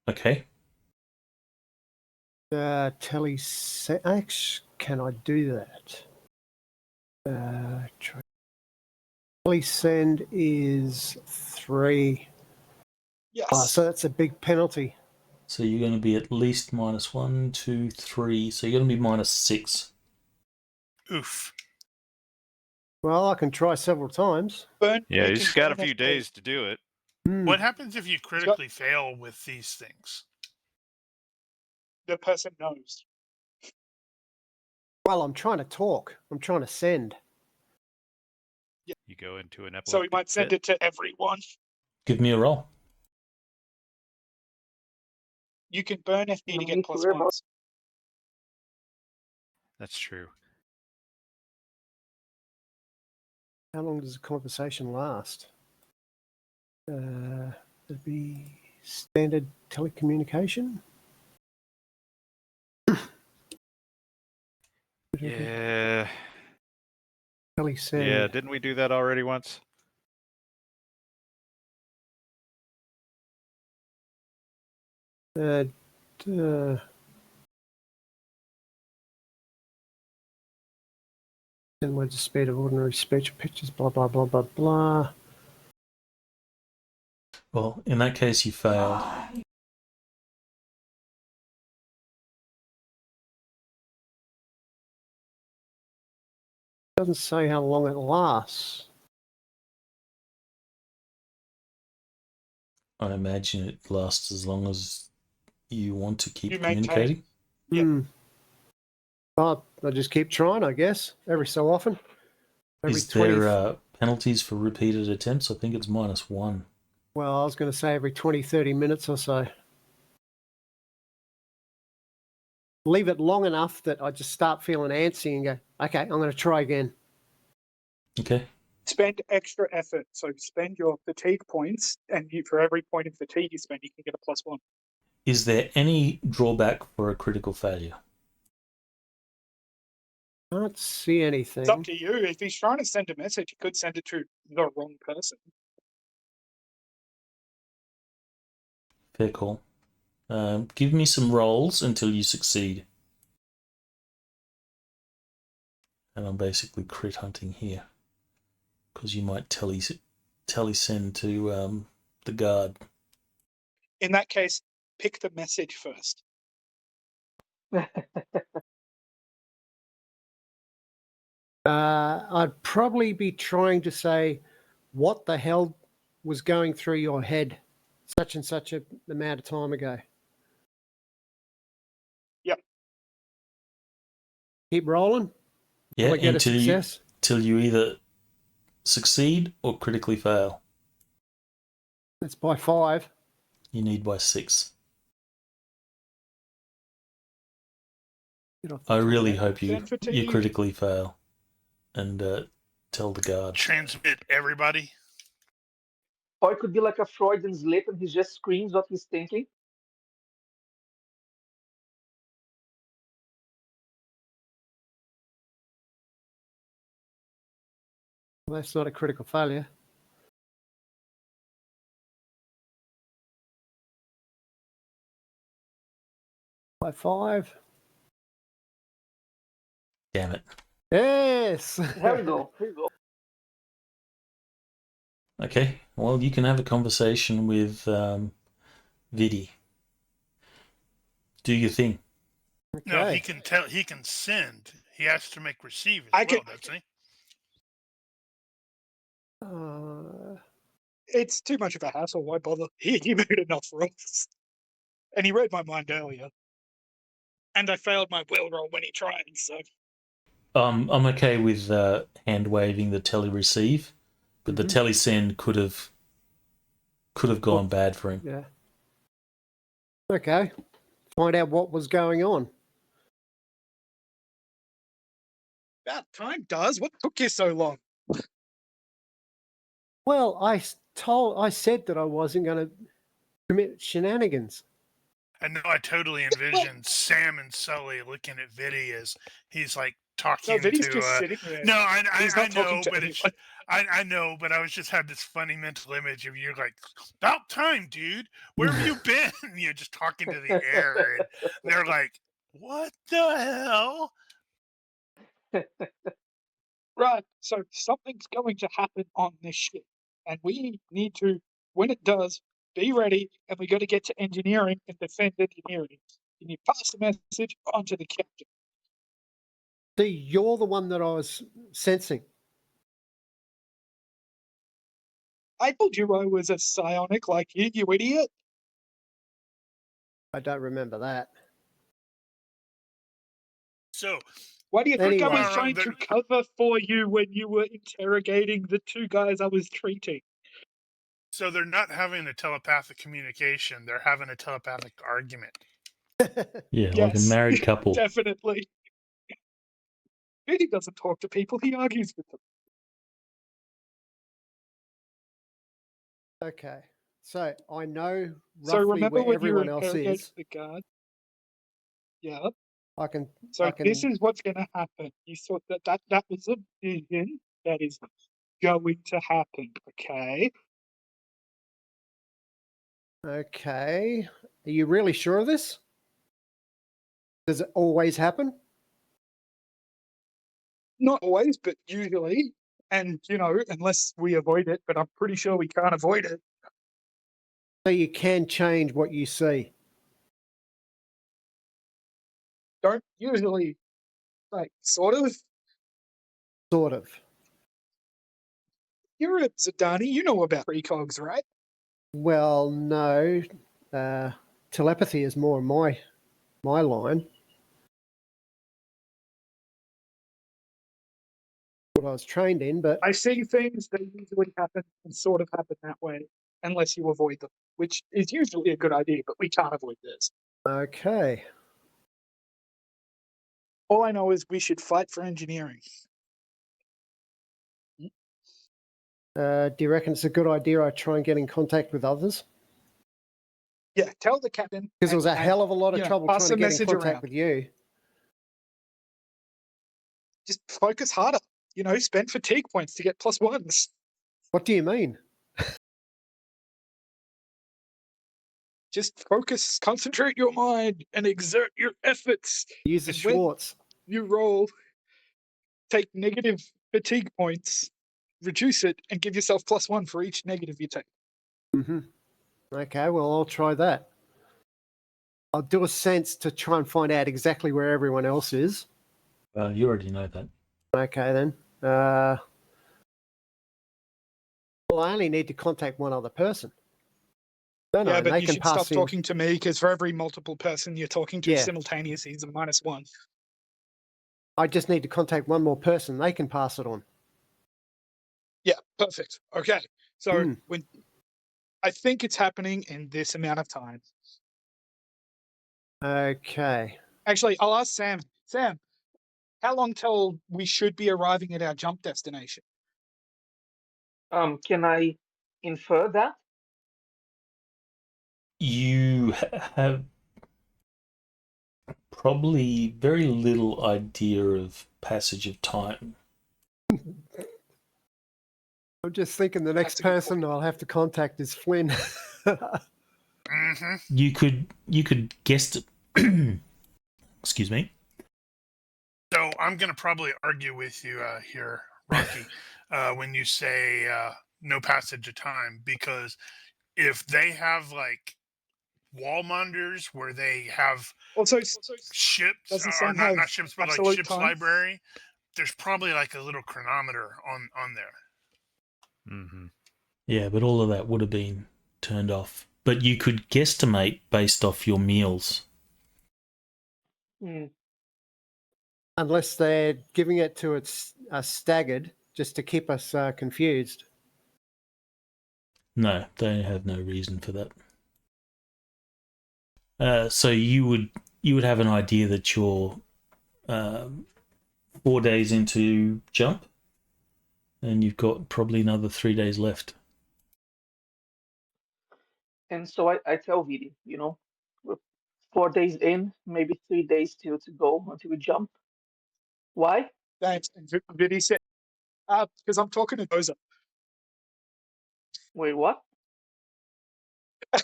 Okay. Can I do that? Telesend is 3. Yes. So that's a big penalty. So you're going to be at least -1, 2, 3. So you're going to be -6. Oof. Well, I can try several times. Yeah, you he's can got a burn few FP. days to do it. What happens if you critically fail with these things? The person knows. Well, I'm trying to talk. I'm trying to send. You go into an So we epileptic might send fit. it to everyone. Give me a roll. You can burn FP No to get need to plus worry about ones. That's true. How long does the conversation last? It'd be standard telecommunication. Yeah. Telesend. Yeah, didn't we do that already once? Send words the speed of ordinary speech, pictures, blah, blah, blah, blah, blah. Well, in that case, you failed. Doesn't say how long it lasts. I imagine it lasts as long as you want to keep You maintain. communicating. Yeah. Well, I just keep trying, I guess, every so often. Every Is 20. there penalties for repeated attempts? I think it's -1. Well, I was going to say every 20, 30 minutes or so. Leave it long enough that I just start feeling antsy and go, okay, I'm going to try again. Okay. Spend extra effort. So spend your fatigue points, and for every point of fatigue you spend, you can get a +1. Is there any drawback for a critical failure? Can't see anything. It's up to you. If he's trying to send a message, he could send it to the wrong person. Fair call. Give me some rolls until you succeed. And I'm basically crit hunting here. Because you might telesend to the guard. In that case, pick the message first. I'd probably be trying to say, what the hell was going through your head such and such an amount of time ago? Yep. Keep rolling. Yeah, Will I get a success? till you either succeed or critically fail. That's by 5. You need by 6. Get off the I top. really hope you Then fatigue. critically fail and tell the guard. Transmit everybody. Or it could be like a Freudian slip and he just screams what he's thinking. Well, that's not a critical failure. By 5. Damn it. Yes. Here we go. Here we go. Okay, well, you can have a conversation with Vidi. Do your thing. No, he Okay. can tell. He can send. He has to make receive as I well, can- doesn't he? It's too much of a hassle. Why bother? He made enough rules. And he read my mind earlier. And I failed my will roll when he tried, so. I'm okay with hand waving the tele receive, but the tele send could have gone bad for him. Yeah. Okay. Find out what was going on. About time, does. What took you so long? Well, I said that I wasn't going to commit shenanigans. And no, I totally envisioned Sam and Sully looking at Vidi as he's like talking No, Vinny's to. just sitting there. No, He's I not talking know, to but it's. anyone. I know, but I was just had this funny mental image of you like, about time, dude. Where have you been? You're just talking to the air, and they're like, what the hell? Right, so something's going to happen on this ship. And we need to, when it does, be ready, and we got to get to engineering and defend engineering. Can you pass the message on to the captain? See, you're the one that I was sensing. I told you I was a psionic like you idiot. I don't remember that. So Why do you think I Anyway. was trying to cover for you when you were interrogating the two guys I was treating? So they're not having a telepathic communication; they're having a telepathic argument. Yeah, like a Yes, married couple. definitely. Vinny doesn't talk to people, he argues with them. Okay. So I know So roughly remember where when you were everyone else interrogating is. the guard? Yeah. I can. So this is what's going to happen. You thought that was a vision that is going to happen, okay? Okay. Are you really sure of this? Does it always happen? Not always, but usually. And, unless we avoid it, but I'm pretty sure we can't avoid it. So you can change what you see. Don't usually, sort of. Sort of. You're a Zidani, you know about precogs, right? Well, no. Telepathy is more my line. What I was trained in, but I see things that usually happen and sort of happen that way, unless you avoid them, which is usually a good idea, but we can't avoid this. okay. All I know is we should fight for engineering. Do you reckon it's a good idea I try and get in contact with others? Yeah, tell the captain. Because it was a hell of a lot of trouble pass trying to the get in message contact around. with you. Just focus harder. Spend fatigue points to get +1s. What do you mean? Just focus, concentrate your mind, and exert your efforts. Use the And when Schwartz. you roll, take negative fatigue points, reduce it, and give yourself +1 for each negative you take. Mm-hmm. Okay, well, I'll try that. I'll do a sense to try and find out exactly where everyone else is. You already know that. Okay, then. Well, I only need to contact one other person. Don't I? Yeah, And but they you can should pass stop talking to me, because for every multiple person you're talking to Yeah. simultaneously is a -1. I just need to contact one more person. They can pass it on. Yeah, perfect. Okay, so Hmm. when I think it's happening in this amount of time. Okay. Actually, I'll ask Sam. Sam, how long till we should be arriving at our jump destination? Can I infer that? You have probably very little idea of passage of time. I'm just thinking the next That's a good person I'll have to contact is Flynn. Hmm. You could guess it. Excuse me. So I'm going to probably argue with you here, Rocky, when you say no passage of time, because if they have like wall monitors where they have Also, ships, does the or sun not have ships, but like absolute ships time? library, there's probably like a little chronometer on there. Mm-hmm. Yeah, but all of that would have been turned off. But you could guesstimate based off your meals. Hmm. Unless they're giving it to us staggered just to keep us confused. No, they have no reason for that. So you would have an idea that you're 4 days into jump, and you've got probably another 3 days left. And so I tell Vidi, we're 4 days in, maybe 3 days still to go until we jump. Why? Thanks. And Vinny said, because I'm talking to Dozer. Wait, what?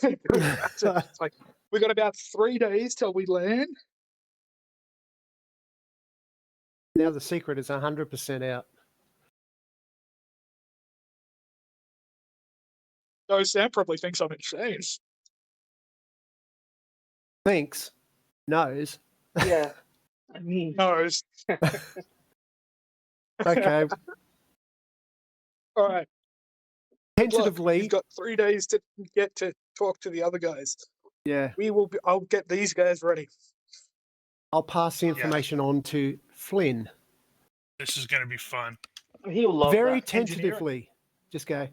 It's like, we got about 3 days till we land. Now the secret is 100% out. No, Sam probably thinks I'm insane. Thinks, knows. Yeah, I mean, No, it's Okay, all right. Look, tentatively, you've got 3 days to get to talk to the other guys. yeah, I'll get these guys ready. I'll pass the information on to Flynn. This is going to be fun. he'll love Very that. tentatively. Just go,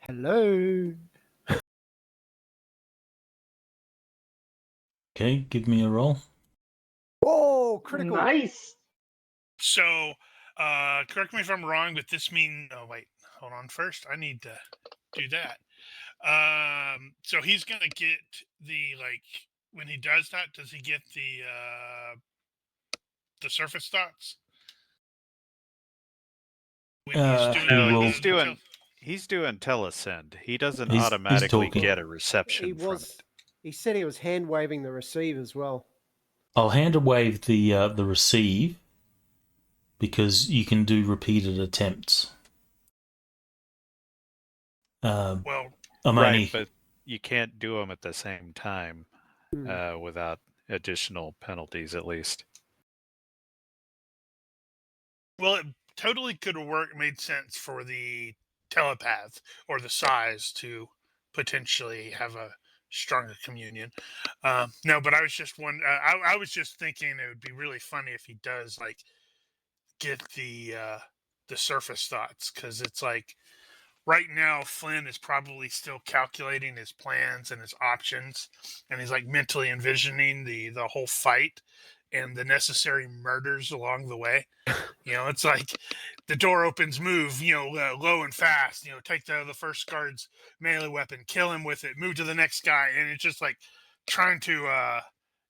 hello. Okay, give me a roll. Oh, critical. Nice. So, correct me if I'm wrong, but this means. Oh wait, hold on. First, I need to do that. So he's gonna get the when he does that. Does he get the surface thoughts? When he's doing He No, will- he's doing telesend. He doesn't He's automatically talking. get a reception He from was. it. He said he was hand waving the receive as well. I'll hand wave the receive because you can do repeated attempts. well, I'm Right, only but you can't do them at the same time without additional penalties, at least. well, it totally could have made sense for the telepath or the size to potentially have a stronger communion. No, but I was just I was just thinking it would be really funny if he does like get the surface thoughts, because it's like right now Flynn is probably still calculating his plans and his options, and he's like mentally envisioning the whole fight and the necessary murders along the way. It's like the door opens, move, low and fast, take the first guard's melee weapon, kill him with it, move to the next guy, and it's just like trying to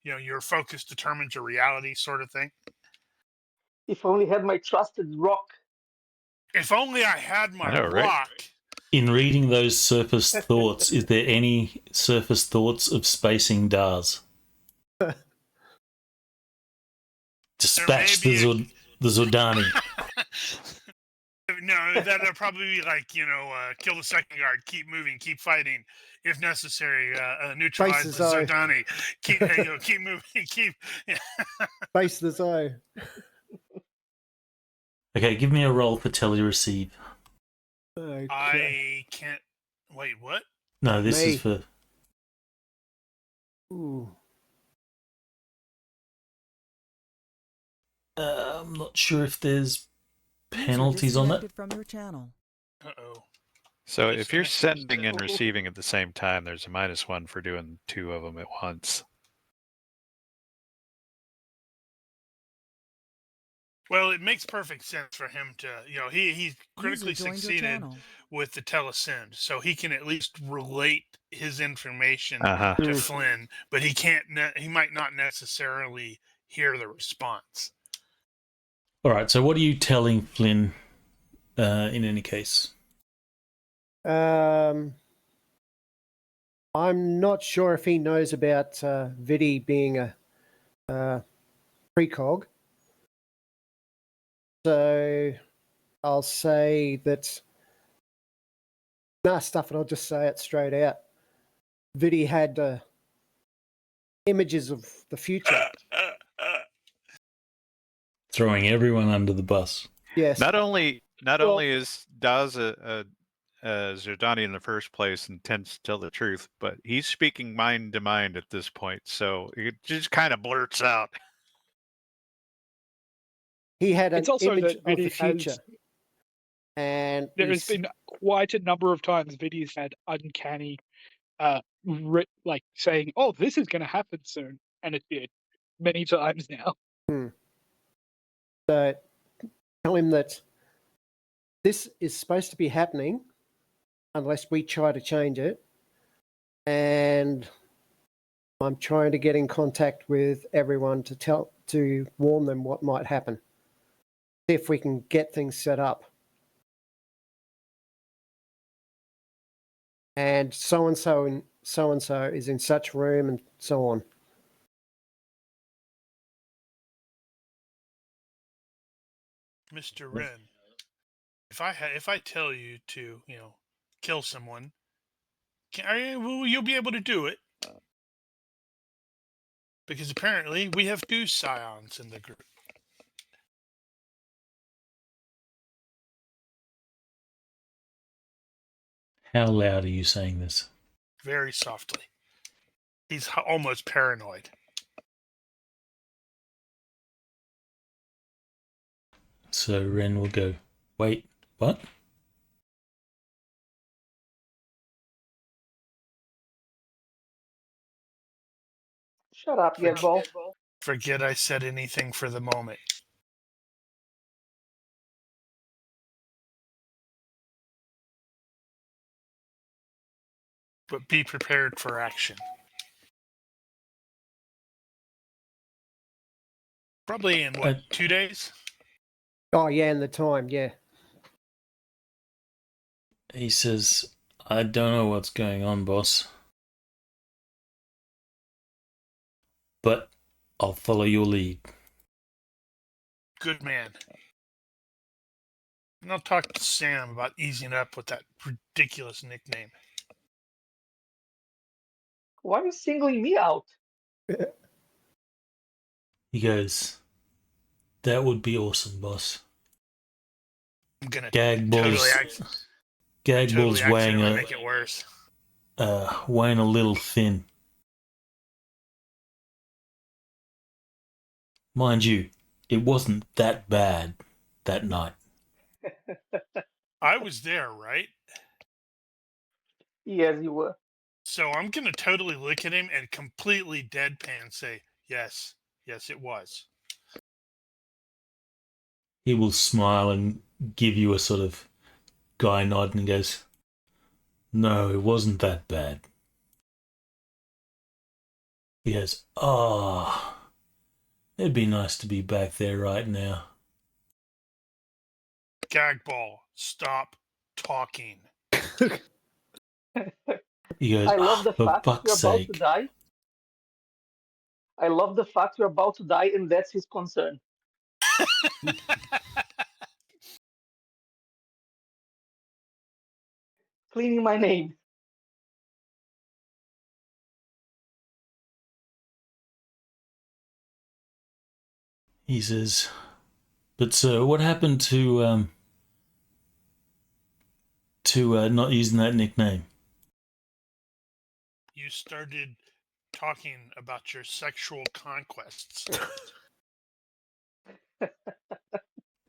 your focus determines your reality, sort of thing. If I only had my trusted rock. If only I had my I know, right? rock. in reading those surface thoughts. Is there any surface thoughts of spacing Dars? Dispatch There may be the Zordani. No, that'll probably be like, kill the second guard, keep moving, keep fighting, if necessary, neutralize Base the the Zoe. Zordani, keep moving, keep. Base the Zoe. Okay, give me a roll for tele-receive. Okay. I can't. Wait, what? No, this Me. is for... Ooh. I'm not sure if there's penalties on that. From your channel. Uh-oh. So if you're Disconnected. sending and receiving at the same time, there's a -1 for doing 2 of them at once. Well, it makes perfect sense for him to, he's critically User joined your succeeded channel. with the telesend, so he can at least relate his information Uh-huh. to Flynn, but he can't. He might not necessarily hear the response. All right, so what are you telling Flynn in any case? I'm not sure if he knows about Vidi being a precog. So I'll say that. Nah, stuff it. I'll just say it straight out. Vidi had images of the future. Throwing everyone under the bus. Yes. Not only is Daz a Zerdani in the first place and tends to tell the truth, but he's speaking mind to mind at this point, so it just kind of blurts out. He had an It's also image that of Vidi the future. has. And There has been quite a number of times Vidi's had uncanny, like saying, "Oh, this is going to happen soon," and it did many times now. So tell him that this is supposed to be happening unless we try to change it. And I'm trying to get in contact with everyone to warn them what might happen. See if we can get things set up. And so and so is in such room and so on. Mr. Wren, if I tell you to, kill someone, will you be able to do it? Because apparently we have 2 scions in the group. How loud are you saying this? Very softly. He's almost paranoid. So Ren will go, wait, what? Shut up, Gagball. Forget I said anything for the moment. But be prepared for action. Probably in, 2 days? Oh, yeah, and the time, yeah. He says, I don't know what's going on, boss. But I'll follow your lead. Good man. And I'll talk to Sam about easing up with that ridiculous nickname. Why are you singling me out? He goes, that would be awesome, boss. I'm gonna Gagball's totally weighing make it worse. Weighing a little thin. Mind you, it wasn't that bad that night. I was there, right? Yes, you were. So I'm gonna totally look at him and completely deadpan say, yes, it was. He will smile and give you a sort of guy nod and goes, no, it wasn't that bad. He goes, it'd be nice to be back there right now. Gagball, stop talking. He goes, I love the for fact fuck's you're about sake. to die. I love the fact you're about to die, and that's his concern. Cleaning my name. He says, but sir, what happened to not using that nickname? You started talking about your sexual conquests.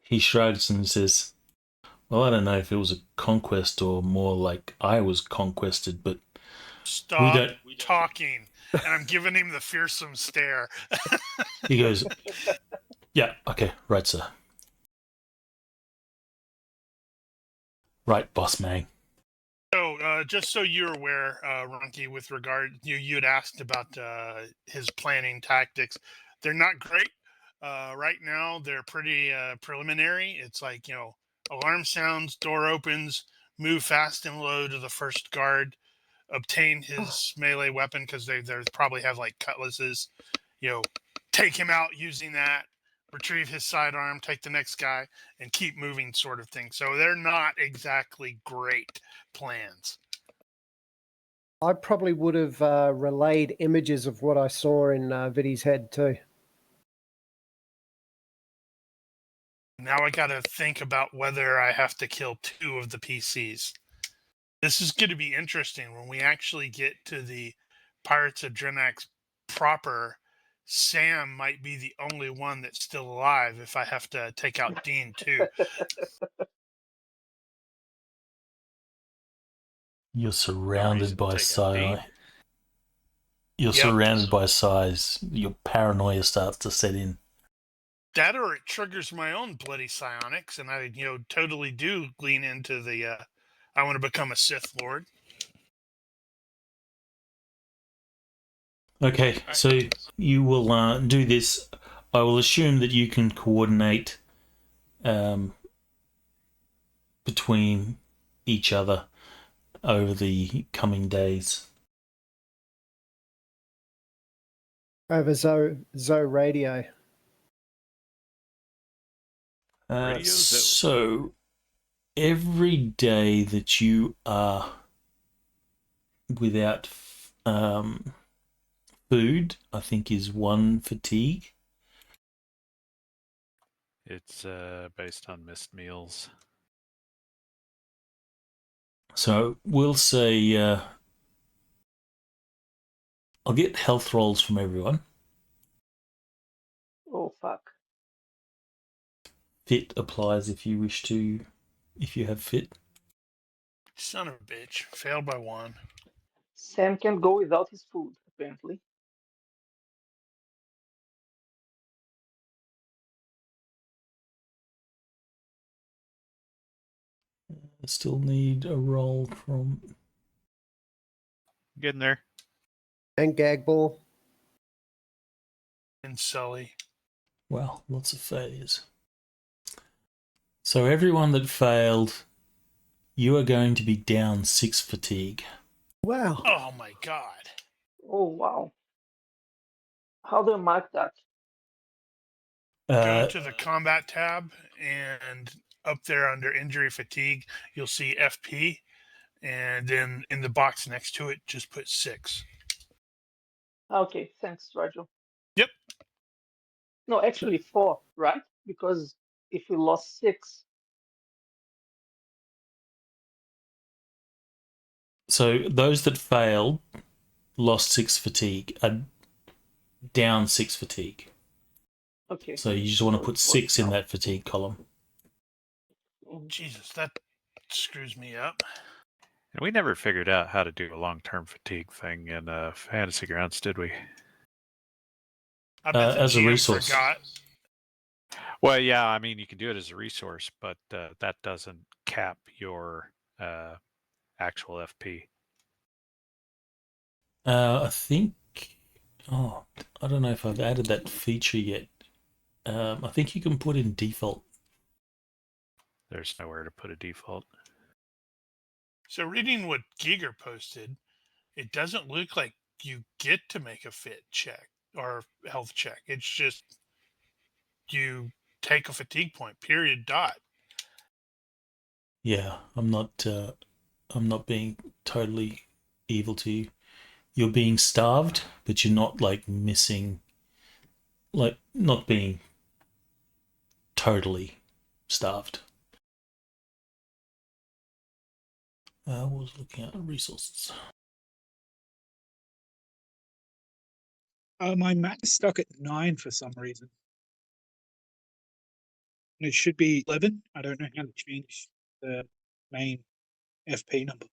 He shrugs and says, well, I don't know if it was a conquest or more like I was conquested, but Stop talking. And I'm giving him the fearsome stare. He goes, yeah, okay, right, sir. Right, boss man. So, just so you're aware, Ronnke, with regard, you'd asked about his planning tactics. They're not great. Right now, they're pretty preliminary. It's like, alarm sounds, door opens, move fast and low to the first guard, obtain his melee weapon because they probably have like cutlasses, take him out using that, retrieve his sidearm, take the next guy, and keep moving, sort of thing. So they're not exactly great plans. I probably would have relayed images of what I saw in Viddy's head too. Now I got to think about whether I have to kill 2 of the PCs. This is going to be interesting when we actually get to the Pirates of Drenax proper. Sam might be the only one that's still alive if I have to take out Dean too. You're surrounded by Dean. You're Yep. surrounded by size. Your paranoia starts to set in. That, or it triggers my own bloody psionics, and I, totally do lean into the I want to become a Sith Lord. Okay, so you will do this. I will assume that you can coordinate between each other over the coming days. Over Zoe radio. Radio Zoe. So every day that you are without food, I think, is 1 fatigue. It's based on missed meals. So we'll say I'll get health rolls from everyone. Oh, fuck. Fit applies if you wish to, if you have fit. Son of a bitch. Failed by 1. Sam can't go without his food, apparently. I still need a roll from... Getting there. And gag ball. And Sully. Well, lots of failures. So everyone that failed, you are going to be down 6 fatigue. Wow. Oh my god. Oh, wow. How do I mark that? Go to the combat tab, and up there under injury fatigue, you'll see FP, and then in the box next to it, just put 6. Okay, thanks, Rigel. Yep. No, actually 4, right? Because if we lost 6... So those that failed lost 6 fatigue, are down 6 fatigue. Okay. So you just want to So put it's 6 in now. that fatigue column. Jesus, that screws me up. And we never figured out how to do a long-term fatigue thing in Fantasy Grounds, did we? I bet the As a GM resource. forgot. Well, yeah, I mean, you can do it as a resource, but that doesn't cap your actual FP. I think... Oh, I don't know if I've added that feature yet. I think you can put in default. There's nowhere to put a default. So reading what Giger posted, it doesn't look like you get to make a fit check or health check. It's just you take a fatigue point, period, dot. Yeah, I'm not being totally evil to you. You're being starved, but you're not like missing, like not being totally starved. I was looking at resources. My max is stuck at 9 for some reason. And it should be 11. I don't know how to change the main FP number.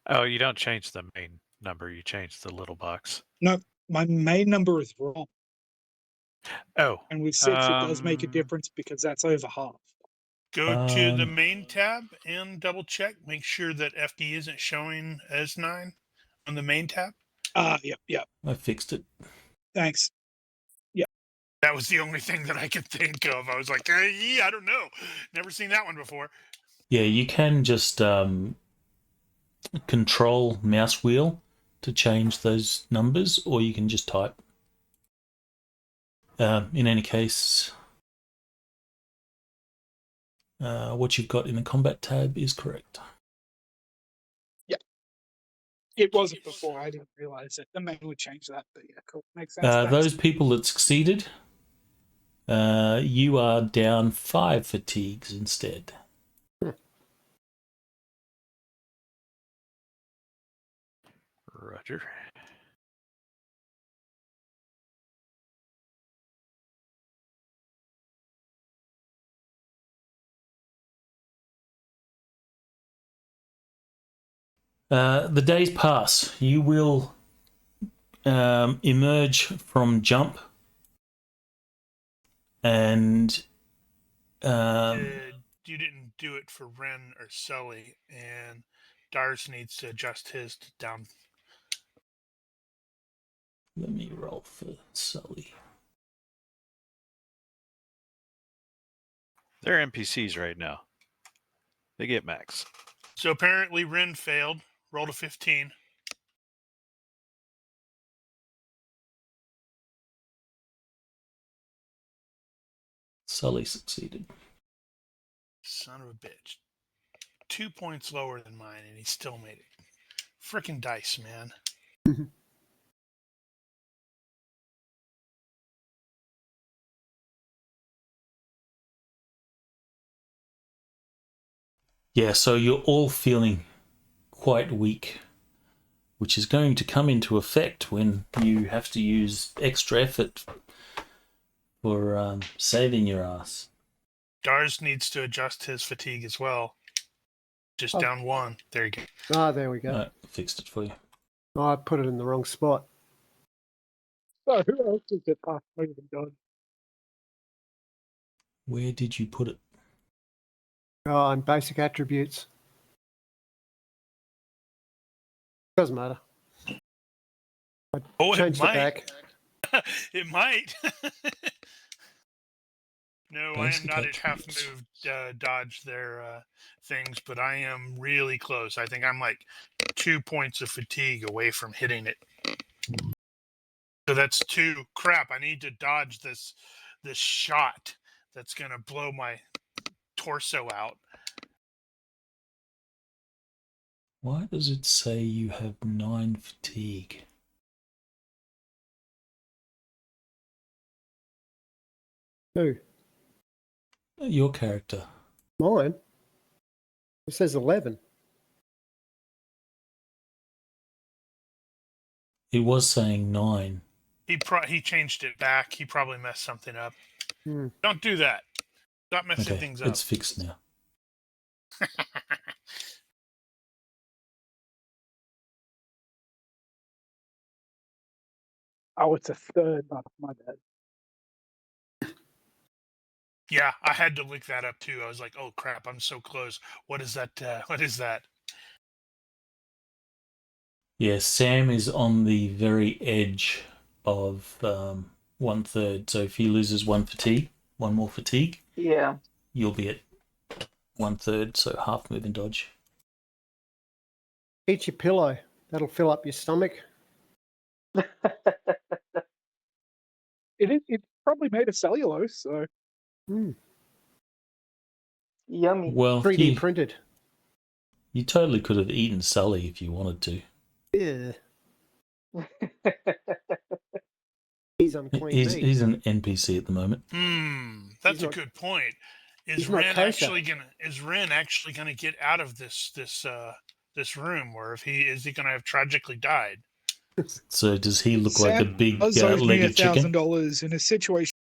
Oh, you don't change the main number, you change the little box. No, my main number is wrong. Oh. And with 6, it does make a difference because that's over half. Go to the main tab and double check. Make sure that FD isn't showing as 9 on the main tab. Yep. I fixed it. Thanks. That was the only thing that I could think of. I was like, I don't know. Never seen that one before. Yeah, you can just control mouse wheel to change those numbers, or you can just type. In any case, what you've got in the combat tab is correct. It wasn't before. I didn't realize it. The menu would change that, but yeah, cool. Makes sense. Thanks. Those people that succeeded, you are down 5 fatigues instead. Roger. The days pass. You will emerge from jump, and You didn't do it for Ren or Sully, and Dars needs to adjust his to down. let me roll for Sully. They're NPCs right now. They get max. So apparently Ren failed. Rolled a 15. Sully succeeded. Son of a bitch. 2 points lower than mine, and he still made it. Frickin' dice, man. Yeah, so you're all feeling quite weak, which is going to come into effect when you have to use extra effort for saving your ass. Dars needs to adjust his fatigue as well. Just Oh. down 1. There you go. Ah, there we go. I fixed it for you. Oh, I put it in the wrong spot. So who else is it past moving done? Where did you put it? Oh, and basic attributes. Doesn't matter. Oh, it Changed it might. back. It might. No, I am Basic not at half attributes. moved dodge their things, but I am really close. I think I'm like 2 points of fatigue away from hitting it. So that's 2. Crap, I need to dodge this shot that's going to blow my torso out. Why does it say you have 9 fatigue? Who? Your character. Mine? It says 11. It was saying 9. He changed it back. He probably messed something up. Hmm. Don't do that. Stop messing Okay, things up. it's fixed now. Oh, it's a third. Oh, my bad. Yeah, I had to look that up too. I was like, "Oh crap, I'm so close." What is that? What is that? Yeah, Sam is on the very edge of 1/3. So if he loses one more fatigue, Yeah. you'll be at 1/3. So half move and dodge. Eat your pillow. That'll fill up your stomach. It's probably made of cellulose, so Yummy. Well, 3D printed. you totally could have eaten Sully if you wanted to. Yeah. He's unclean meat. He's an NPC at the moment. That's He's a not- good point. Is he's not Ren kosher. actually gonna get out of this room, or is he gonna have tragically died? So does he look like a Sam big does owe me legged chicken? $1,000 in a situation.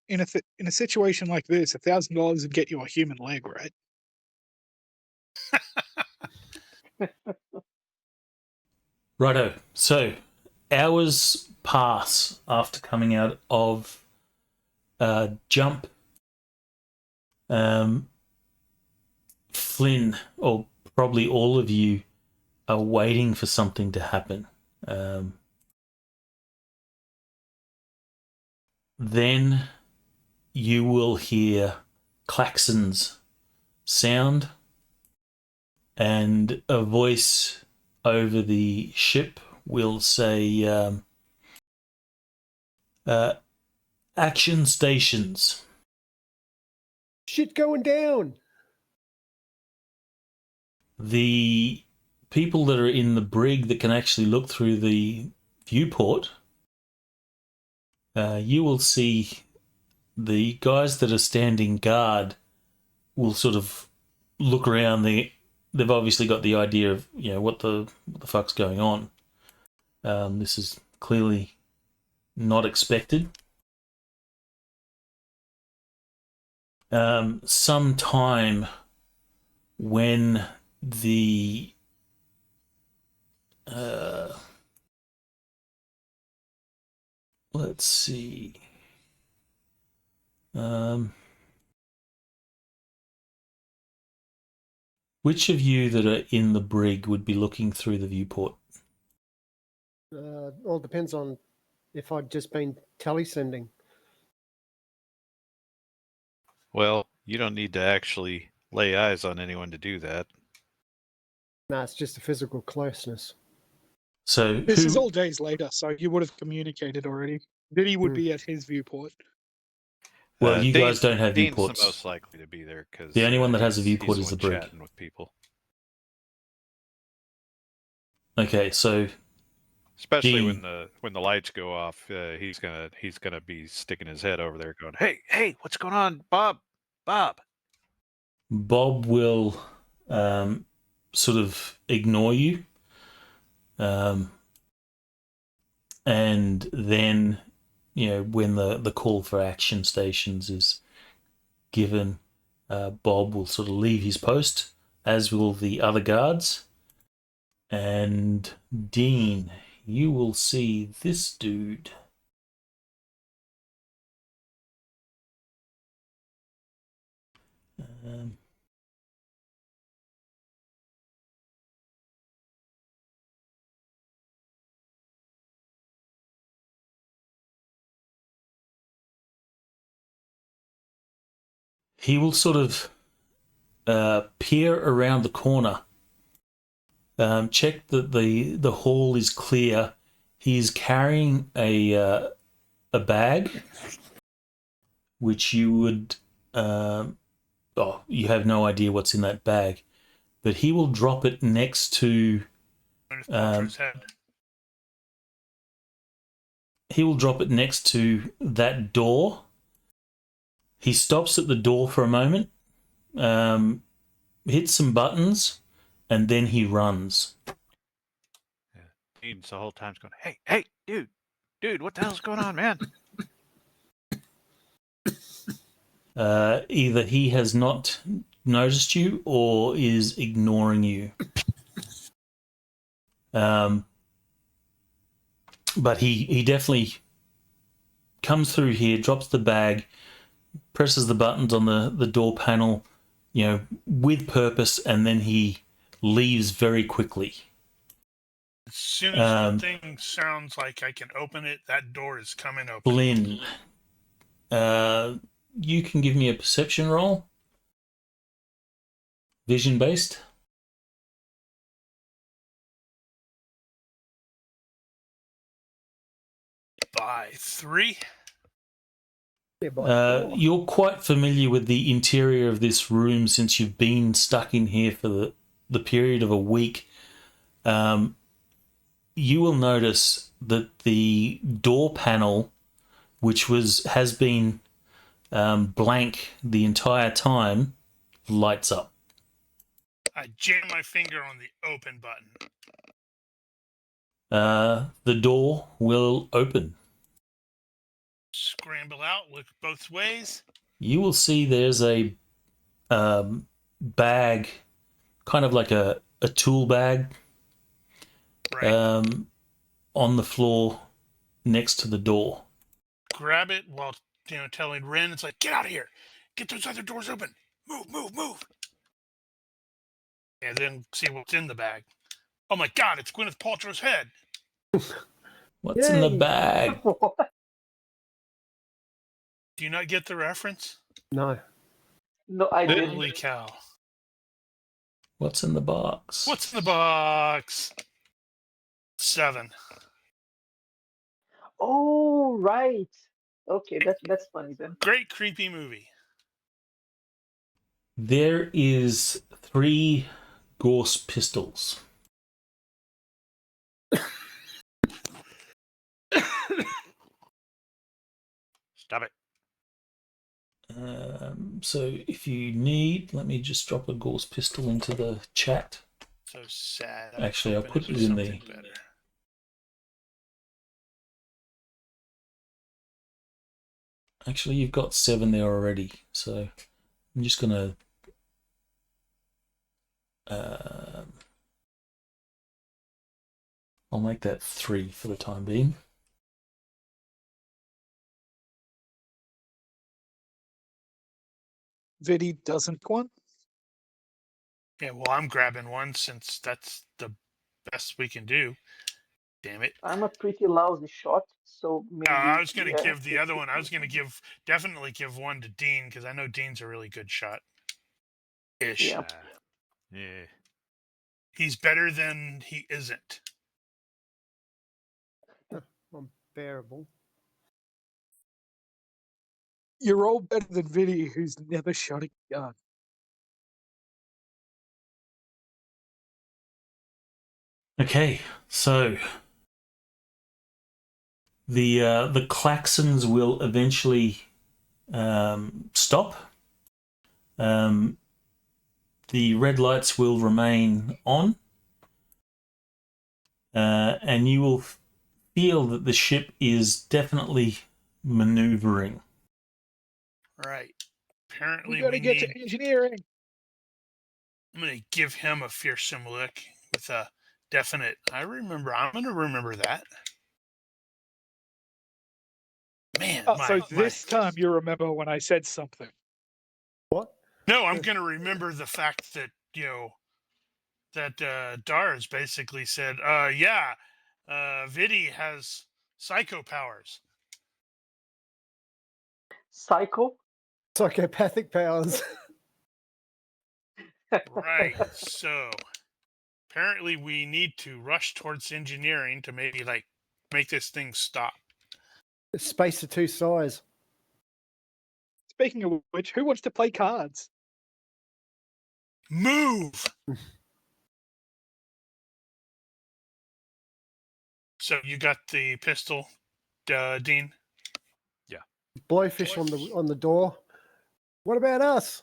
In a situation like this, $1,000 would get you a human leg, right? Righto. So hours pass after coming out of jump. Flynn, or probably all of you, are waiting for something to happen. Then you will hear Klaxons sound, and a voice over the ship will say, action stations. Shit going down. The people that are in the brig that can actually look through the viewport, you will see the guys that are standing guard will sort of look around. They've obviously got the idea of, you know, what the fuck's going on. This is clearly not expected. Sometime when the let's see. Which of you that are in the brig would be looking through the viewport? All depends on if I'd just been telesending. Well, you don't need to actually lay eyes on anyone to do that. No, it's just a physical closeness. So This is all days later, so you would have communicated already. Diddy would Hmm. be at his viewport. Well, you guys don't have Dean's viewports. the most likely to be there because The only one that has a viewport is the brig. Chatting with people, Okay, so especially Dean. when the lights go off. He's gonna be sticking his head over there, going, "Hey, what's going on, Bob? Bob." Bob will sort of ignore you. And then, you know, when the call for action stations is given, Bob will sort of leave his post, as will the other guards. And Dean, you will see this dude. He will sort of peer around the corner, check that the hall is clear. He's carrying a bag, which you would you have no idea what's in that bag, but he will drop it next to Paltrow's head. he will drop it next to that door. He stops at the door for a moment, hits some buttons, and then he runs. Yeah. Dean's the whole time's going, "Hey, dude, what the hell's going on, man?" Either he has not noticed you or is ignoring you. But he definitely comes through here, drops the bag, presses the buttons on the door panel, you know, with purpose, and then he leaves very quickly. As soon as the thing sounds like I can open it, that door is coming open. Blinn, you can give me a perception roll. Vision based. By 3. You're quite familiar with the interior of this room since you've been stuck in here for the period of a week. You will notice that the door panel, which has been blank the entire time, lights up. I jam my finger on the open button. The door will open. Scramble out, look both ways. You will see there's a bag, kind of like a tool bag, Right. on the floor next to the door. Grab it while telling Ren, it's like, get out of here. Get those other doors open. Move. And then see what's in the bag. Oh my God, it's Gwyneth Paltrow's head. What's in the bag? Do you not get the reference? No. No, I didn't. Holy cow. What's in the box? What's in the box? 7. Oh, right. Okay, that's funny then. Great creepy movie. There is 3 Gorse pistols. Stop it. So if you need, let me just drop a Gorse pistol into the chat. So sad. Actually, I'll put it in the... better. Actually, you've got 7 there already, so I'm just gonna I'll make that 3 for the time being. Vidi doesn't one. Yeah, well, I'm grabbing one since that's the best we can do. Damn it. I'm a pretty lousy shot, so maybe. I was going to yeah, give the other one. I was going to definitely give one to Dean because I know Dean's a really good shot. Ish. Yeah. Yeah. He's better than he isn't. Unbearable. You're all better than Vidi, who's never shot a gun. Okay, so the Klaxons will eventually stop. The red lights will remain on, and you will feel that the ship is definitely maneuvering. Right. Apparently, We gotta get to engineering. I'm going to give him a fearsome look with a definite. I'm going to remember that. Man, This time you remember when I said something. What? No, I'm going to remember the fact that that Dars basically said, Vidi has psycho powers. Psycho? Psychopathic powers. Right. So apparently we need to rush towards engineering to maybe make this thing stop. The space of 2 sides. Speaking of which, who wants to play cards? Move. So you got the pistol, Dean? Blowfish on the door. What about us?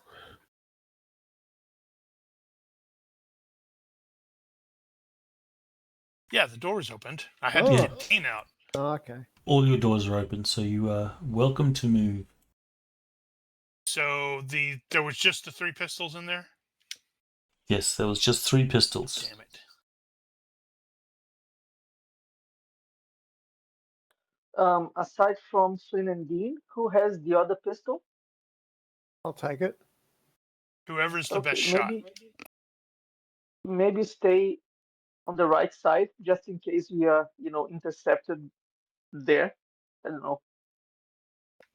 Yeah, the door was opened. I had to get Dean out. Oh, okay. All your doors are open, so you are welcome to move. So there was just the 3 pistols in there? Yes, there was just 3 pistols. Damn it. Aside from Swin and Dean, who has the other pistol? I'll take it. Whoever's the best shot. Maybe stay on the right side just in case we are, intercepted there. I don't know.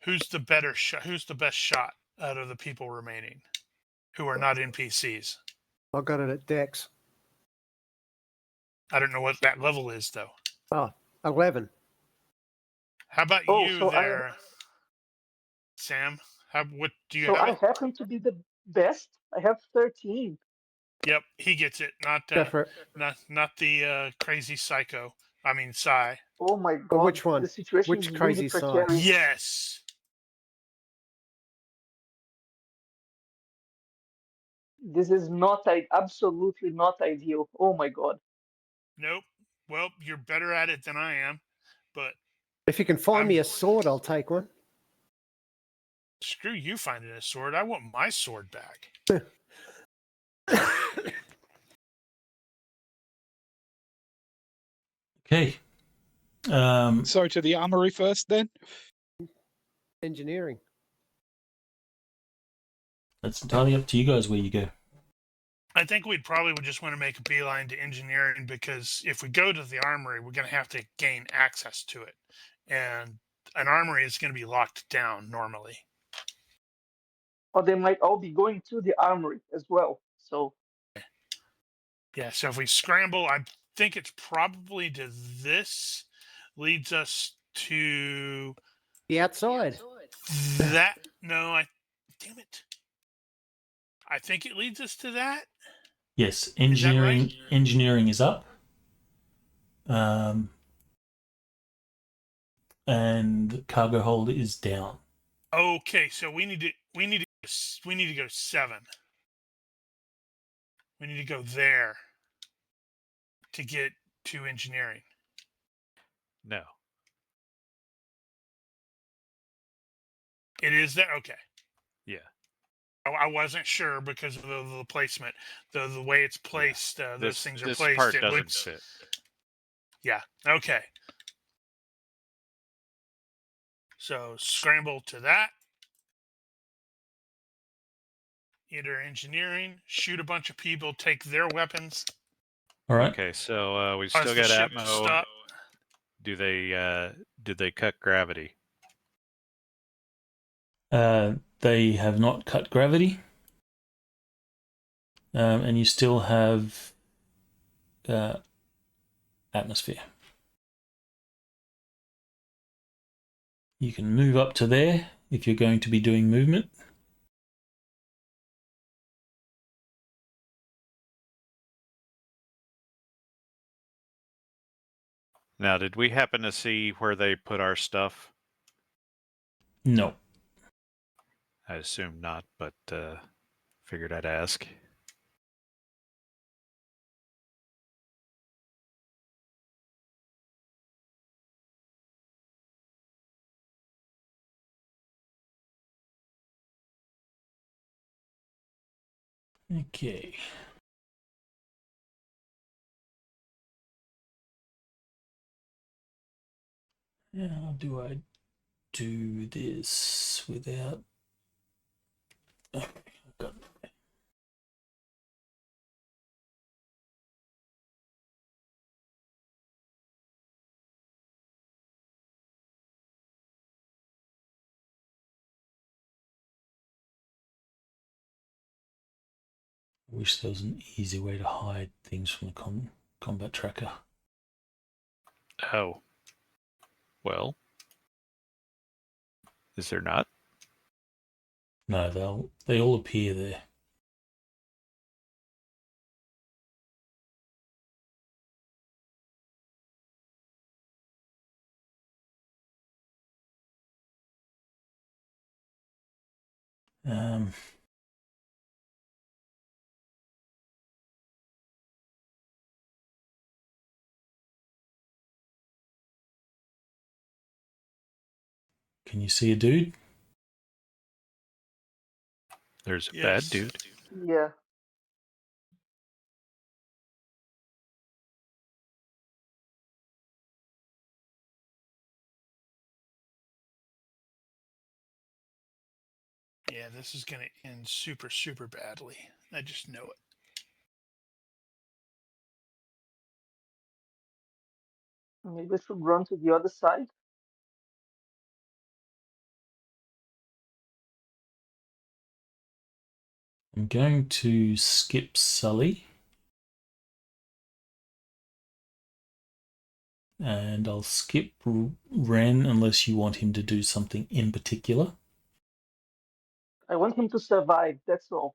Who's the better shot? Who's the best shot out of the people remaining who are not NPCs? I got it at Dex. I don't know what that level is, though. Oh, 11. How about you so there, Sam? What do you So have? I happen to be the best. I have 13. Yep, he gets it. Not the crazy psycho. I mean, Psy. Oh my But god! which one? The situation Which is crazy really Psy? precarious. Yes. This is absolutely not ideal. Oh my god! Nope. Well, you're better at it than I am, but If you can find me a sword, I'll take one. screw you finding a sword. I want my sword back. Okay. So to the armory first, then. Engineering. That's entirely up to you guys where you go. I think we'd probably just want to make a beeline to engineering because if we go to the armory, we're going to have to gain access to it. And an armory is going to be locked down normally. Or they might all be going to the armory as well. So Yeah, so if we scramble, I think it's probably to this, leads us to The outside. that. No, damn it. I think it leads us to that. Yes, Is that right? engineering is up. And cargo hold is down. Okay, so we need to go 7. We need to go there to get to engineering. No. It is there. Okay. Yeah. I wasn't sure because of the placement, the way it's placed. Those things are this placed. part It doesn't looks. fit. Yeah. Okay. So scramble to that. Enter engineering. Shoot a bunch of people. Take their weapons. All right. Okay, so we Cause still the got ship to Atmo. stop. Do they did they cut gravity? They have not cut gravity. And you still have atmosphere. You can move up to there if you're going to be doing movement. Now, did we happen to see where they put our stuff? No. I assume not, but figured I'd ask. Okay. How do I do this without... Okay, I've got it. I wish there was an easy way to hide things from the combat tracker. Oh. Well. Is there not? No, they all appear there. Um, can you see a dude? There's a Yes. bad dude. Yeah. Yeah, this is gonna end super, super badly. I just know it. Maybe we should run to the other side. I'm going to skip Sully. And I'll skip Ren unless you want him to do something in particular. I want him to survive, that's all.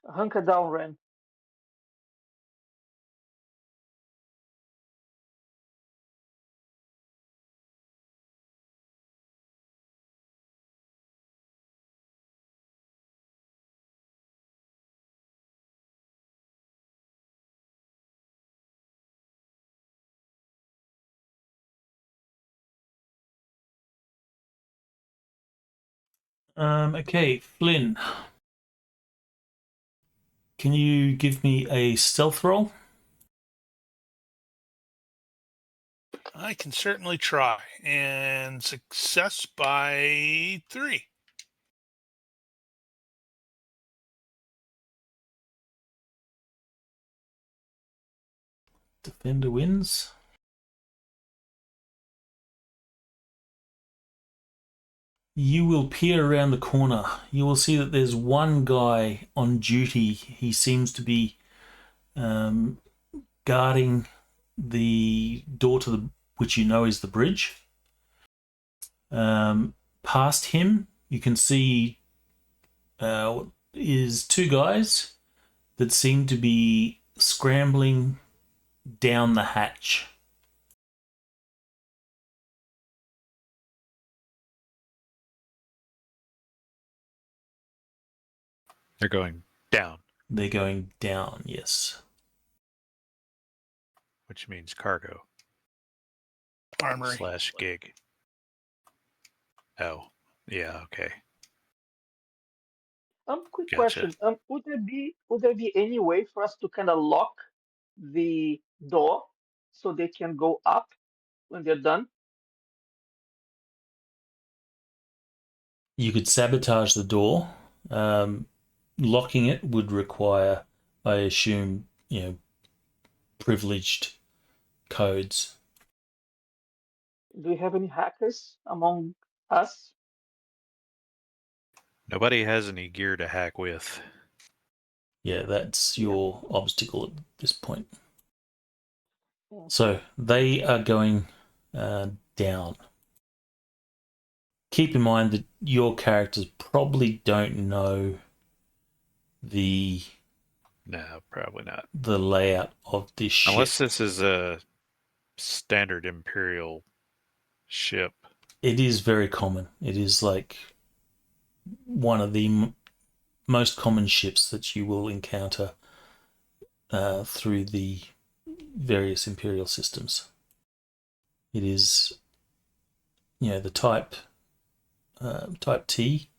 Hunker down, Ren. Okay, Flynn. Can you give me a stealth roll? I can certainly try. And success by 3. Defender wins. You will peer around the corner. You will see that there's one guy on duty. He seems to be guarding the door to which you know is the bridge. Past him, you can see is two guys that seem to be scrambling down the hatch. They're going down, They're going down, yes. which means cargo Armory. / gig. Oh, yeah, okay. Quick Gotcha. question. Would there be any way for us to kind of lock the door so they can go up when they're done? You could sabotage the door. Locking it would require, I assume, privileged codes. Do we have any hackers among us? Nobody has any gear to hack with. Yeah, that's your obstacle at this point. Yeah. So they are going down. Keep in mind that your characters probably don't know the No, probably not. the layout of this ship. Unless this is a standard Imperial ship. It is very common. It is like one of the most common ships that you will encounter through the various Imperial systems. It is, the type T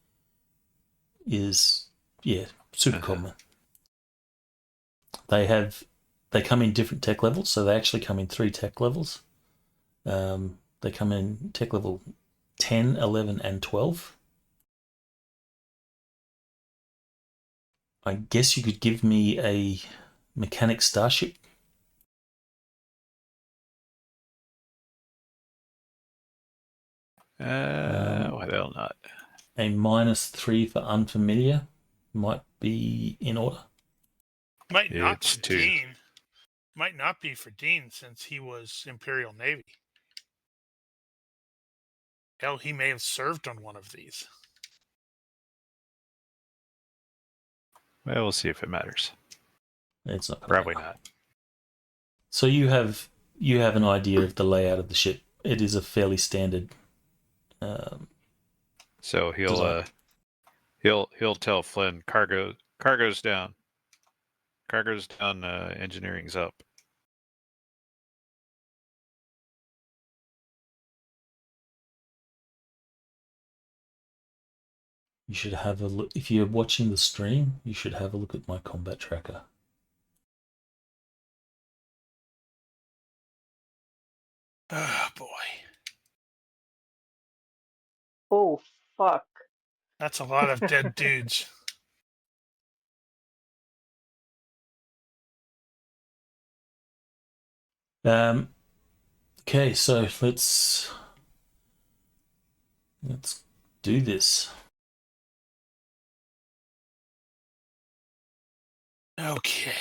is, super common. They come in different tech levels, so they actually come in 3 tech levels. They come in tech level 10, 11, and 12. I guess you could give me a mechanic starship. Why the hell not? A -3 for unfamiliar might be in order. Might not It's for 2. Dean. Might not be for Dean since he was Imperial Navy. Hell, he may have served on one of these. Well, we'll see if it matters. It's not Probably not. So you have an idea of the layout of the ship. It is a fairly standard. So Design. he'll tell Flynn cargo's down. Cargo's down. Engineering's up. You should have a look. If you're watching the stream, you should have a look at my combat tracker. Oh boy, Oh, fuck. that's a lot of dead dudes. Okay, so let's do this. Okay.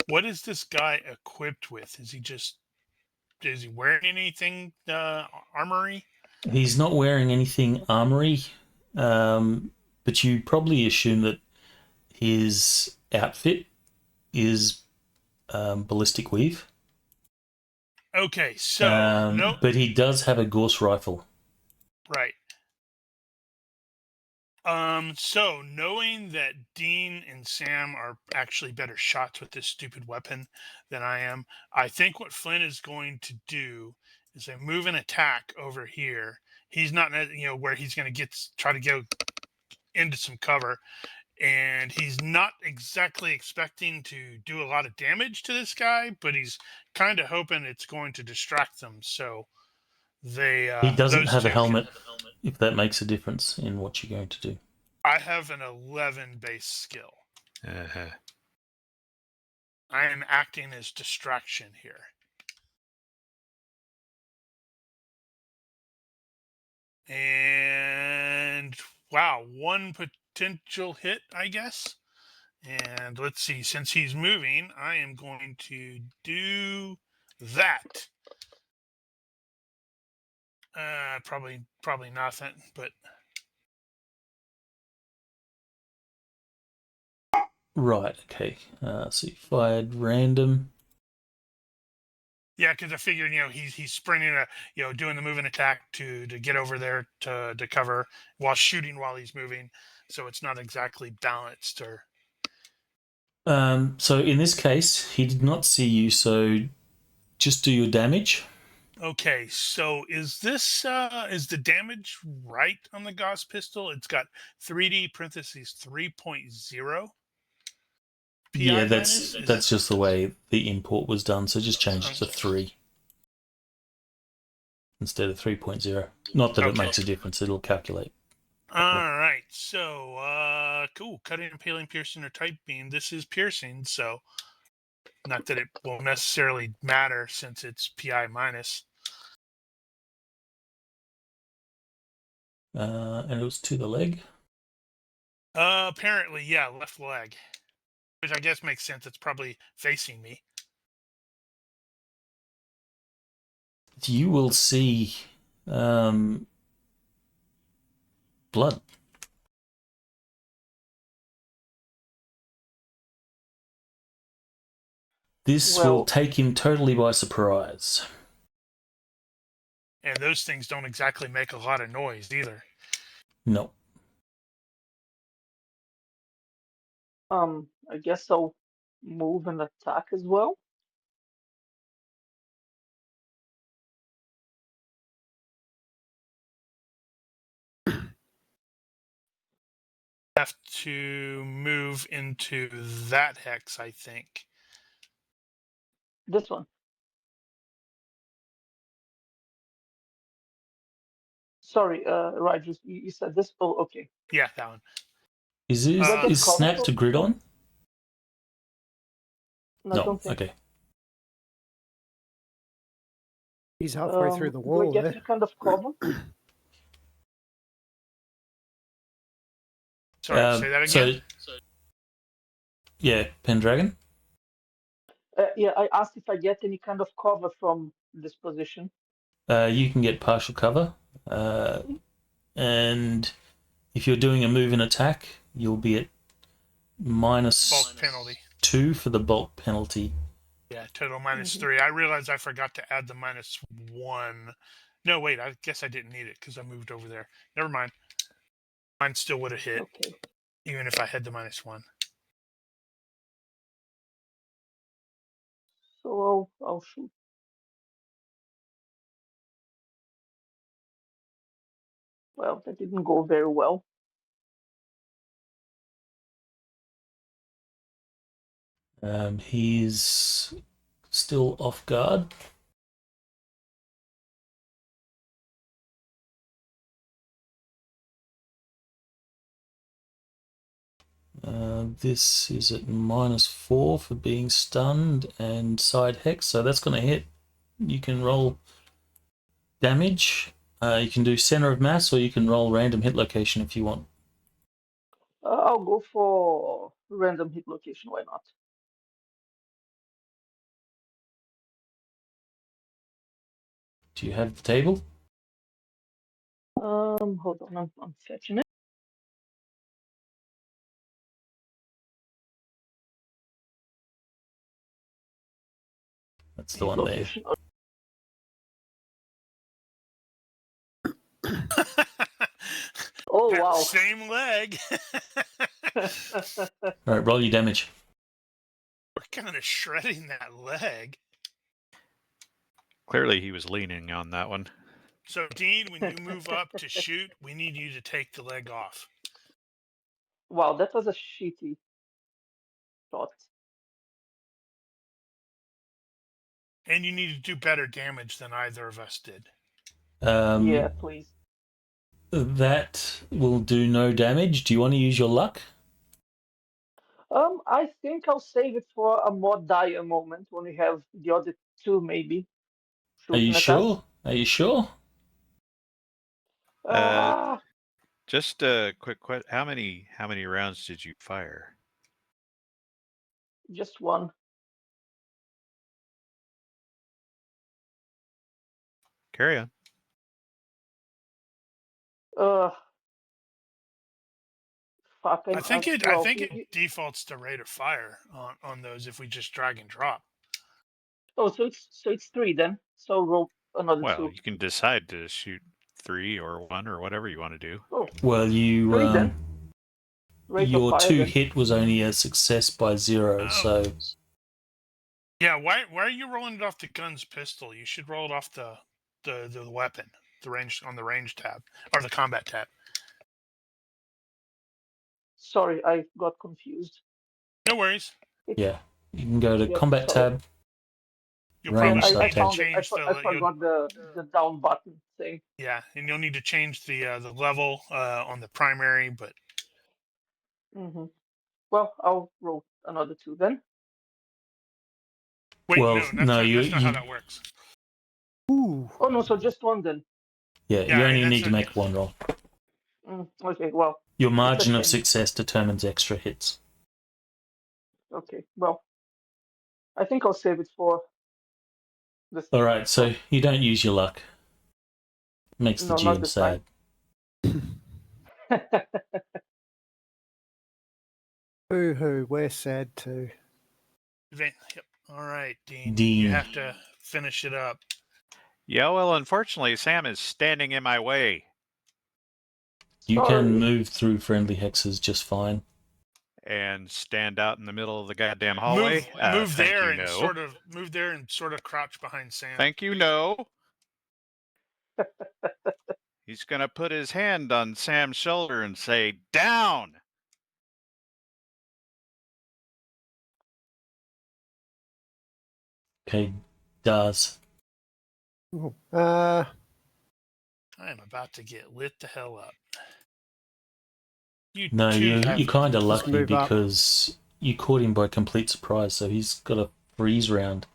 What is this guy equipped with? Is he wearing anything armory? He's not wearing anything armory, but you probably assume that his outfit is ballistic weave. Okay, so no, but he does have a Gauss rifle. right. So knowing that Dean and Sam are actually better shots with this stupid weapon than I am, I think what Flynn is going to do is a move and attack over here. He's not, where he's going to try to go into some cover, and he's not exactly expecting to do a lot of damage to this guy, but he's kind of hoping it's going to distract them. So they, He doesn't those have a two helmet, if that makes a difference in what you're going to do. I have an 11 base skill. Uh-huh. I am acting as distraction here. And wow, one potential hit, I guess. And let's see, since he's moving, I am going to do that. Probably nothing, but Right, okay. So you fired random. yeah, because I figured, he's sprinting, doing the moving attack to get over there to cover while shooting while he's moving, so it's not exactly balanced. Or So in this case, he did not see you, so just do your damage. okay, so is the damage right on the Gauss pistol? It's got 3D parentheses 3.0. Yeah, PI minus? that's just the way the import was done, so just change it to 3 instead of 3.0. Not that it Okay. makes a difference, it'll calculate. All right, so cool. Cutting, impaling, piercing, or type beam. This is piercing, so not that it will necessarily matter since it's PI minus. And it was to the leg. Apparently, yeah, left leg, which I guess makes sense. It's probably facing me. You will see blood. This will Well, take him totally by surprise. And those things don't exactly make a lot of noise either. No. I guess I'll move and attack as well. Have to move into that hex, I think. This one. Sorry, Raj, you said this? Oh, okay. Yeah, that one. Is Do I get is cover snap for- to grid on? No, I don't think. Okay. He's halfway through the wall Do I get there. any kind of cover? Sorry, say that again. Yeah, Pendragon. Yeah, I asked if I get any kind of cover from this position. You can get partial cover, and if you're doing a move and attack, you'll be at minus Bulk penalty. 2 for the bulk penalty. Yeah, total minus 3. I realized I forgot to add the -1. No, wait, I guess I didn't need it because I moved over there. Never mind. Mine still would have hit, Okay. even if I had the -1. So I'll shoot. Well, that didn't go very well. He's still off guard. This is at -4 for being stunned and side hex, so that's going to hit. You can roll damage. You can do center of mass, or you can roll random hit location if you want. I'll go for random hit location. Why not? Do you have the table? Hold on, I'm fetching it. That's the Hit one there. location. Oh That wow! same leg. All right, roll your damage. We're kind of shredding that leg. Clearly, he was leaning on that one. So, Dean, when you move up to shoot, we need you to take the leg off. Wow, that was a shitty shot. And you need to do better damage than either of us did. Yeah, please. That will do no damage. Do you want to use your luck? I think I'll save it for a more dire moment when we have the other two maybe. Are you shooting at us. sure? Are you sure? Ah, Just a quick question. How many rounds did you fire? just one. Carry on. Fuck. I think it Well, defaults to rate of fire on those if we just drag and drop. oh, so it's 3 then. So roll another Well, 2. you can decide to shoot 3 or 1 or whatever you want to do. Oh, Well, 3 then. Rate of your fire 2 then. hit was only a success by 0, Oh. so Yeah, why are you rolling it off the gun's pistol? You should roll it off the weapon, the range tab or the combat tab. Sorry, I got confused. No worries. yeah. You can go to Yeah, combat sorry. tab. You'll Range probably I need to tab. found it. change I forgot the down button thing. yeah, and you'll need to change the level on the primary, but Hmm. Well, I'll roll another 2 then. wait, Well, no, no, that's not how that works. Ooh. Oh no, so just 1 then. yeah, Yeah, you only that's need to make 1 roll. Okay, well, Your margin of shame. success determines extra hits. okay, well, I think I'll save it for this. All right, so you don't use your luck. Makes the No, not GM this sad. time. Boo-hoo, we're sad too. Yep. All right, Dean. Dean. You have to finish it up. Yeah, well, unfortunately, Sam is standing in my way. You Sorry. can move through friendly hexes just fine. And stand out in the middle of the goddamn hallway. Move Thank there you, and no. sort of crouch behind Sam. Thank you, no. He's going to put his hand on Sam's shoulder and say, down. Okay, does. Ooh. I am about to get lit the hell up. No, you're kind of Just lucky move up. because you caught him by complete surprise, so he's got a freeze round.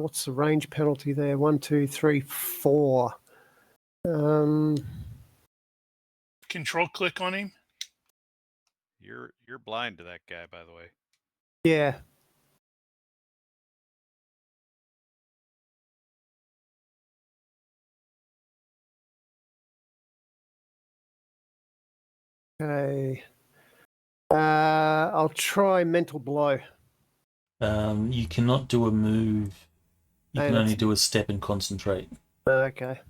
What's the range penalty there? 1, 2, 3, 4. Control click on him. You're blind to that guy, by the way. Yeah. Okay. I'll try mental blow. You cannot do a move. You Hey, can only that's- do a step and concentrate. Okay.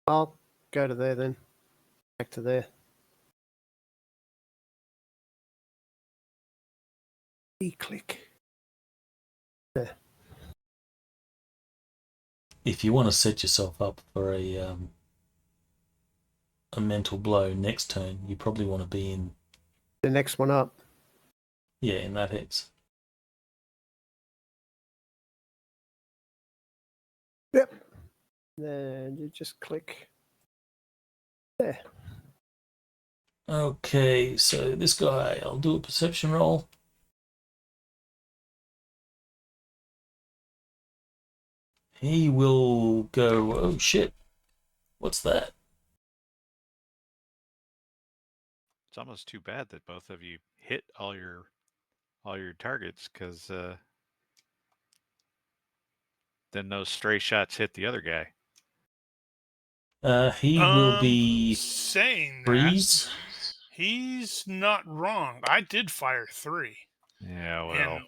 I'll go to there then. Back to there. E-click. There. If you want to set yourself up for a mental blow next turn, you probably want to be in, The next one up. yeah, in that hex. Yep. Then you just click. There. Okay, so this guy, I'll do a perception roll. He will go, oh shit, what's that? It's almost too bad that both of you hit all your targets, because then those stray shots hit the other guy. He will be saying freeze. that he's not wrong. I did fire 3. Yeah, well.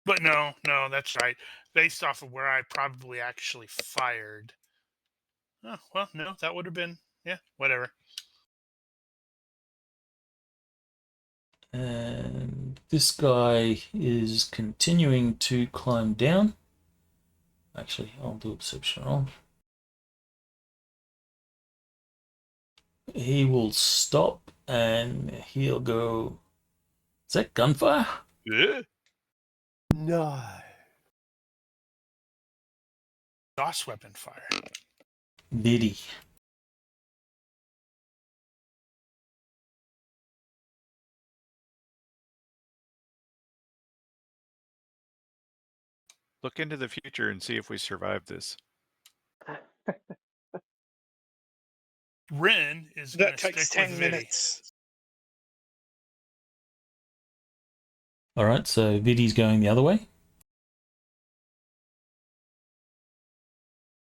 But no, that's right. Based off of where I probably actually fired. Oh, well, no, that would have been, yeah, whatever. And this guy is continuing to climb down. Actually, I'll do a perception roll. He will stop and he'll go. Is that gunfire? Yeah. No. DOS weapon fire. Did he? Look into the future and see if we survive this. Ren is going That to takes stick with 10 Vidi. minutes. All right, so Vidi's going the other way.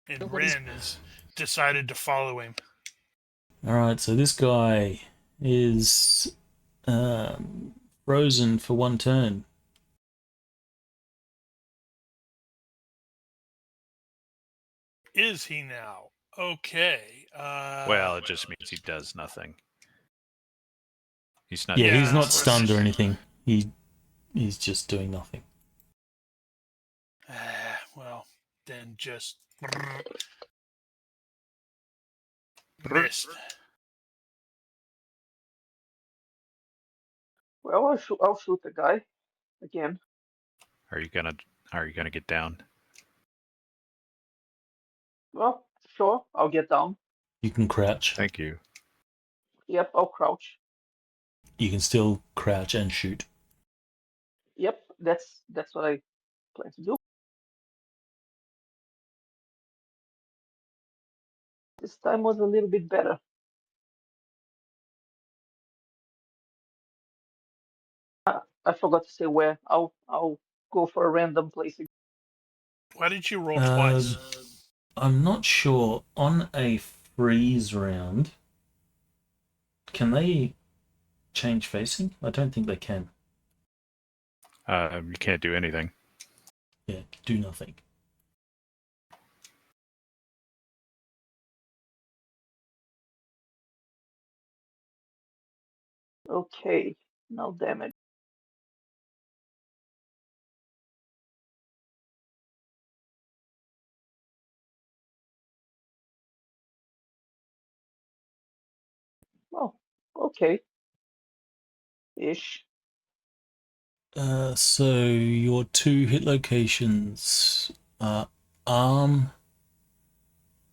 And Nobody's- Ren has decided to follow him. All right, so this guy is frozen for one turn. Is he now? Okay. Well, it just means he does nothing. He's not. Yeah, he's Yeah, not that's- stunned or anything. He's just doing nothing. well, then just missed. Well, I'll shoot the guy again. Are you gonna get down? Well, sure, I'll get down. You can crouch. Thank you. Yep, I'll crouch. You can still crouch and shoot. Yep, that's what I plan to do. This time was a little bit better. I forgot to say where. I'll go for a random place. Why did you roll twice? I'm not sure. On a freeze round, can they change facing? I don't think they can. You can't do anything. Yeah, do nothing. Okay, no damage. Oh, okay. Ish. So your two hit locations are arm,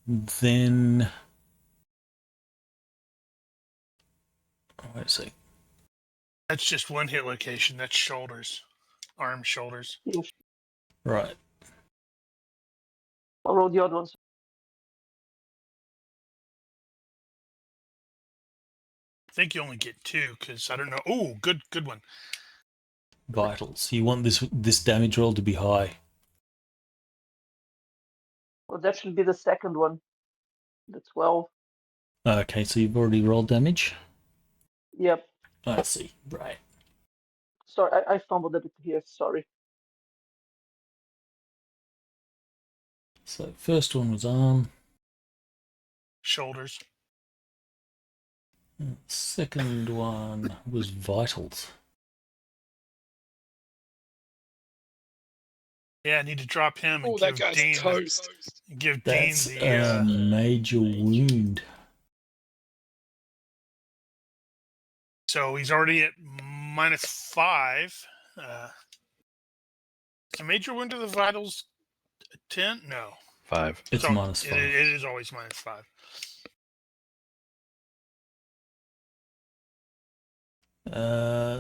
then. Wait a sec. That's just one hit location. That's shoulders. Arm, shoulders. Ish. Right. I'll roll the other ones. I think you only get two because I don't know. Oh, good one. Vitals. You want this damage roll to be high. Well, that should be the second one. The 12. Okay, so you've already rolled damage? Yep. I see. Right. Sorry, I fumbled a bit here. Sorry. So first one was arm. Shoulders. Second one was vitals. Yeah, I need to drop him and Oh, that give guy's Dean toast. give That's Dean a the major wound. so he's already at -5. Is a major wound to the vitals 10? No. 5. It's So -5. it is always -5.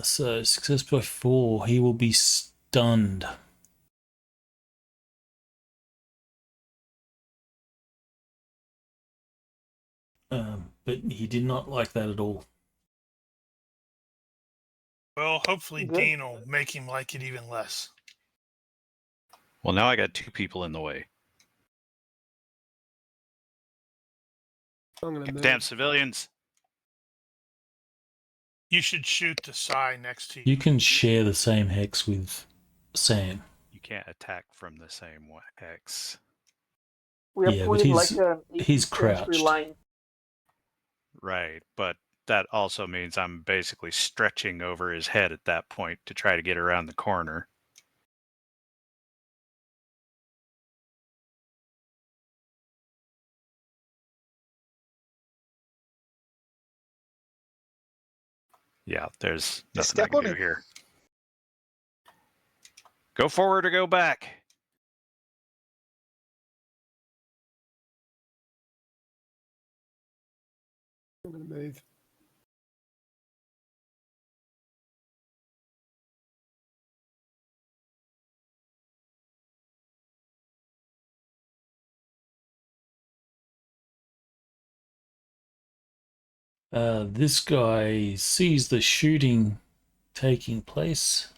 So success by 4. He will be stunned. But he did not like that at all. Well, hopefully Good. Dean will make him like it even less. Well, now I got 2 people in the way. I'm going to move. Damn civilians! You should shoot the Psy next to you. You can share the same hex with Sam. You can't attack from the same hex. We are Yeah, but putting like he's- an he's 18th century crouched. line. Right, but that also means I'm basically stretching over his head at that point to try to get around the corner. Yeah, there's nothing I Step can on do him. here. Go forward or go back. I'm going to move. This guy sees the shooting taking place.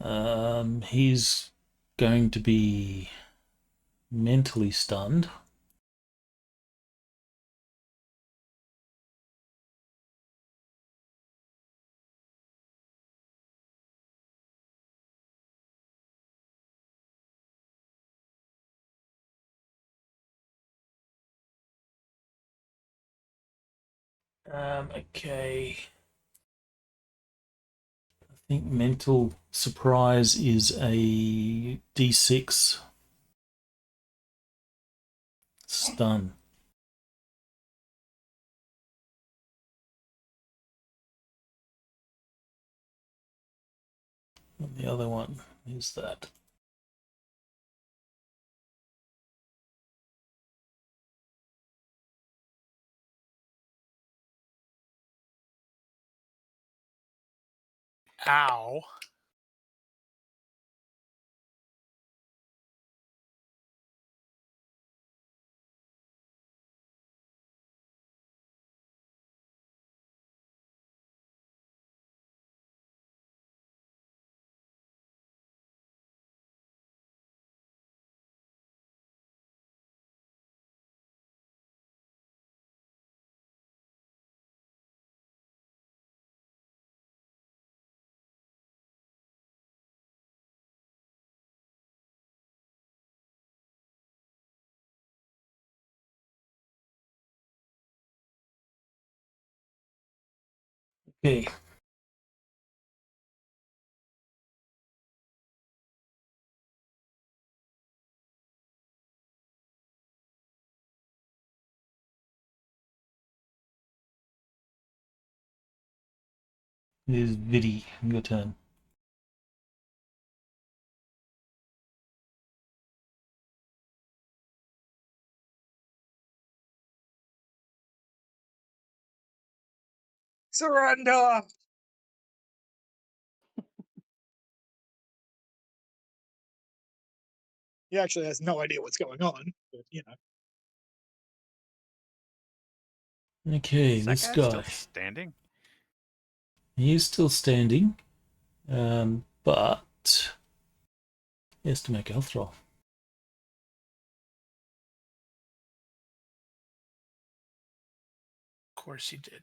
He's going to be mentally stunned. Okay. I think mental surprise is a D6 stun. And the other one is that. Ow. Okay. It is Vidi, your turn. Surrender! He actually has no idea what's going on, but you know. Okay, Is that this guy guy. still standing? He is still standing, but he has to make a health roll. Of course he did.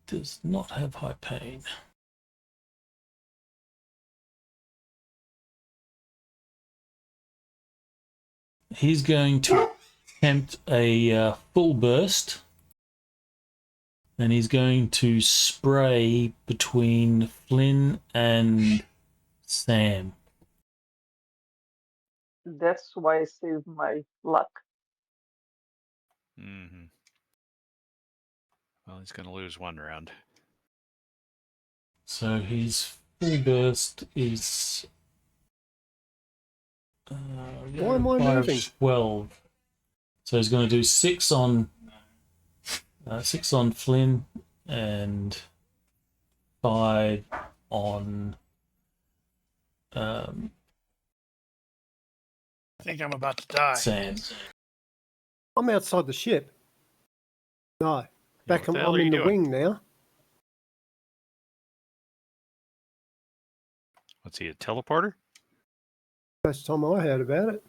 Does not have high pain. He's going to attempt a full burst, and he's going to spray between Flynn and Sam. That's why I saved my luck. Mm-hmm. Well, he's going to lose one round. So his full burst is Why am I moving? 12. So he's going to do 6 on Flynn and 5 on I think I'm about to die. Sam. I'm outside the ship. No, back. what the hell I'm are in you the doing? wing now. What's he, a teleporter? First time I heard about it.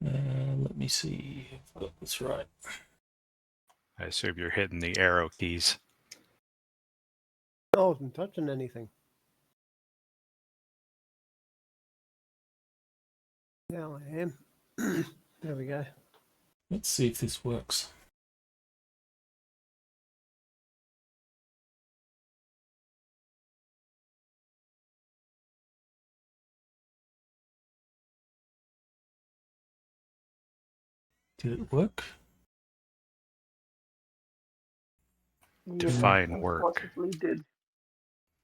Let me see if I've got this right. I assume you're hitting the arrow keys. I wasn't touching anything. Now I am. There we go. Let's see if this works. Did it work? Define Yes, work. possibly did.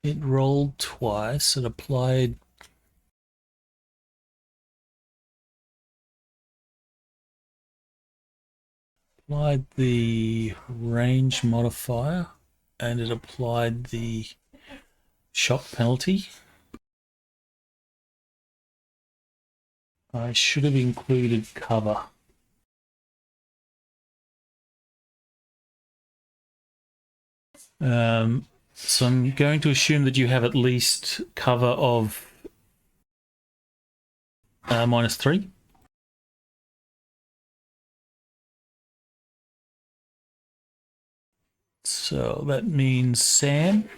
It rolled twice and applied the range modifier, and it applied the shock penalty. I should have included cover. So I'm going to assume that you have at least cover of -3. So that means Sam,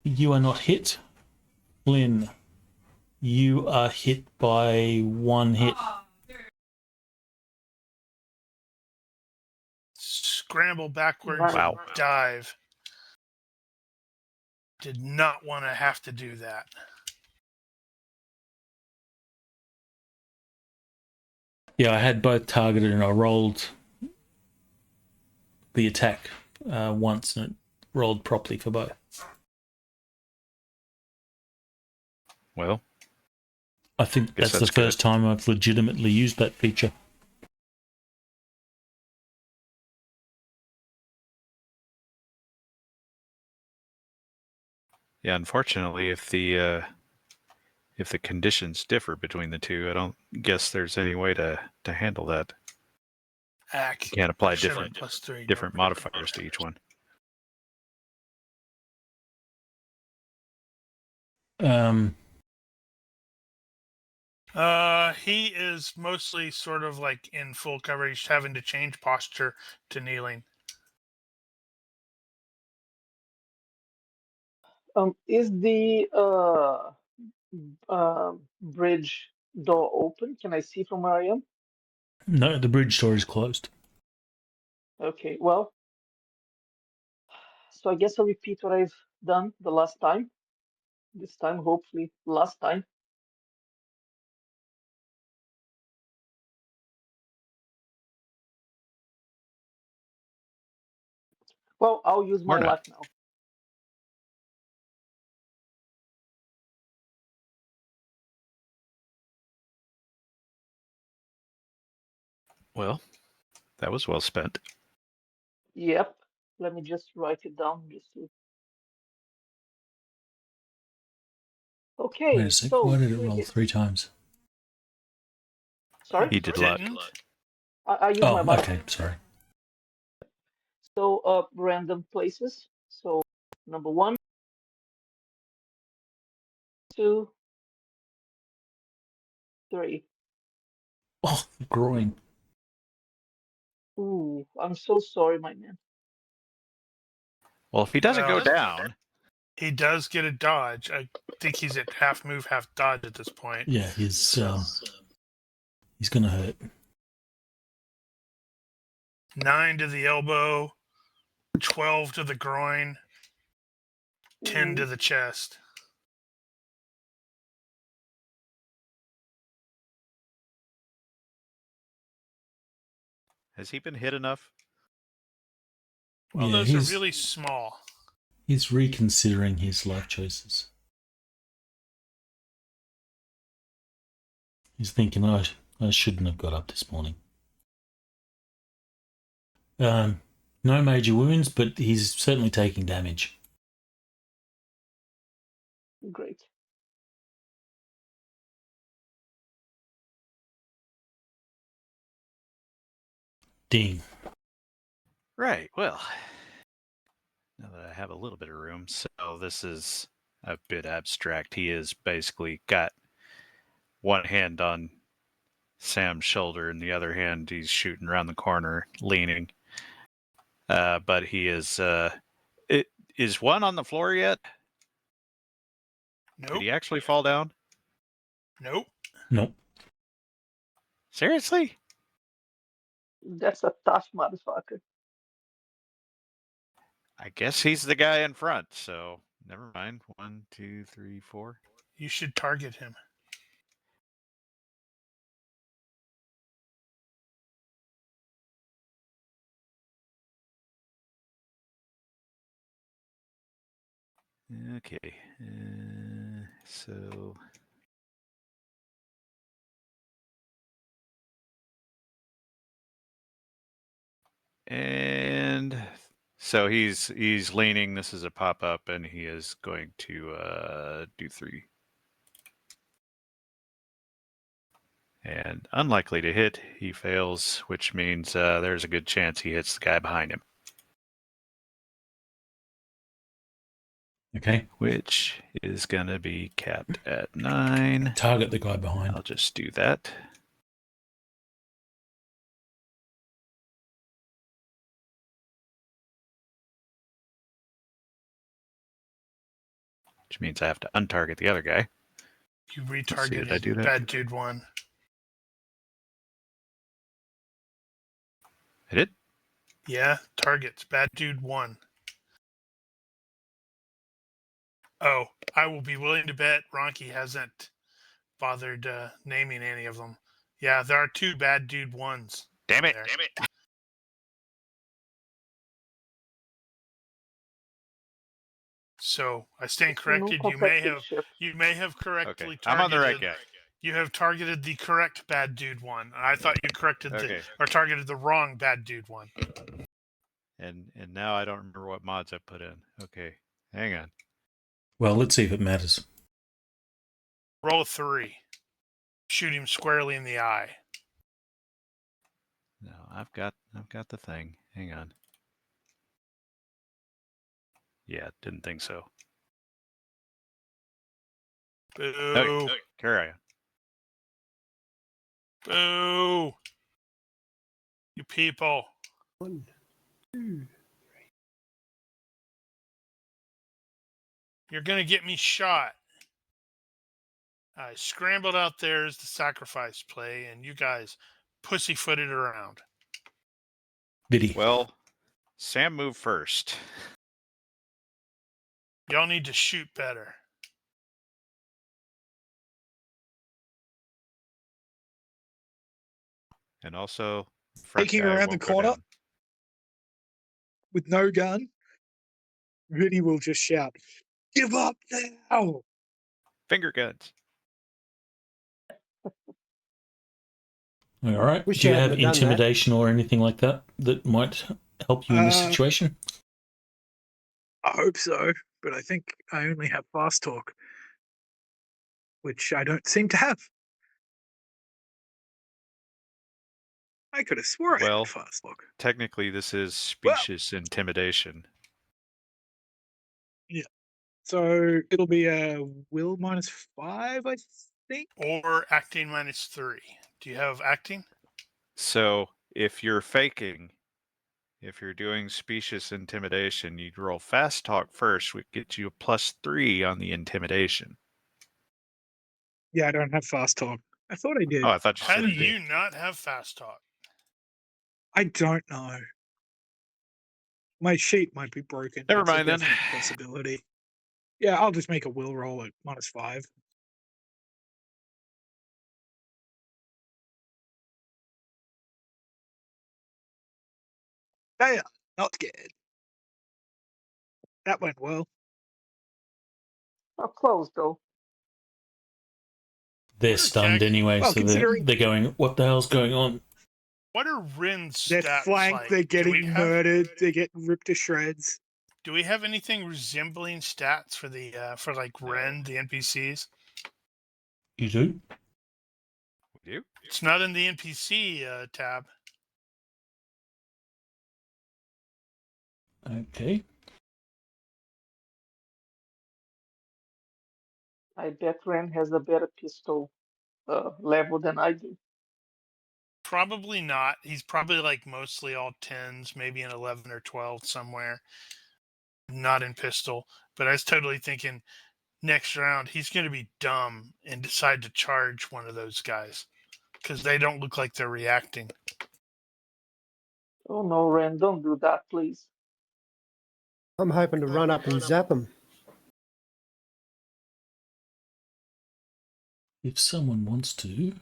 you are not hit. Flynn, you are hit by 1 hit. Scramble backwards Wow. and dive. Did not want to have to do that. Yeah, I had both targeted and I rolled the attack once and it rolled properly for both. Well, I think Guess that's the that's first time I've legitimately used that feature. yeah. Unfortunately, if the conditions differ between the two, I don't guess there's any way to handle that. Ack. You can't apply Should have different +3. different modifiers to each one. He is mostly sort of like in full cover. He's having to change posture to kneeling. Is the bridge door open? Can I see from where I am? No, the bridge door is closed. Okay, well, so I guess I'll repeat what I've done the last time. This time, hopefully, last time. Well, I'll use my Or not. luck now. Well, that was well spent. Yep. Let me just write it down. Okay, Wait a sec, so why did it three roll hits. 3 times? Sorry? He did luck. Didn't. I use my Oh, luck. okay, sorry. So random places. So number 1, 2, 3. Oh, groin. Ooh, I'm so sorry, my man. Well, if he doesn't go Well, down, he does get a dodge. I think he's at half move, half dodge at this point. Yeah, he's going to hurt. 9 to the elbow, 12 to the groin, 10 to Ooh, the chest. has he been hit enough? Well, Yeah, those are really small. he's reconsidering his life choices. He's thinking, I shouldn't have got up this morning. No major wounds, but he's certainly taking damage. great. Ding. Right. Well, now that I have a little bit of room, so this is a bit abstract. He has basically got one hand on Sam's shoulder, and the other hand he's shooting around the corner, leaning. But he is. Is one on the floor yet? Nope. Did he actually fall down? Nope. Nope. Seriously? That's a tough motherfucker. I guess he's the guy in front. So never mind. 1, 2, 3, 4. You should target him. Okay. So. And So he's leaning. This is a pop up, and he is going to do 3. And unlikely to hit, he fails, which means there's a good chance he hits the guy behind him. Okay. Which is going to be capped at 9. Target the guy behind. I'll just do that. Which means I have to untarget the other guy. You see if I retargeted do that. Bad Dude 1. I did? Yeah, targets Bad Dude 1. Oh, I will be willing to bet Ronnke hasn't bothered naming any of them. Yeah, there are 2 Bad Dude 1s. Damn it! There. Damn it! So I stand It's a new corrected. perspective shift. You may have correctly Okay, I'm on the right targeted. guy. You have targeted the correct Bad Dude 1. I thought you corrected Okay. or targeted the wrong Bad Dude 1. And now I don't remember what mods I put in. Okay, hang on. Well, let's see if it matters. Roll a 3. Shoot him squarely in the eye. No, I've got the thing. Hang on. Yeah, didn't think so. Boo! Okay, carry on. Boo! You people. 1, 2. You're going to get me shot. I scrambled out there as the sacrifice play, and you guys pussyfooted around. Did he? Well, Sam moved first. Y'all need to shoot better. And also, front Taking guy around the won't go corner down. with no gun, Rudy will just shout, "Give up now!" Finger guns. All right. Wish Do you you have hadn't have done that. intimidation or anything like that that might help you in this situation? I hope so, but I think I only have fast talk, which I don't seem to have. I could have swore I Well, had fast talk. Technically, this is specious intimidation. So it'll be a will -5, I think. Or acting -3. Do you have acting? So if you're faking, if you're doing specious intimidation, you'd roll fast talk first, which gets you a +3 on the intimidation. Yeah, I don't have fast talk. I thought I did. Oh, I thought you How said do you did. you not have fast talk? I don't know. My sheet might be broken. Never It's a mind then. definite possibility. Yeah, I'll just make a will roll at -5. They are not scared. That went well. Not close though. They're stunned Okay. anyway, Well, so considering- they're going, what the hell's going on? What are Rin's They're stats flanked. like? They're Do getting we have- murdered. They're getting ripped to shreds. Do we have anything resembling stats for the for like Ren, the NPCs? You do? We do? It's not in the NPC tab. Okay. I bet Ren has a better pistol level than I do. Probably not. He's probably like mostly all 10s, maybe an 11 or 12 somewhere. Not in pistol. But I was totally thinking next round he's going to be dumb and decide to charge one of those guys because they don't look like they're reacting. Oh no, Ren, don't do that, please. I'm hoping to run up and zap them. If someone wants to.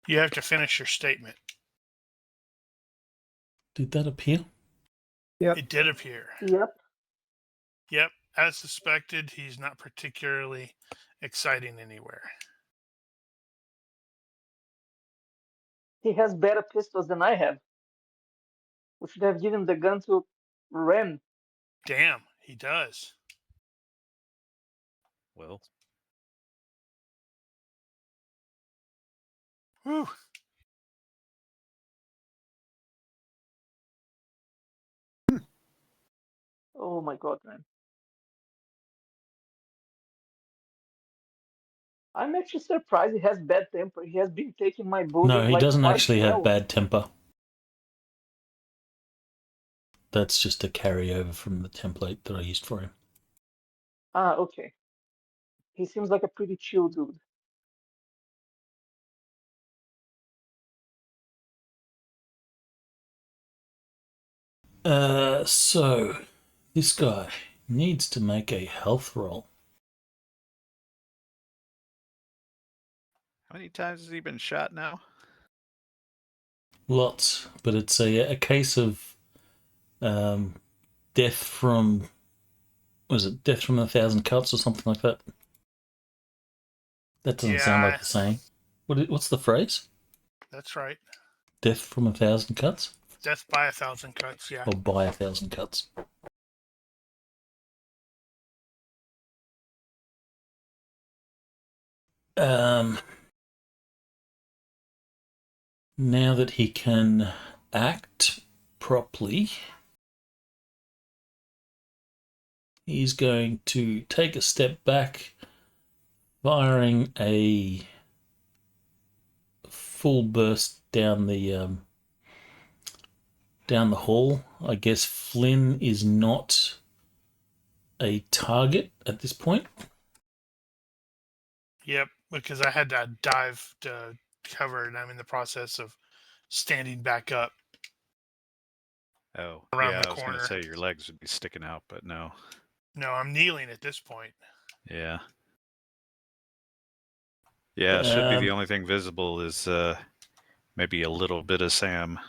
You have to finish your statement. Did that appear? Yep. It did appear. Yep. Yep. As suspected, he's not particularly exciting anywhere. He has better pistols than I have. We should have given the gun to Ren. Damn, he does. Well, Whew. Oh my god, Ren. I'm actually surprised he has bad temper. He has been taking my bullet No, he like doesn't quite actually well. have bad temper. That's just a carryover from the template that I used for him. Ah, okay. He seems like a pretty chill dude. So this guy needs to make a health roll. how many times has he been shot now? Lots, but it's a case of death from, was it death from 1,000 cuts or something like that? That doesn't sound like the same. What's the phrase? That's right. Death from 1,000 cuts? Death by 1,000 cuts, yeah. Or by 1,000 cuts? Now that he can act properly, he's going to take a step back, firing a full burst down the hall. I guess Flynn is not a target at this point. Yep, because I had to dive to cover, and I'm in the process of standing back up Oh, around yeah, the I was going corner. to say your legs would be sticking out, but no. No, I'm kneeling at this point. Yeah. Yeah, should be the only thing visible is maybe a little bit of Sam.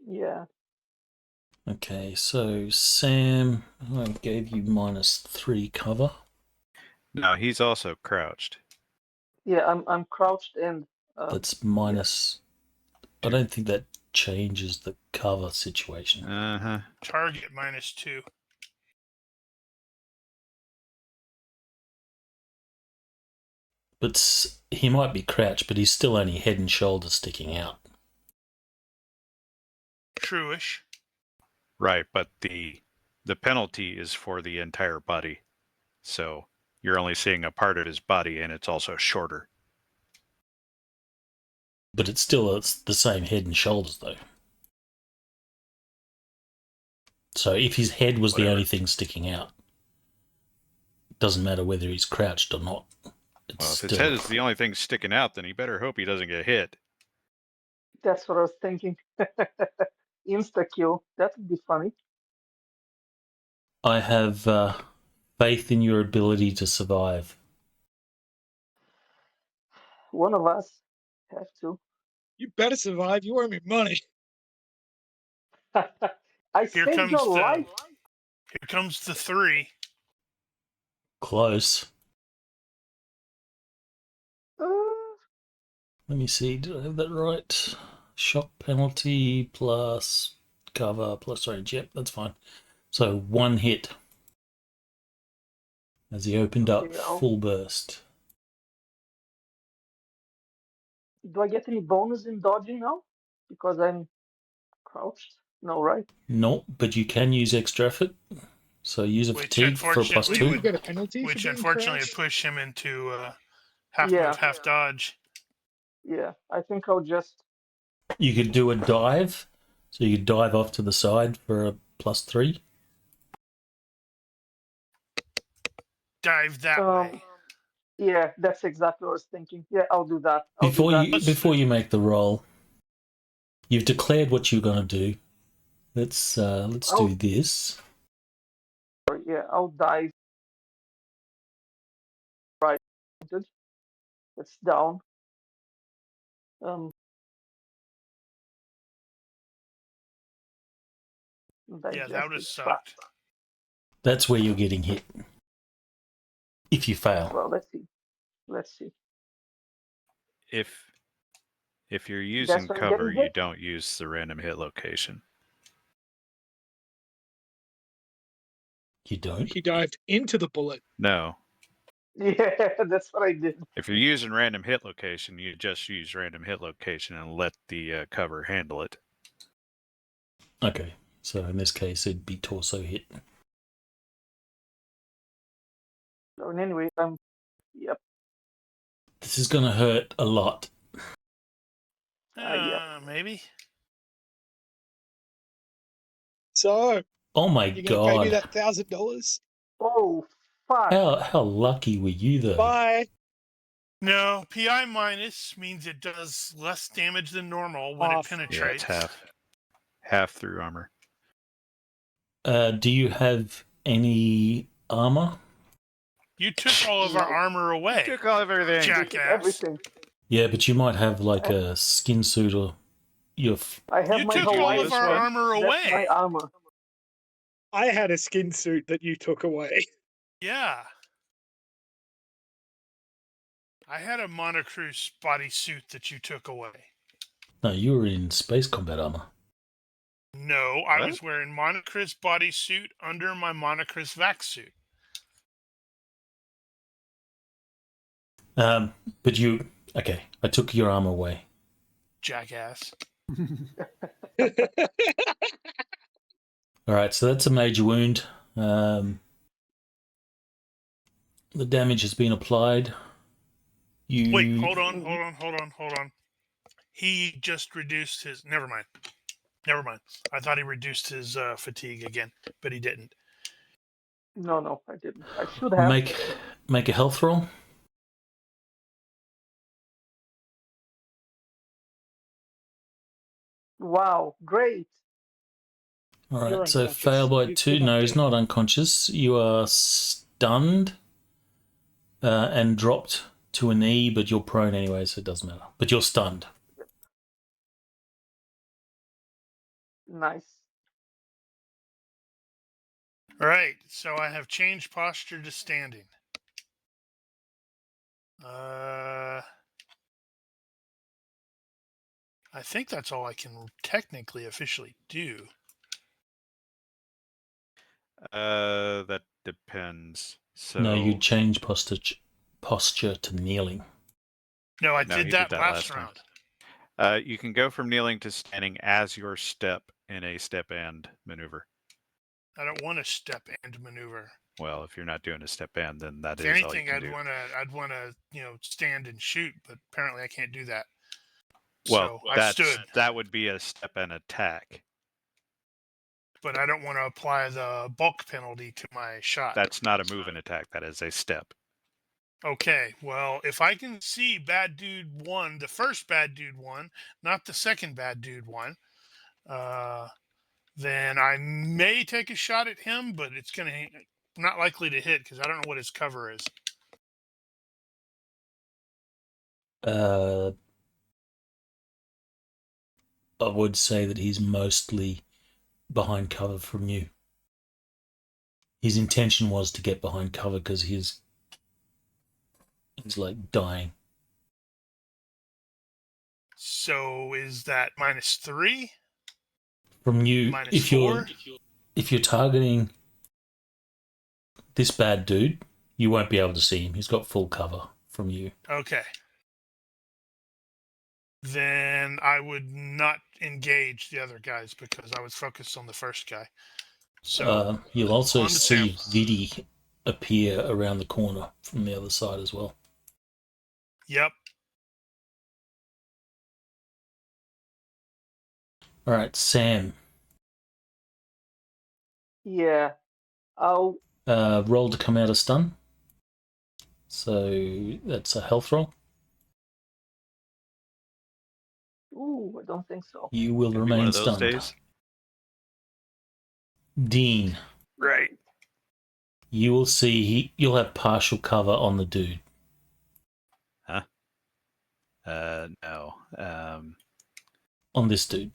Yeah. Okay, so Sam, I gave you -3 cover. No, he's also crouched. Yeah, I'm crouched and That's minus. I don't think that changes the cover situation. Uh-huh. Target -2. But he might be crouched, but he's still only head and shoulders sticking out. True-ish. Right, but the penalty is for the entire body. So you're only seeing a part of his body, and it's also shorter. But it's still the same head and shoulders, though. So if his head was the only thing sticking out, it doesn't matter whether he's crouched or not. Well, if his head is the only thing sticking out, then he better hope he doesn't get hit. that's what I was thinking. Insta kill. That would be funny. I have faith in your ability to survive. One of us have to. You better survive. You owe me money. I saved your life. Here comes the 3. Close. Uh, Let me see, did I have that right? Shock penalty plus cover plus range. Yep, that's fine. So 1 hit as he opened up full burst. Do I get any bonus in dodging now? Because I'm crouched? No, right? No, but you can use extra effort. So use a fatigue for a +2. You get a penalty which for being unfortunately crouched? would push him into half move, half dodge. Yeah, I think I'll just... You could do a dive. So you could dive off to the side for a +3. Dive that way. Yeah, that's exactly what I was thinking. Yeah, I'll do that. Before you make the roll, you've declared what you're going to do. Let's do this. Yeah, I'll dive. Right. It's down. Yeah, that would have sucked. That's where you're getting hit. If you fail. Well, let's see. If If you're using That's why I'm cover, getting you hit. don't use the random hit location. You don't? He dived into the bullet. No. Yeah, that's what I did. If you're using random hit location, you just use random hit location and let the cover handle it. Okay. So in this case, it'd be torso hit. So anyway, yep. This is going to hurt a lot. Yep. Maybe. So Oh my you gonna pay me god. that $1,000? Oh, fuck. How lucky were you though? Bye. No, PI minus means it does less damage than normal when Half. it Yeah, penetrates. it's half through armor. Do you have any armor? You took all of our armor away. Took all of everything. They took Jackass. everything. Yeah, but you might have like a skin suit or your. I have You my took all Hawaii of our shirt. armor That's away. my armor. I had a skin suit that you took away. Yeah. I had a monocruise bodysuit that you took away. No, you were in space combat armor. No, I What? was wearing monocruise bodysuit under my monocruise vac suit. But you. Okay, I took your armor away. Jackass. All right, so that's a major wound. The damage has been applied. You Wait, hold on. He just reduced his. Never mind. I thought he reduced his fatigue again, but he didn't. No, I didn't. I should have. make a health roll. Wow, great. All You're right, so unconscious. fail by You're 2. not No, he's dead. not unconscious. You are stunned and dropped to a knee, but you're prone anyway, so it doesn't matter. But you're stunned. Nice. All right, so I have changed posture to standing. I think that's all I can technically officially do. That depends. So No, you change posture to kneeling. No, I No, did he that did that last last time. round. You can go from kneeling to standing as your step in a step and maneuver. I don't want to step and maneuver. Well, if you're not doing a step and, then that If is all you anything, can I'd do. want to, stand and shoot, but apparently I can't do that. Well, so I stood, that would be a step and attack. but I don't want to apply the bulk penalty to my shot. That's not a move and attack. That is a step. Okay, well, if I can see bad dude 1, the first bad dude 1, not the second bad dude 1, then I may take a shot at him, but it's not likely to hit because I don't know what his cover is. I would say that he's mostly behind cover from you. His intention was to get behind cover because he's like dying. So is that -3? From you, -4? if you're targeting this bad dude, you won't be able to see him. He's got full cover from you. Okay. Then I would not engage the other guys because I was focused on the first guy. So you'll also on to see Sam. Vidi appear around the corner from the other side as well. Yep. All right, Sam. Yeah. I'll. Roll to come out of stun. So that's a health roll. Ooh, I don't think so. You will Gonna be remain one of those stunned. days. Dean, Right. you will see you'll have partial cover on the dude. Huh? No. On this dude.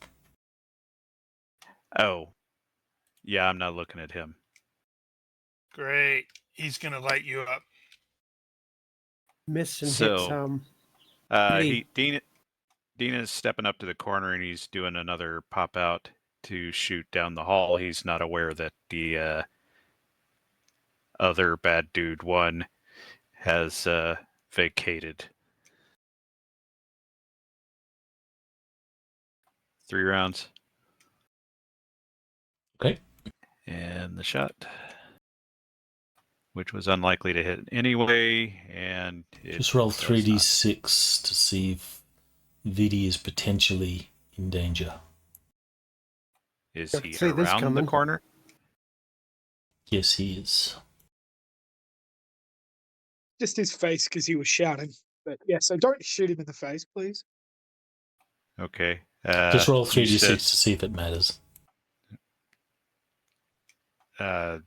Oh. Yeah, I'm not looking at him. Great. He's going to light you up. Miss and So, hits. Dean Dina's stepping up to the corner and he's doing another pop out to shoot down the hall. He's not aware that the other bad dude one has vacated. 3 rounds. Okay. And the shot, which was unlikely to hit anyway, and it Just roll does 3d6 to see if Vidi is potentially in danger. not. Is I he can see this around the coming. corner? Yes, he is. Just his face because he was shouting. But yeah, so don't shoot him in the face, please. Okay. Just roll you 3d6 said, to see if it matters. Oh,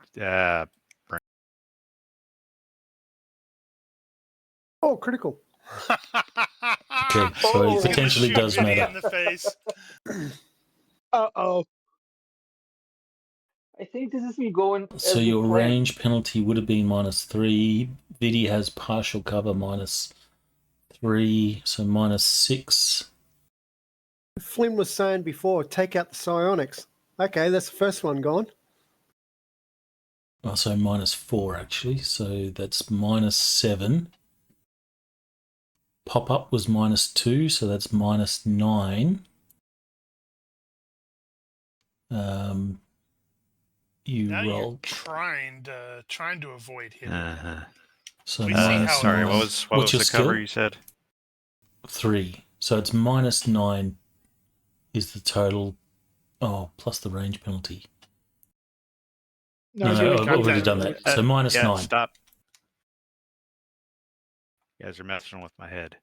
critical. Okay, so Oh. it potentially Shoot does Vinny matter. in the face. Uh-oh. I think this is me going. So as we your planned. range penalty would have been -3. Vidi has partial cover -3, so -6. Flynn was saying before, take out the psionics. Okay, that's the first one gone. Oh, so -4 actually. So that's -7. Pop up was -2, so that's -9. You Now you're rolled. trying to avoid hitting him. So We see how it sorry, goes. what was What's your the skill? cover you said? 3. So it's -9 is the total. Oh, plus the range penalty. No, he's already I've got already that. done that. So Yeah, -9. stop. You guys are messing with my head.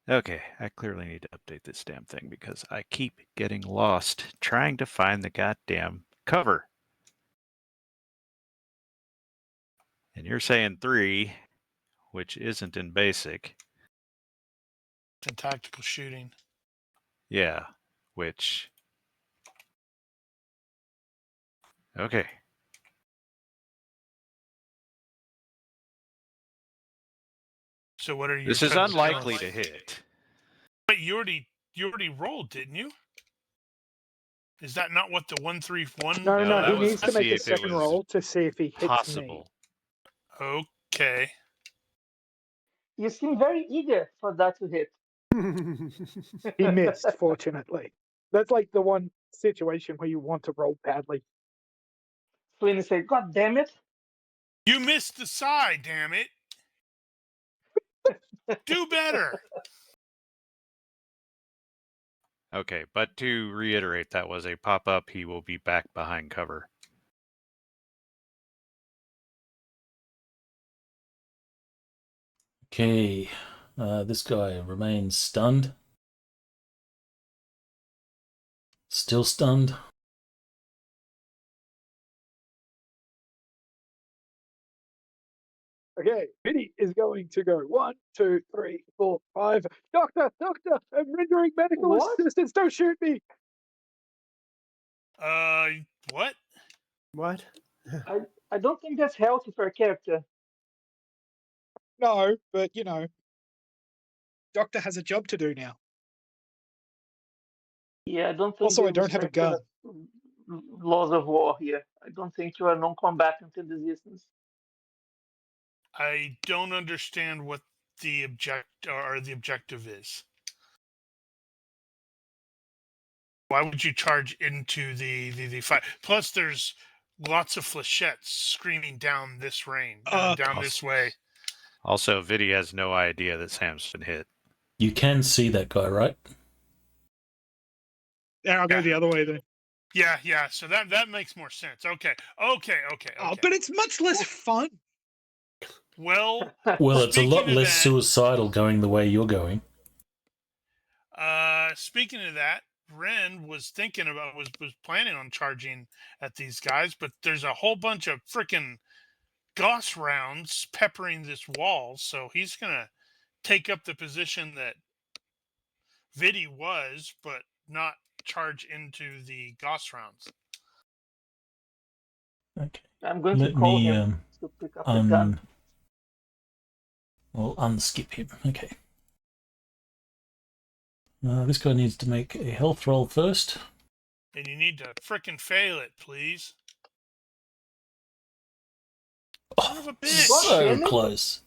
Okay, I clearly need to update this damn thing because I keep getting lost trying to find the goddamn cover. And you're saying 3, which isn't in basic. It's a tactical shooting. Yeah, which... Okay. So what are your This is total unlikely kills? to hit. But you already rolled, didn't you? Is that not what the 131? No, No, that he was needs to to make see a if it second was roll to see if he hits me. possible. Okay. You seem very eager for that to hit. He missed, fortunately. That's like the one situation where you want to roll badly. Flynn said, "God damn it!" You missed the side, damn it. Do better. Okay, but to reiterate, that was a pop-up. He will be back behind cover. Okay, this guy remains stunned. Still stunned. Okay, Vinny is going to go 1, 2, 3, 4, 5. Doctor, I'm rendering medical What? assistance. Don't shoot me. What? What? I don't think that's healthy for a character. No, but Doctor has a job to do now. Yeah, I don't think. Also, they I don't have a respect gun. the laws of war here. I don't think you are non-combatant in this instance. I don't understand what the objective is. Why would you charge into the fight? Plus, there's lots of flechettes screaming down this range, down this way. Also, Vidi has no idea that Sam's been hit. You can see that guy, right? Yeah, I'll go Yeah. the other way then. Yeah. So that makes more sense. Okay. Oh, but it's much less fun. Well, Well, it's a lot Speaking of less that- suicidal going the way you're going. speaking of that, Ren was planning on charging at these guys, but there's a whole bunch of freaking Gauss rounds peppering this wall, so he's gonna take up the position that Vidi was, but not charge into the Gauss rounds. Okay. I'm going to Let call me him to pick up the gun. Well, unskip him. Okay. This guy needs to make a health roll first. And you need to frickin' fail it, please. Son of a bitch! God So damn it. close.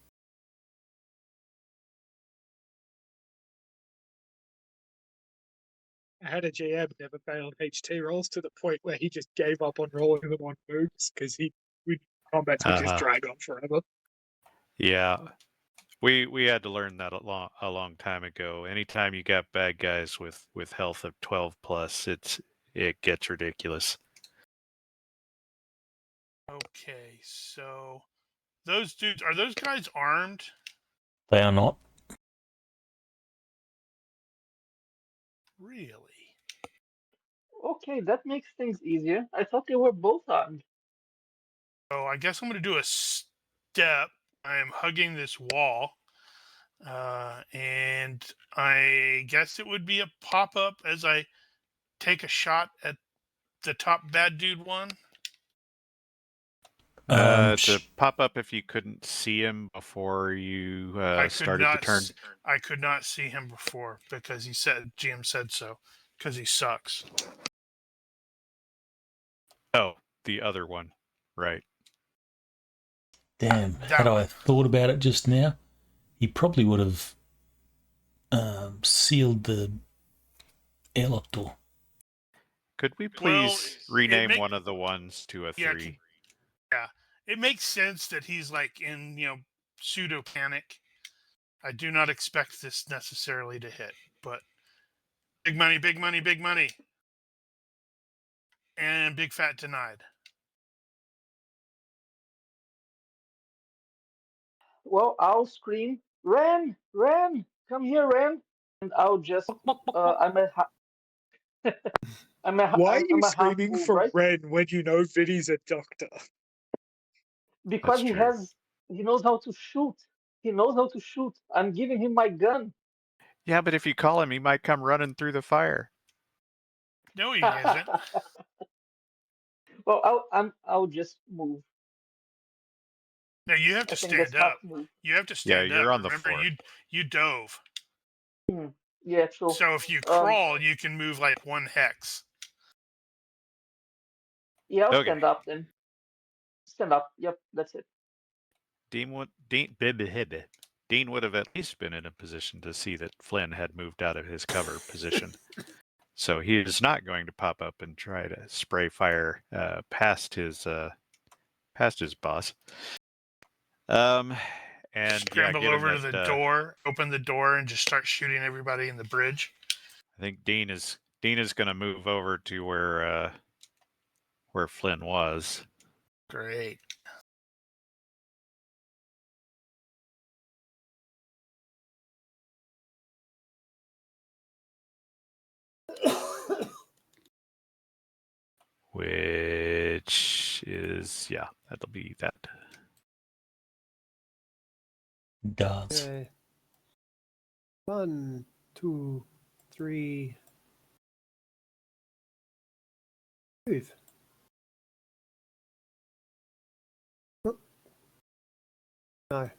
I had a GM never failed HT rolls to the point where he just gave up on rolling them on moves because combats would just drag on forever. Yeah. We had to learn that a long time ago. Anytime you got bad guys with health of 12 plus, it gets ridiculous. Okay, so those dudes, are those guys armed? They are not. Really? Okay, that makes things easier. I thought they were both armed. So I guess I'm going to do a step. I am hugging this wall. And I guess it would be a pop-up as I take a shot at the top bad dude one. To pop up if you couldn't see him before you started the turn. I could not see him before because GM said so, because he sucks. Oh, the other one. Right. Damn, had I thought about it just now, he probably would have sealed the airlock door. Could we please rename one of the ones to a 3? Yeah, it makes sense that he's like in, pseudo panic. I do not expect this necessarily to hit, but big money, big money, big money. And big fat denied. Well, I'll scream, Ren, Ren, come here, Ren, and I'll just, I'm Why are you a half screaming move, for right? Ren when you know Vinny's a doctor? Because That's true. he knows how to shoot. He knows how to shoot. I'm giving him my gun. Yeah, but if you call him, he might come running through the fire. No, he isn't. Well, I'll just move. No, you have to stand up. You have to stand up. You're on the Remember, floor. you dove. Yeah, true. So if you crawl, you can move like 1 hex. Yeah, I'll Okay. stand up then. Stand up. Yep, that's it. Dean would have at least been in a position to see that Flynn had moved out of his cover position. So he is not going to pop up and try to spray fire past his boss. And Scramble over to the door, open the door, and just start shooting everybody in the bridge. I think Dean is going to move over to where Flynn was. Great. Which is, that'll be that. Guards. Okay. 1, 2, 3. Move. Oh. No.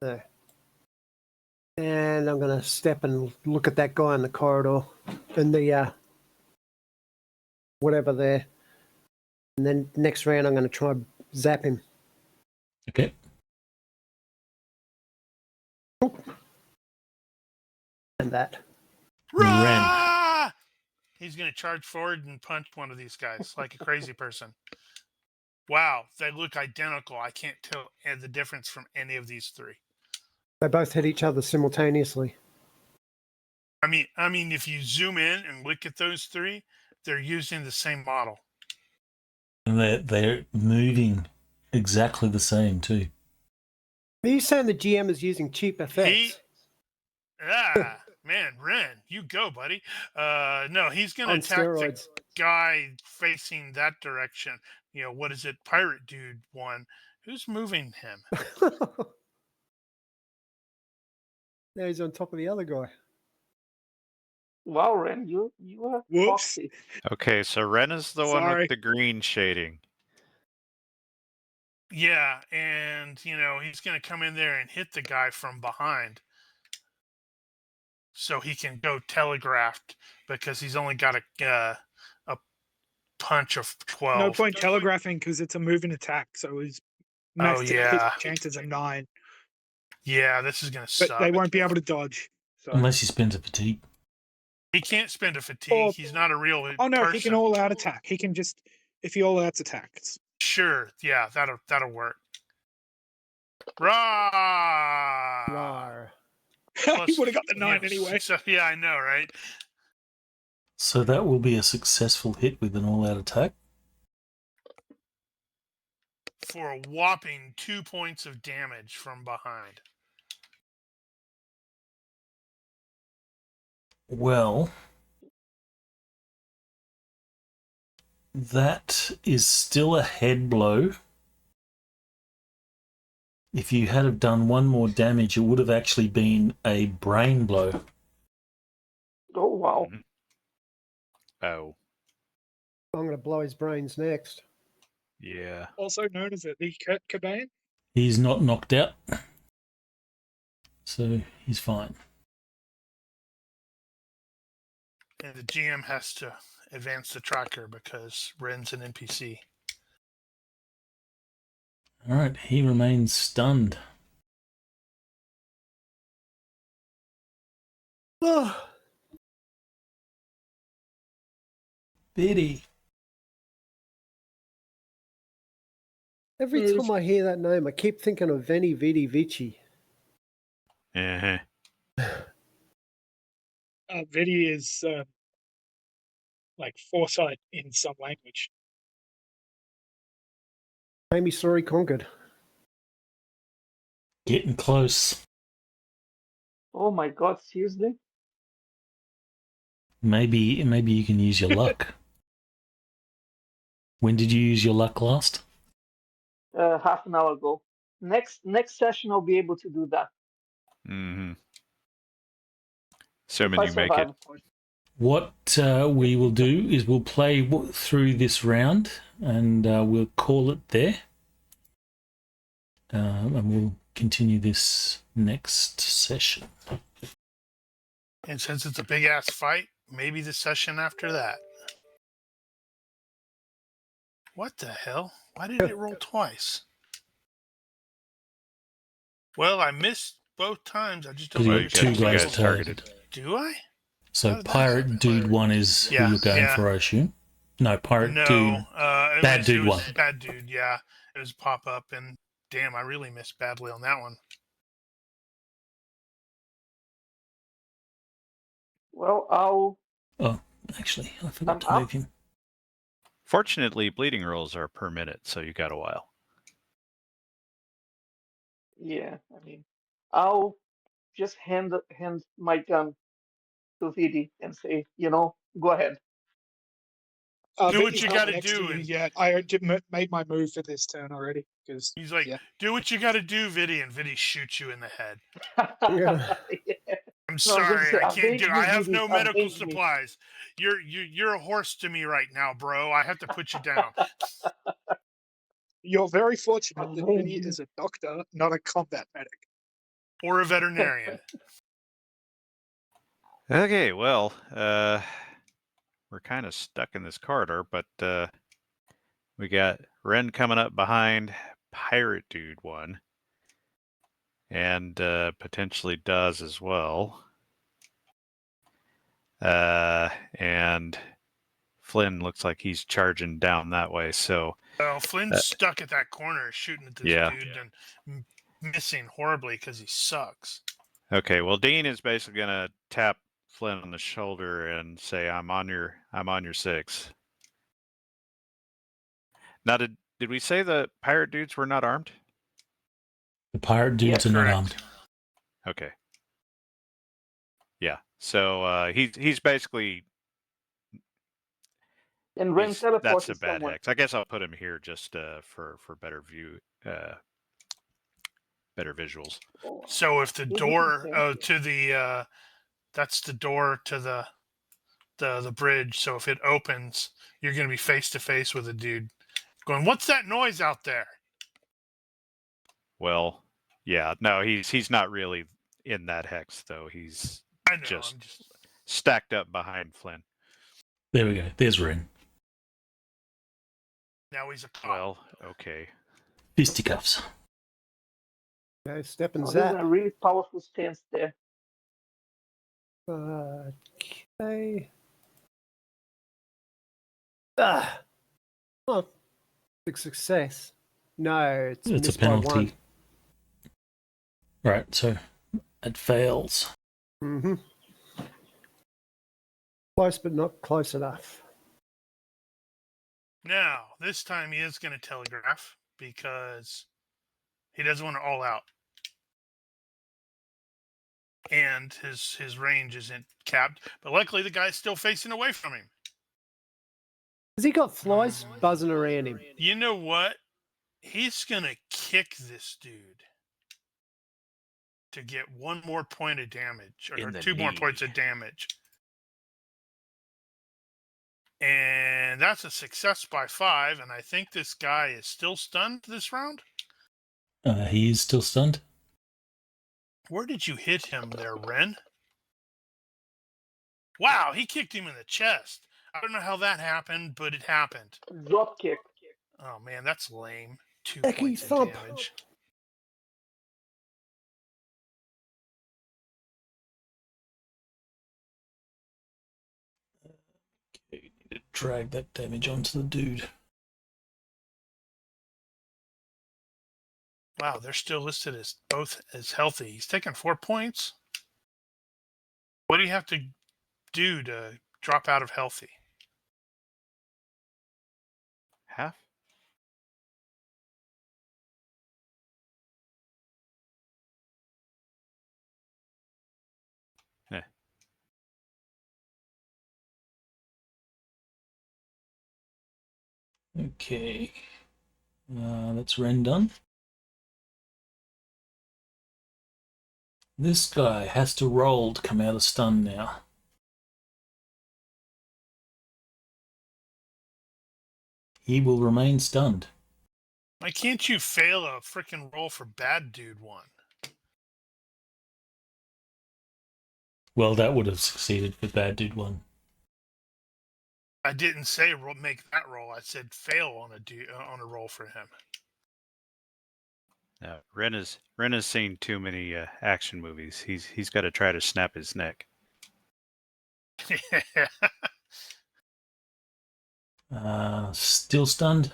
No. And I'm going to step and look at that guy in the corridor in the whatever there. And then next round I'm going to try and zap him. Okay. And that. Ren. He's going to charge forward and punch one of these guys like a crazy person. Wow, they look identical. I can't tell the difference from any of these 3. They both hit each other simultaneously. I mean, if you zoom in and look at those 3, they're using the same model. And they're moving exactly the same too. Are you saying the GM is using cheap effects? Man, Ren, you go, buddy. No, he's going to On attack steroids. the guy facing that direction. What is it? Pirate dude one. Who's moving him? Now he's on top of the other guy. Wow, Ren, you are foxy. Okay, so Ren is the one with the green shading. Yeah, and he's going to come in there and hit the guy from behind. so he can go telegraphed because he's only got a punch of 12. No point telegraphing because it's a moving attack, so his max hit yeah. chances are 9. Yeah, this is going to But suck. they won't be able to dodge. So. Unless he spends a fatigue. He can't spend a fatigue. Or- He's not a real Oh no, person. he can all out attack. He can just if he all outs attacks. Sure, yeah, that'll work. Rah! Rar. He would have got the 9 anyway. So, yeah, I know, right? So that will be a successful hit with an all-out attack. For a whopping 2 points of damage from behind. Well, that is still a head blow. If you had have done one more damage, it would have actually been a brain blow. Oh wow. Oh, I'm going to blow his brains next. yeah. Also known as the Kurt Cobain. He's not knocked out, so he's fine. And the GM has to advance the tracker because Ren's an NPC. All right, he remains stunned. Oh, Biddy. every time I hear that name, I keep thinking of Veni Vidi Vici. Uh-huh. Vidi is like foresight in some language. Amy Story Conquered. Getting close. Oh my god, seriously? Maybe you can use your luck. When did you use your luck last? Half an hour ago. Next session I'll be able to do that. Mm-hmm. If Assuming I you make survive, it. of course. What we will do is we'll play through this round and we'll call it there. And we'll continue this next session. And since it's a big ass fight, maybe the session after that. What the hell? Why did it roll twice? Well, I missed both times. I just don't Because know. you got two you guys guys targeted. Do I? So How did that Pirate happen? Dude 1 is Yeah, who you're going yeah. for, I assume. No, Pirate No. Dude. Bad Dude it was 1. Bad Dude, yeah. It was pop up, and damn, I really missed badly on that one. Well, I'll Oh, actually, I forgot I'm to up. move him. Fortunately, bleeding rolls are per minute, so you got a while. yeah, I mean I'll just hand my gun to Vidi and say, go ahead. Do what Vidi's you not gotta next to do you and- yet. I made my move for this turn already. Because He's like, yeah. do what you gotta do, Vidi, and Vidi shoots you in the head. Yeah. I'm No, I'm sorry, gonna say, I can't avenge do. me, I have Vidi, no medical avenge me. supplies. You're a horse to me right now, bro. I have to put you down. You're very fortunate that Avenge Vinny me. is a doctor, not a combat medic. Or a veterinarian. Okay, well, we're kind of stuck in this corridor, but we got Ren coming up behind Pirate Dude 1. And potentially does as well. And Flynn looks like he's charging down that way. So Well, Flynn's stuck at that corner shooting at this Yeah. dude and missing horribly because he sucks. okay, well Dean is basically gonna tap Flynn on the shoulder and say, "I'm on your 6." Now, did we say the pirate dudes were not armed? The Pirate Dudes Yeah, are not correct. armed. Okay. Yeah. So he's basically And Ren that's teleported a bad somewhere. hex. I guess I'll put him here just for better view, better visuals. Oh, So if the He's door looking to the that's the door to the bridge. So if it opens, you're gonna be face to face with a dude going, "What's that noise out there?" Well, yeah, no, he's not really in that hex though. He's I know. Just- I'm just stacked up behind Flynn. There we go. There's Ren. now he's a cop. Well, okay. Fisticuffs. Okay, step and Oh, this is zap. a really powerful stance there. Okay. Ah. Well, big success. No, it's It's a missed by penalty. one. Right, so it fails. Mm-hmm. Close, but not close enough. Now, this time he is going to telegraph because he doesn't want to all out. And his range isn't capped. But luckily, the guy's still facing away from him. Has he got flies buzzing around him? You know what? He's going to kick this dude to get one more point of damage, or In the 2 more knee. points of damage. And that's a success by 5. And I think this guy is still stunned this round. He is still stunned. Where did you hit him there, Ren? Wow, he kicked him in the chest. I don't know how that happened, but it happened. Drop kick. Oh man, that's lame. 2 Becky points of thump. damage. Okay, need to drag that damage onto the dude. Wow, they're still listed as both as healthy. He's taken 4 points. What do you have to do to drop out of healthy? Half? Okay. That's Ren done. This guy has to roll to come out of stun now. He will remain stunned. Why can't you fail a freaking roll for bad dude 1? Well, that would have succeeded for bad dude 1. I didn't say make that roll. I said fail on a roll for him. Ren has seen too many action movies. He's got to try to snap his neck. Still stunned.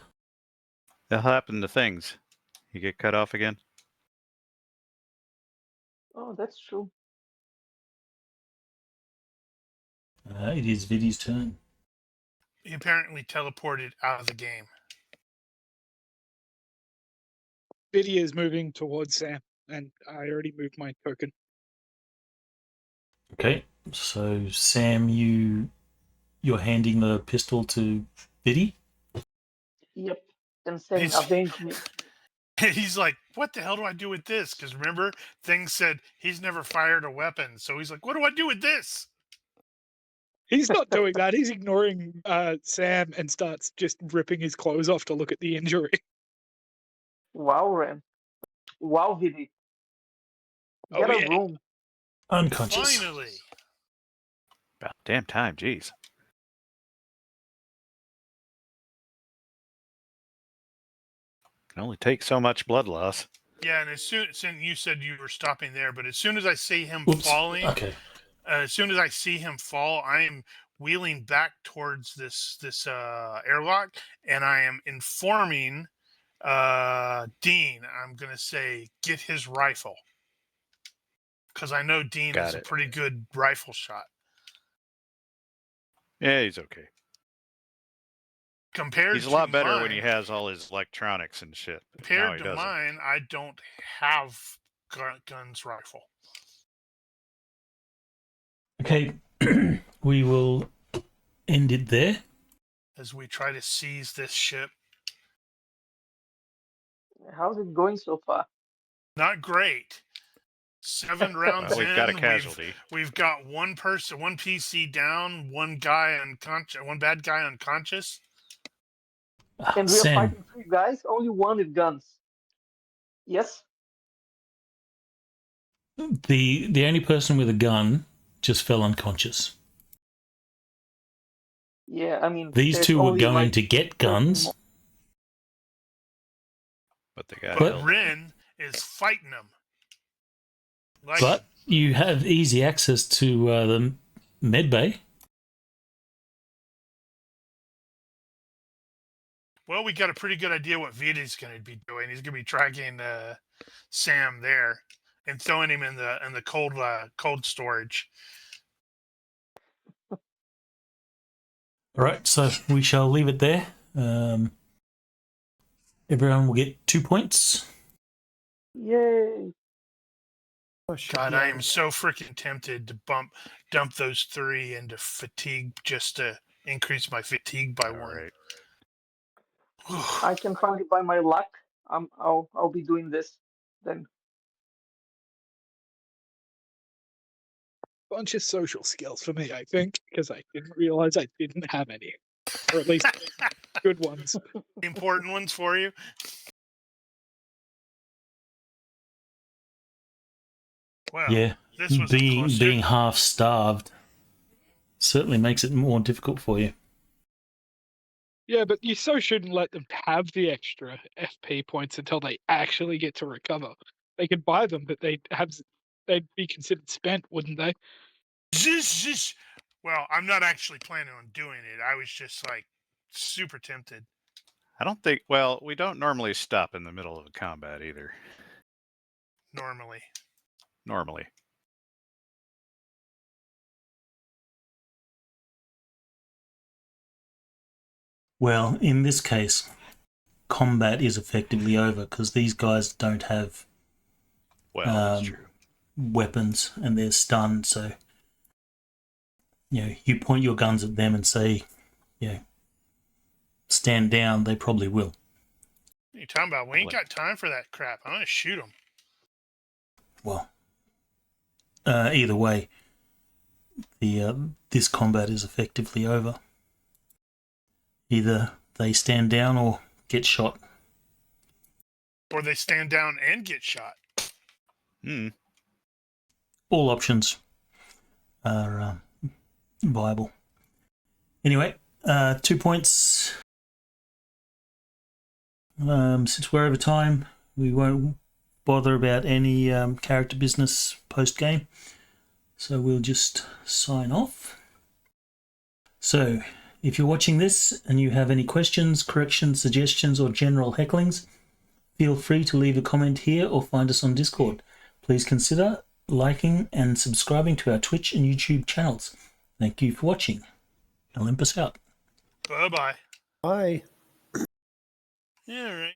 That'll happen to things. You get cut off again. Oh, that's true. It is Vidi's turn. He apparently teleported out of the game. Biddy is moving towards Sam, and I already moved my token. Okay, so Sam, you're handing the pistol to Vidi. Yep. And saying, He's- avenge me. He's like, what the hell do I do with this? Because remember, things said he's never fired a weapon. So he's like, what do I do with this? He's not doing that. He's ignoring Sam and starts just ripping his clothes off to look at the injury. Wow, Ren. Wow, Vidi. Oh, Get a yeah. room. Unconscious. Finally. About damn time, jeez. Can only take so much blood loss. Yeah, and as soon you said you were stopping there, but as soon as I see him Oops. falling, Okay. as soon as I see him fall, I am wheeling back towards this airlock, and I am informing Dean. I'm gonna say, get his rifle, because I know Dean Got is a it. pretty good rifle shot. Yeah, he's okay. Compared He's a lot to better mine, when he has all his electronics and shit. Now compared he to doesn't. mine, I don't have guns rifle. Okay. We will end it there. As we try to seize this ship. How's it going so far? Not great. 7 rounds Well, we've got a in, casualty. We've got one person, one PC down, one guy unconscious, one bad guy unconscious. And we are Sam, fighting 3 guys, only one with guns. Yes? the only person with a gun just fell unconscious. Yeah, I mean, These there's two were only, going like, to get 30 guns. mo- But they got But held. Rin is fighting them. Like, But you have easy access to the med bay. well, we got a pretty good idea what Vita's going to be doing. He's going to be tracking Sam there and throwing him in the cold storage. All right, so we shall leave it there. Everyone will get 2 points. Yay! I should God, be I able am to- so freaking tempted to dump those 3 into fatigue just to increase my fatigue by All 1. right. I can finally buy my luck. I'll be doing this then. Bunch of social skills for me, I think, because I didn't realize I didn't have any, or at least good ones. Important ones for you. Well, Yeah, this was a closer. being half starved certainly makes it more difficult for you. Yeah, but you so shouldn't let them have the extra FP points until they actually get to recover. They could buy them, but they'd be considered spent, wouldn't they? Well, I'm not actually planning on doing it. I was just like super tempted. I don't think. Well, we don't normally stop in the middle of a combat either. Normally, Normally. Well, in this case, combat is effectively over because these guys don't have Well, that's true. weapons and they're stunned. So, you point your guns at them and say, stand down. They probably will. what are you talking about? We ain't got time for that crap. I'm gonna shoot them. Well, either way, this combat is effectively over. Either they stand down or get shot. Or they stand down and get shot. All options are viable. Anyway, 2 points. Since we're over time, we won't bother about any character business post-game. So we'll just sign off. So, if you're watching this and you have any questions, corrections, suggestions, or general hecklings, feel free to leave a comment here or find us on Discord. Please consider liking and subscribing to our Twitch and YouTube channels. Thank you for watching. Olympus out. Bye-bye. Bye. Yeah, all right.